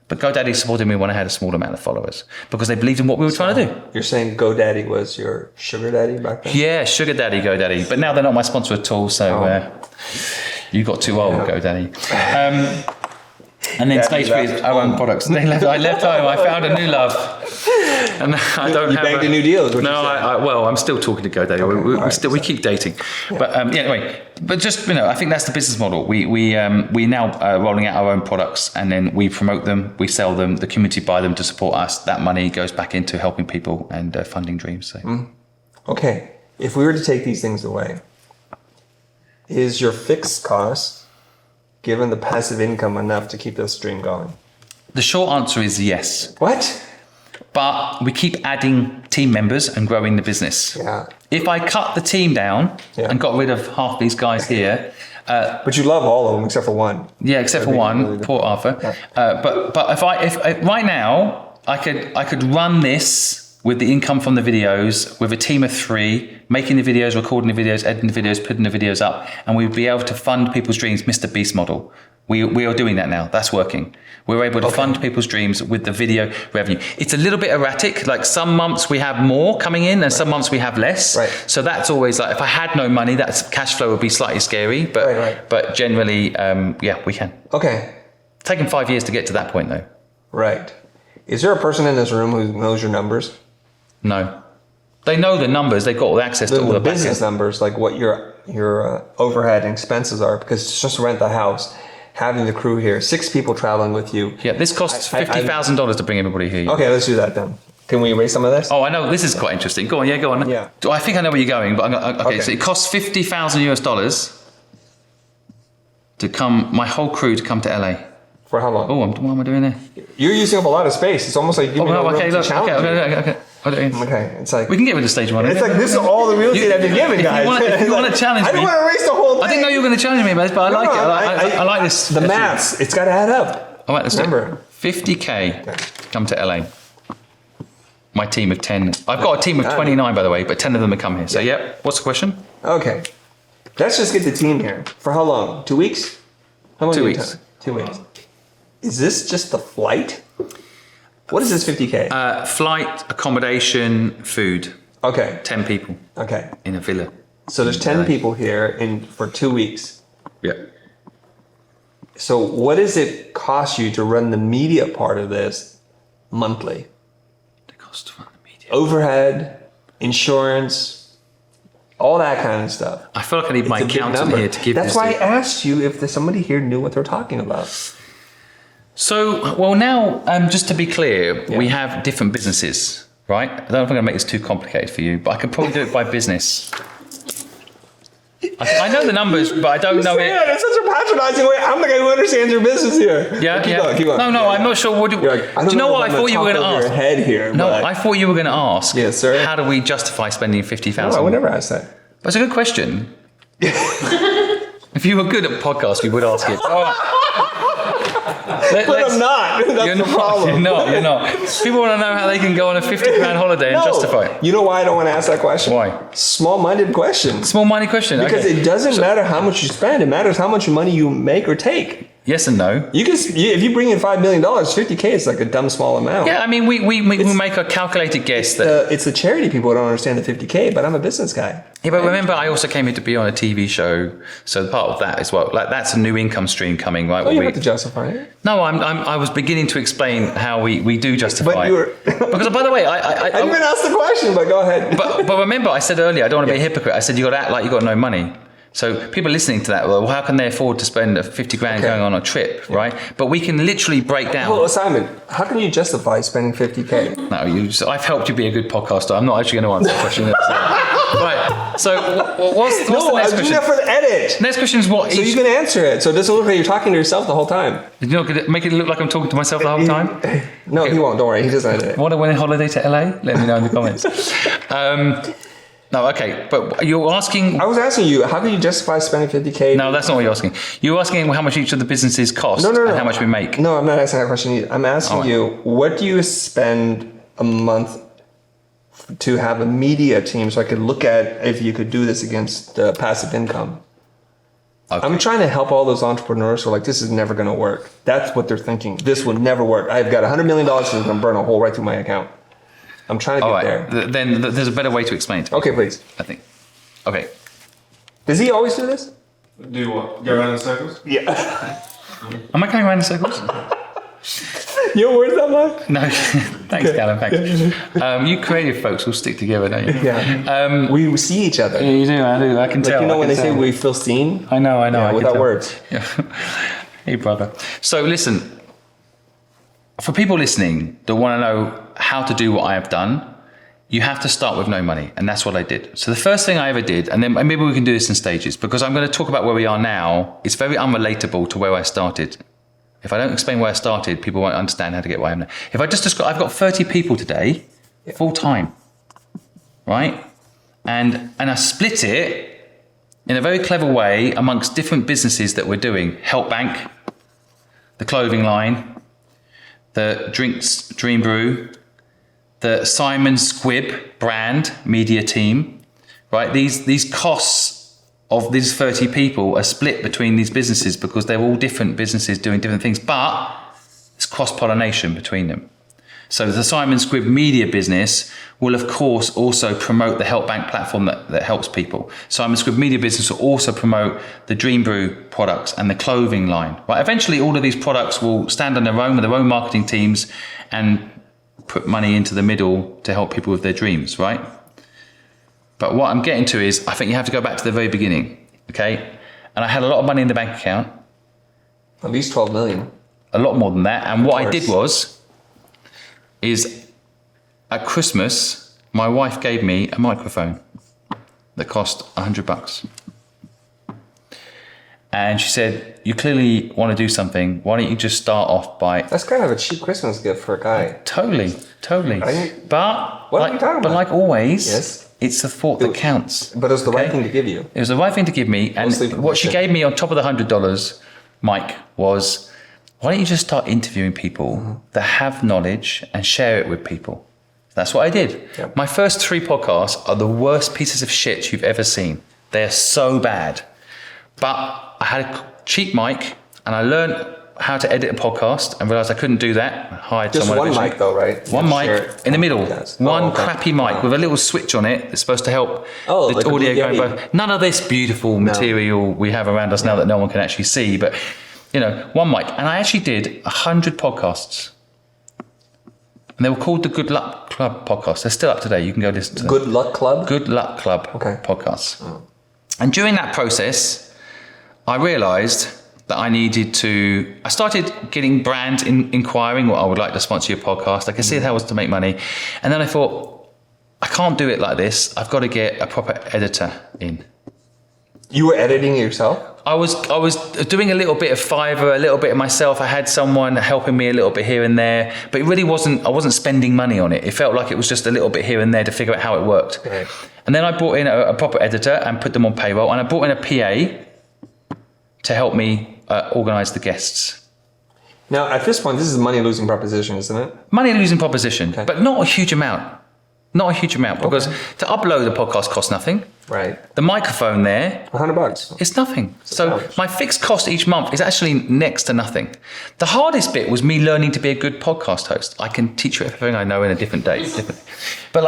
But GoDaddy supported me when I had a small amount of followers because they believed in what we were trying to do. You're saying GoDaddy was your sugar daddy back then? Yeah, sugar daddy, GoDaddy. But now they're not my sponsor at all, so you got too old, GoDaddy. And then stage 3 is our own products. I left home. I found a new love, and I don't You have banked a new deal. Is what No, I'm still talking to GoDaddy. We keep dating, but anyway. But just I think that's the business model. We now rolling out our own products, and then we promote them, we sell them, the community buy them to support us. That money goes back into helping people and funding dreams. So. Okay, if we were to take these things away, is your fixed cost, given the passive income, enough to keep this dream going? The short answer is yes. What? But we keep adding team members and growing the business. Yeah. If I cut the team down and got rid of half these guys here... but you love all of them except for one. Yeah, except for one, really poor Arthur. Yeah. But if right now, I could run this with the income from the videos, with a team of 3, making the videos, recording the videos, editing the videos, putting the videos up, and we'd be able to fund people's dreams, Mr. Beast model. We are doing that now. That's working. We're able to fund people's dreams with the video revenue. It's a little bit erratic. Like some months we have more coming in and some months we have less. Right. So that's always like, if I had no money, that cash flow would be slightly scary. But but generally, we can. Okay. Taken 5 years to get to that point though. Right. Is there a person in this room who knows your numbers? No. They know the numbers. They've got all access to all the business backend numbers, like what your overhead and expenses are, because it's just rent the house, having the crew here, 6 people traveling with you. Yeah, this costs $50,000 to bring everybody here. Okay, let's do that then. Can we erase some of this? Oh, I know. This is quite interesting. Go on. Yeah, go on. Yeah. I think I know where you're going, but okay. So it costs $50,000 to come, my whole crew to come to LA. For how long? Oh, what am I doing there? You're using up a lot of space. It's almost like you no room to challenge you. Okay, it's like we can get rid of stage 1. It's like this is all the real estate I've been given, guys. If you want to challenge me, I didn't want to erase the whole thing. I didn't know you were going to challenge me, but I like it. I like this. The maths, it's got to add up. I like this. Remember, 50K come to LA. My team of 10. I've got a team of 29, by the way, but 10 of them have come here. So, what's the question? Okay, let's just get the team here. For how long? 2 weeks? How long? 2 weeks. 2 weeks. Is this just the flight? What is this 50K? Flight, accommodation, food. Okay. 10 people. Okay. In a villa. So there's 10 people here for 2 weeks. Yeah. So what does it cost you to run the media part of this monthly? The cost to run the media. Overhead, insurance, all that kind of stuff. I feel like I need my accountant here to give That's this. why I asked you if there's somebody here knew what they're talking about. So, well, now, just to be clear, we have different businesses, right? I don't know if I'm going to make this too complicated for you, but I could probably do it by business. I know the numbers, but I don't know it. Yeah, it's such a patronizing way. I'm the guy who understands your business here. Yeah, Keep going. No, I'm not sure. Do you know what I thought you were going to ask? Head here, no, I thought you were going to ask. Yes, sir. How do we justify spending $50,000? No, I would never ask that. That's a good question. If you were good at podcasts, you would ask it. All right. But I'm not. That's the problem. You're not. People want to know how they can go on a $50,000 holiday and justify it. You know why I don't want to ask that question? Why? Small-minded question. Small-minded question. Because it doesn't matter how much you spend. It matters how much money you make or take. Yes and no. You can, if you bring in $5 million, 50K is like a dumb small amount. Yeah, I mean, we make a calculated guess that it's the charity people who don't understand the 50K, but I'm a business guy. Yeah, but remember, I also came here to be on a TV show, so part of that as well. Like that's a new income stream coming, right? Oh, you have to justify it. No, I was beginning to explain how we do justify But you were it. Because by the way, I didn't even ask the question, but go ahead. But remember, I said earlier, I don't want to be a hypocrite. I said you got to act like you got no money. So people listening to that, well, how can they afford to spend $50,000 going on a trip, right? But we can literally break down. Well, Simon, how can you justify spending 50K? No, I've helped you be a good podcaster. I'm not actually going to answer the question. Right. So what's the next question? I'm doing that for the edit. Next question is what? So you can answer it. So this will look like you're talking to yourself the whole time. You're not going to make it look like I'm talking to myself the whole time? No, he won't. Don't worry. He doesn't edit it. Want to win a holiday to LA? Let me know in the comments. No, okay, but you're asking... I was asking you, how can you justify spending 50K? No, that's not what you're asking. You're asking how much each of the businesses cost and how much we make. No, I'm not asking that question either. I'm asking you, what do you spend a month to have a media team so I could look at if you could do this against passive income? Okay. I'm trying to help all those entrepreneurs who are like, this is never going to work. That's what they're thinking. This will never work. I've got $100 million that's going to burn a hole right through my account. I'm trying to get there. Then there's a better way to explain it. Okay, please. I think. Okay. Does he always do this? Do what? Go around in circles? Yeah. Am I going around in circles? You don't worry that much? No. Thanks, Callum. Thanks. You creative folks will stick together, don't you? Yeah. We see each other. Yeah, you do. I do. I can tell. You know when they say we feel seen? I know. Yeah, without words. Yeah. Hey, brother. So listen. For people listening that want to know how to do what I have done, you have to start with no money. And that's what I did. So the first thing I ever did, and then maybe we can do this in stages, because I'm going to talk about where we are now. It's very unrelatable to where I started. If I don't explain where I started, people won't understand how to get where I am now. If I just describe, I've got 30 people today, full time, right? And I split it in a very clever way amongst different businesses that we're doing. Help Bank, the clothing line, the Drinks Dream Brew, the Simon Squibb brand media team, right? These costs of these 30 people are split between these businesses because they're all different businesses doing different things, but it's cross-pollination between them. So the Simon Squibb media business will, of course, also promote the Help Bank platform that helps people. Simon Squibb media business will also promote the Dream Brew products and the clothing line. Right? Eventually, all of these products will stand on their own with their own marketing teams and put money into the middle to help people with their dreams, right? But what I'm getting to is, I think you have to go back to the very beginning, okay? And I had a lot of money in the bank account. At least 12 million. A lot more than that. And what I did is at Christmas, my wife gave me a microphone that cost $100. And she said, you clearly want to do something. Why don't you just start off by... That's kind of a cheap Christmas gift for a guy. Totally. But, what are you talking about? But like always, yes, it's the thought that counts. But it was the right thing to give you. It was the right thing to give me. And what she gave me on top of the $100, Mike, was... why don't you just start interviewing people that have knowledge and share it with people? That's what I did. Yep. My first 3 podcasts are the worst pieces of shit you've ever seen. They're so bad. But I had a cheap mic and I learned how to edit a podcast and realized I couldn't do that. I hired just someone. Just one mic though, right? One mic in the middle. One crappy mic with a little switch on it that's supposed to help the like audio going by. None of this beautiful material we have around us now that no one can actually see. But one mic. And I actually did 100 podcasts. And they were called the Good Luck Club podcasts. They're still up to date. You can go listen to them. Good Luck Club? Good Luck Club podcasts. Oh. And during that process, I realized that I started getting brands inquiring, I would like to sponsor your podcast. I could see how it was to make money. And then I thought, I can't do it like this. I've got to get a proper editor in. You were editing it yourself? I was doing a little bit of Fiverr, a little bit of myself. I had someone helping me a little bit here and there, but it really I wasn't spending money on it. It felt like it was just a little bit here and there to figure out how it worked. Right. And then I brought in a proper editor and put them on payroll, and I brought in a PA to help me organize the guests. Now, at this point, this is a money-losing proposition, isn't it? Money-losing proposition, but not a huge amount. Not a huge amount, because to upload a podcast costs nothing. Right. The microphone there, $100. It's nothing. So my fixed cost each month is actually next to nothing. The hardest bit was me learning to be a good podcast host. I can teach you everything I know in a different day. But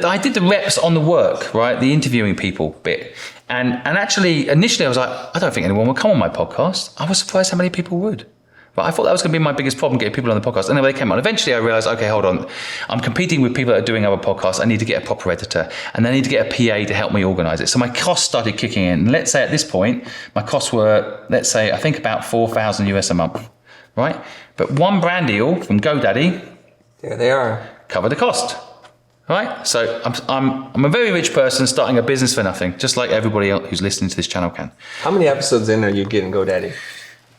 I did the reps on the work, right? The interviewing people bit. And actually, initially I was like, I don't think anyone will come on my podcast. I was surprised how many people would. But I thought that was going to be my biggest problem, getting people on the podcast. Anyway, they came on. Eventually, I realized, okay, hold on. I'm competing with people that are doing other podcasts. I need to get a proper editor. And I need to get a PA to help me organize it. So my costs started kicking in. And let's say at this point, my costs were, I think about 4,000 US a month, right? But one brand deal from GoDaddy. There they are. Covered the cost, right? So I'm a very rich person starting a business for nothing, just like everybody else who's listening to this channel can. How many episodes in are you getting GoDaddy?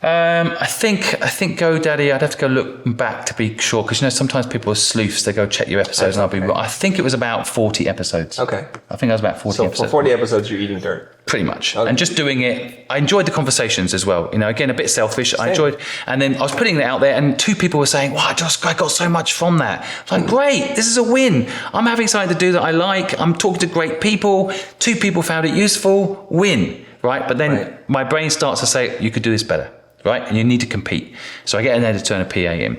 I think GoDaddy, I'd have to go look back to be sure, because sometimes people are sleuths, they go check your episodes, and I'll be wrong. I think it was about 40 episodes. Okay. I think I was about 40 episodes. So for 40 episodes, you're eating dirt. Pretty much. Okay. And just doing it, I enjoyed the conversations as well. Again, a bit selfish. Same. I enjoyed, and then I was putting it out there, and 2 people were saying, wow, I got so much from that. I was like, great, this is a win. I'm having something to do that I like. I'm talking to great people. 2 people found it useful. Win, right? But then my brain starts to say, you could do this better. Right? And you need to compete. So I get an editor and a PA in.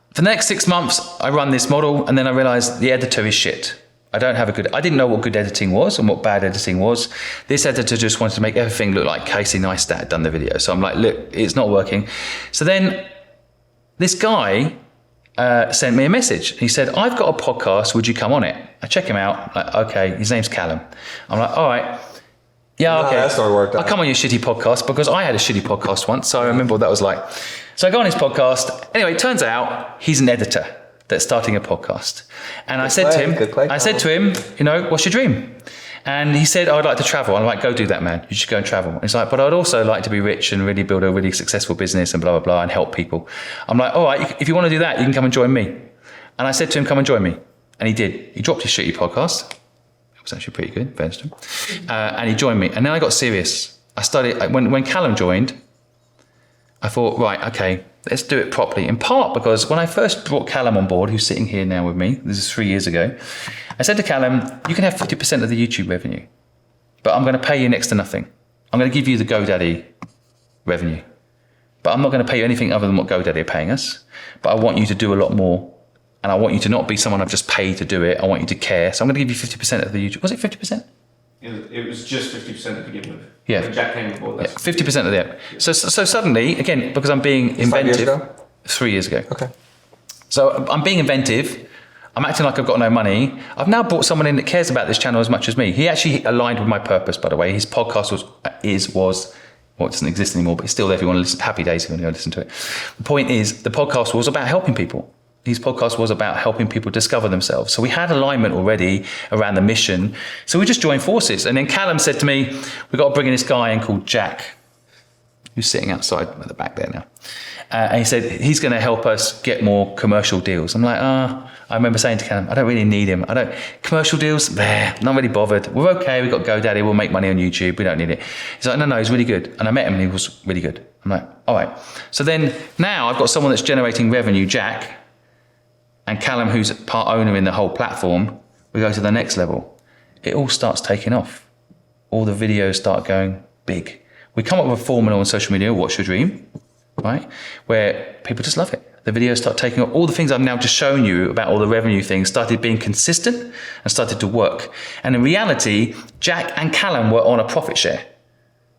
For the next 6 months, I run this model, and then I realized the editor is shit. I didn't know what good editing was and what bad editing was. This editor just wanted to make everything look like Casey Neistat had done the video. So I'm like, look, it's not working. So then this guy sent me a message. He said, I've got a podcast, would you come on it? I check him out. I'm like, okay, his name's Callum. I'm like, all right. Yeah, okay. That's not worked out. I'll come on your shitty podcast, because I had a shitty podcast once, so I remember what that was like. So I go on his podcast. Anyway, it turns out he's an editor that's starting a podcast. And I said to him, what's your dream? And he said, I'd like to travel. I'm like, go do that, man. You should go and travel. And he's like, but I'd also like to be rich and really build a really successful business and blah, blah, blah, and help people. I'm like, all right, if you want to do that, you can come and join me. And I said to him, come and join me. And he did. He dropped his shitty podcast. Was actually pretty good, fairness to him. And he joined me. And then I got serious. I started, when Callum joined, I thought, right, okay, let's do it properly. In part because when I first brought Callum on board, who's sitting here now with me, this is 3 years ago, I said to Callum, you can have 50% of the YouTube revenue. but I'm going to pay you next to nothing. I'm going to give you the GoDaddy revenue, but I'm not going to pay you anything other than what GoDaddy are paying us. But I want you to do a lot more, and I want you to not be someone I've just paid to do it. I want you to care. So I'm going to give you 50% of the YouTube. Was it 50%? It was just 50% to begin with. Yeah. When Jack came aboard, that's 50% of the app. So suddenly, again, because I'm being inventive. 5 years ago? 3 years ago. Okay. So I'm being inventive. I'm acting like I've got no money. I've now brought someone in that cares about this channel as much as me. He actually aligned with my purpose, by the way. His podcast was well, it doesn't exist anymore, but it's still there if you want to listen. Happy days if you want to go listen to it. The point is, the podcast was about helping people. His podcast was about helping people discover themselves. So we had alignment already around the mission. So we just joined forces. And then Callum said to me, we've got to bring in this guy in called Jack, who's sitting outside at the back there now. And he said, he's going to help us get more commercial deals. I'm like, I remember saying to Callum, I don't really need him. Commercial deals, not really bothered. We're okay, we've got GoDaddy, we'll make money on YouTube, we don't need it. He's like, no, he's really good. And I met him and he was really good. I'm like, all right. So then now I've got someone that's generating revenue, Jack, and Callum, who's part owner in the whole platform. We go to the next level. It all starts taking off. All the videos start going big. We come up with a formula on social media, What's Your Dream? Right? Where people just love it. The videos start taking off. All the things I've now just shown you about all the revenue things started being consistent and started to work. And in reality, Jack and Callum were on a profit share.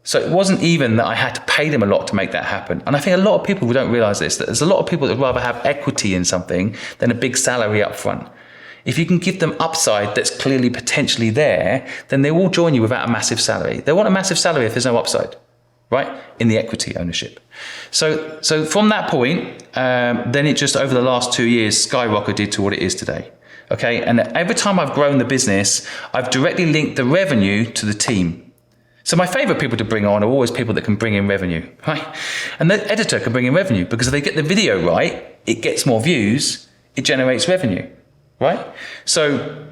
So it wasn't even that I had to pay them a lot to make that happen. And I think a lot of people who don't realize this, that there's a lot of people that would rather have equity in something than a big salary up front. If you can give them upside that's clearly potentially there, then they will join you without a massive salary. They want a massive salary if there's no upside, right? In the equity ownership. So from that point, then it just over the last 2 years skyrocketed to what it is today. Okay, and every time I've grown the business, I've directly linked the revenue to the team. So my favorite people to bring on are always people that can bring in revenue, right? And the editor can bring in revenue because if they get the video right, it gets more views, it generates revenue, right? So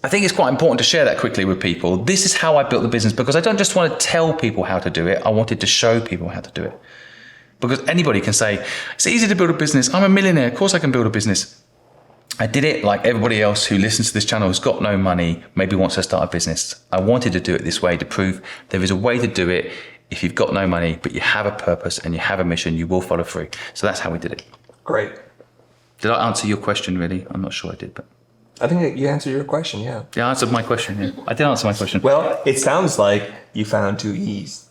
I think it's quite important to share that quickly with people. This is how I built the business because I don't just want to tell people how to do it. I wanted to show people how to do it. Because anybody can say, it's easy to build a business. I'm a millionaire. Of course I can build a business. I did it like everybody else who listens to this channel who's got no money, maybe wants to start a business. I wanted to do it this way to prove there is a way to do it. If you've got no money, but you have a purpose and you have a mission, you will follow through. So that's how we did it. Great. Did I answer your question really? I'm not sure I did, but. I think you answered your question, yeah. Yeah, I answered my question, yeah. I did answer my question. Well, it sounds like you found 2 E's,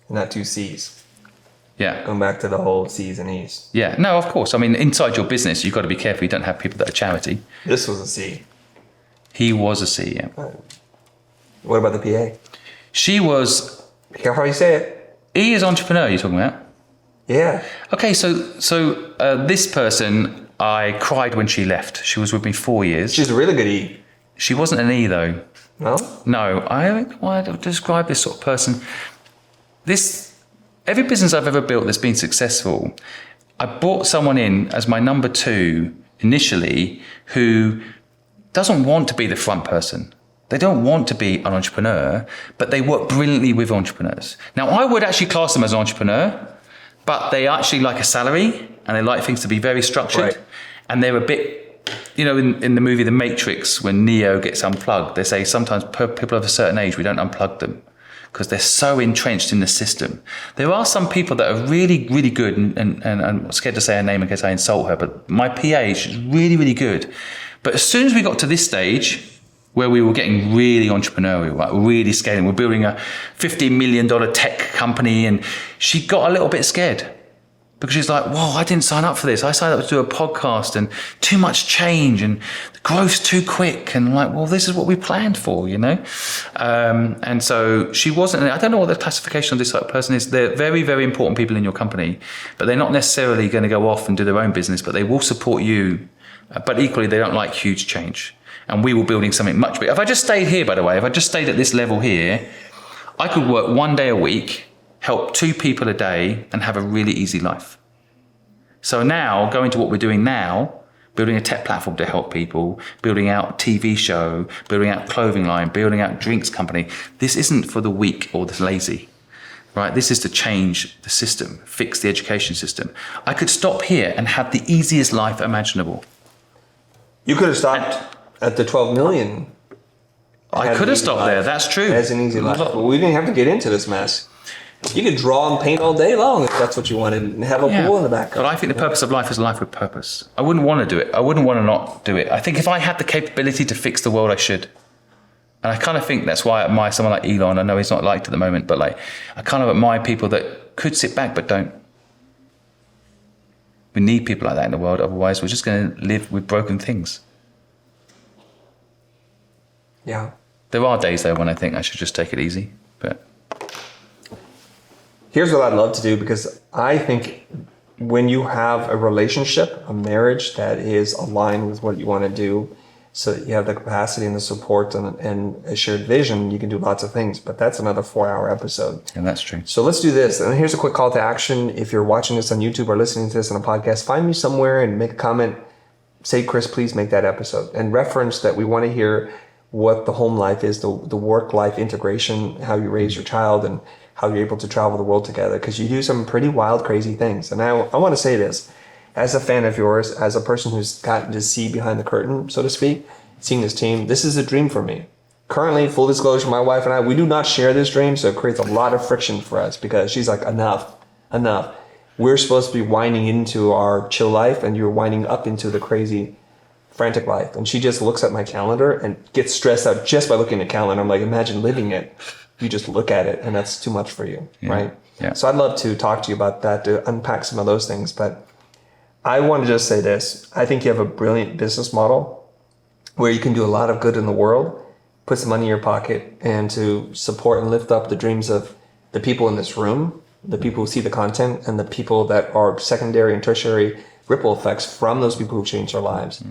not 2 C's. Yeah. Going back to the whole C's and E's. Yeah, no, of course. I mean, inside your business, you've got to be careful you don't have people that are charity. This was a C. He was a C, yeah. What about the PA? She was... Be careful how you say it. E is entrepreneur, you're talking about? Yeah. Okay, so this person, I cried when she left. She was with me 4 years. She's a really good E. She wasn't an E, though. No? No, I don't know why to describe this sort of person. Every business I've ever built that's been successful, I brought someone in as my number 2 initially who doesn't want to be the front person. They don't want to be an entrepreneur, but they work brilliantly with entrepreneurs. Now, I would actually class them as an entrepreneur, but they actually like a salary and they like things to be very structured. Right. And they're a bit, you know, in the movie The Matrix, when Neo gets unplugged, they say sometimes people of a certain age, we don't unplug them, because they're so entrenched in the system. There are some people that are really, really good, and I'm scared to say her name in case I insult her, but my PA, she's really, really good. But as soon as we got to this stage, where we were getting really entrepreneurial, like really scaling, we're building a $50 million tech company, and she got a little bit scared. Because she's like, whoa, I didn't sign up for this. I signed up to do a podcast and too much change and the growth's too quick. And I'm like, well, this is what we planned for, you know? And so she wasn't, I don't know what the classification of this type of person is. They're very, very important people in your company, but they're not necessarily going to go off and do their own business, but they will support you. But equally, they don't like huge change. And we were building something much bigger. If I just stayed here, by the way, if I just stayed at this level here, I could work 1 day a week, help 2 people a day and have a really easy life. So now, going to what we're doing now, building a tech platform to help people, building out a TV show, building out a clothing line, building out a drinks company, this isn't for the weak or the lazy, right? This is to change the system, fix the education system. I could stop here and have the easiest life imaginable. You could have stopped at the 12 million. I could have stopped there. That's true. It has an easy life. But we didn't have to get into this mess. You could draw and paint all day long if that's what you wanted and have a pool in the back. But I think the purpose of life is life with purpose. I wouldn't want to do it. I wouldn't want to not do it. I think if I had the capability to fix the world, I should. And I kind of think that's why I admire someone like Elon. I know he's not liked at the moment, but like I kind of admire people that could sit back but don't. We need people like that in the world. Otherwise, we're just going to live with broken things. Yeah. There are days though when I think I should just take it easy, but. Here's what I'd love to do, because I think when you have a relationship, a marriage that is aligned with what you want to do, so that you have the capacity and the support and a shared vision, you can do lots of things. But that's another 4-hour episode. And that's true. So let's do this. And here's a quick call to action. If you're watching this on YouTube or listening to this on a podcast, find me somewhere and make a comment. Say, Chris, please make that episode. And reference that we want to hear what the home life is, the work-life integration, how you raise your child, and how you're able to travel the world together, because you do some pretty wild, crazy things. And I want to say this, as a fan of yours, as a person who's gotten to see behind the curtain, so to speak, seeing this team, this is a dream for me. Currently, full disclosure, my wife and I, we do not share this dream, so it creates a lot of friction for us, because she's like, enough. We're supposed to be winding into our chill life, and you're winding up into the crazy, frantic life. And she just looks at my calendar and gets stressed out just by looking at the calendar. I'm like, imagine living it. You just look at it and that's too much for you, right? Yeah. So I'd love to talk to you about that, to unpack some of those things. But I want to just say this. I think you have a brilliant business model where you can do a lot of good in the world, put some money in your pocket, and to support and lift up the dreams of the people in this room, the people who see the content, and the people that are secondary and tertiary ripple effects from those people who've changed their lives.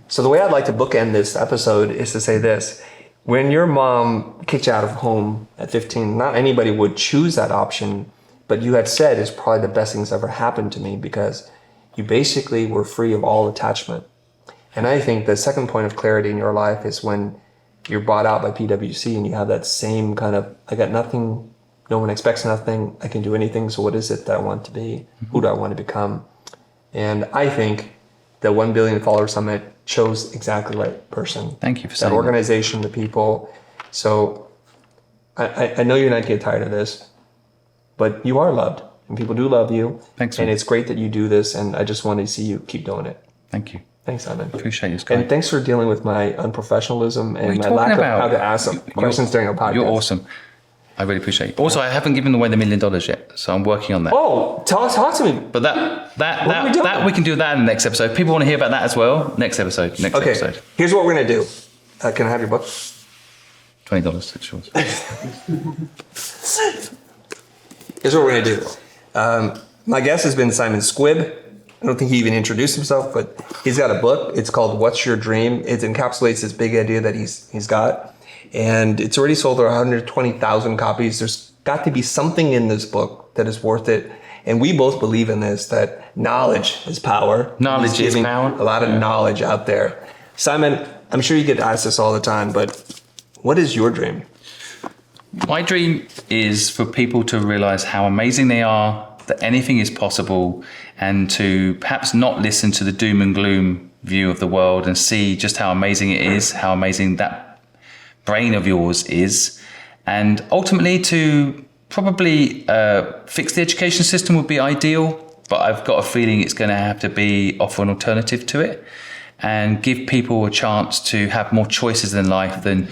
So the way I'd like to bookend this episode is to say this. When your mom kicked you out of home at 15, not anybody would choose that option, but you had said it's probably the best thing that's ever happened to me, because you basically were free of all attachment. And I think the second point of clarity in your life is when you're bought out by PwC and you have that same kind of, I got nothing, no one expects nothing, I can do anything, so what is it that I want to be? Who do I want to become? And I think the 1 Billion Follower Summit chose exactly the right person. Thank you for saying that organization, the people. So I know you're not getting tired of this, but you are loved and people do love you. Thanks. And it's great that you do this, and I just want to see you keep doing it. Thank you. Thanks, Simon. Appreciate you, Scott. And thanks for dealing with my unprofessionalism and my talking lack about? of how to ask some questions during a podcast. You're awesome. I really appreciate it. Also, I haven't given away the $1 million yet, so I'm working on that. Oh, talk to me. But that we can do that in the next episode. People want to hear about that as well. Next episode. Okay, here's what we're going to do. Can I have your book? $20, it's yours. Here's what we're going to do. My guest has been Simon Squibb. I don't think he even introduced himself, but he's got a book. It's called What's Your Dream? It encapsulates this big idea that he's got. And it's already sold 120,000 copies. There's got to be something in this book that is worth it. And we both believe in this, that knowledge is power. Knowledge is power. A lot of knowledge out there. Simon, I'm sure you get asked this all the time, but what is your dream? My dream is for people to realize how amazing they are, that anything is possible, and to perhaps not listen to the doom and gloom view of the world and see just how amazing it is, how amazing that brain of yours is, and ultimately to probably fix the education system would be ideal, but I've got a feeling it's going to have to be offer an alternative to it and give people a chance to have more choices in life than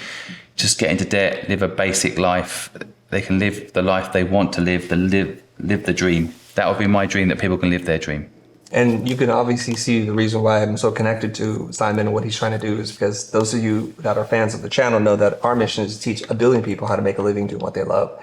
just get into debt, live a basic life. They can live the life they want to live, live the dream. That would be my dream, that people can live their dream. And you can obviously see the reason why I'm so connected to Simon and what he's trying to do is because those of you that are fans of the channel know that our mission is to teach 1 billion people how to make a living doing what they love.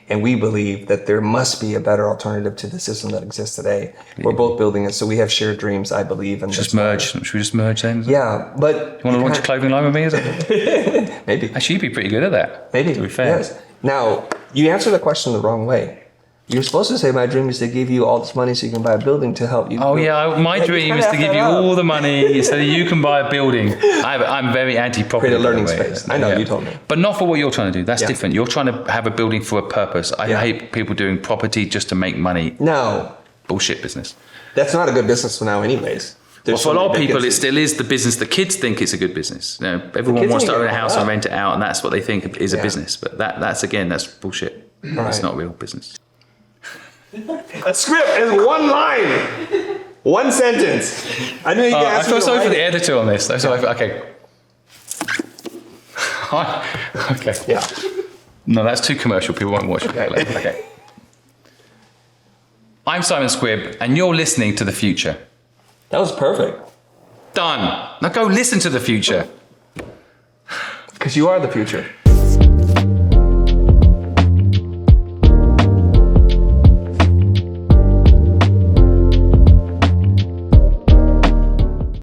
And we believe that there must be a better alternative to the system that exists today. Yeah. We're both building it, so we have shared dreams, I believe. And just merge. Should we just merge then? Yeah, but... You want to launch a clothing line with me? Is it? Maybe. Actually, you'd be pretty good at that. Maybe. To be fair. Yes. Now, you answered the question the wrong way. You're supposed to say, my dream is to give you all this money so you can buy a building to help you. Oh, yeah. My dream is to give you all the money so that you can buy a building. I'm very anti-property. Create a learning space. I know, you told me. But not for what you're trying to do. That's different. You're trying to have a building for a purpose. I hate people doing property just to make money. No. Bullshit business. That's not a good business for now anyways. Well, for a lot of people, it ridiculous. still is the business. The kids think it's a good business. You know, everyone kids wants to think own a it- house yeah. and rent it out, and that's what they think is a Yeah. business. But that's bullshit. It's Right. not real business. A script is one line, one sentence. I knew you could I ask me feel to sorry for write the it. editor on this. Okay. Okay. Yeah. No, that's too commercial. People won't watch it. Okay. I'm Simon Squibb, and you're listening to The Future. That was perfect. Done. Now go listen to The Future. Because you are the future.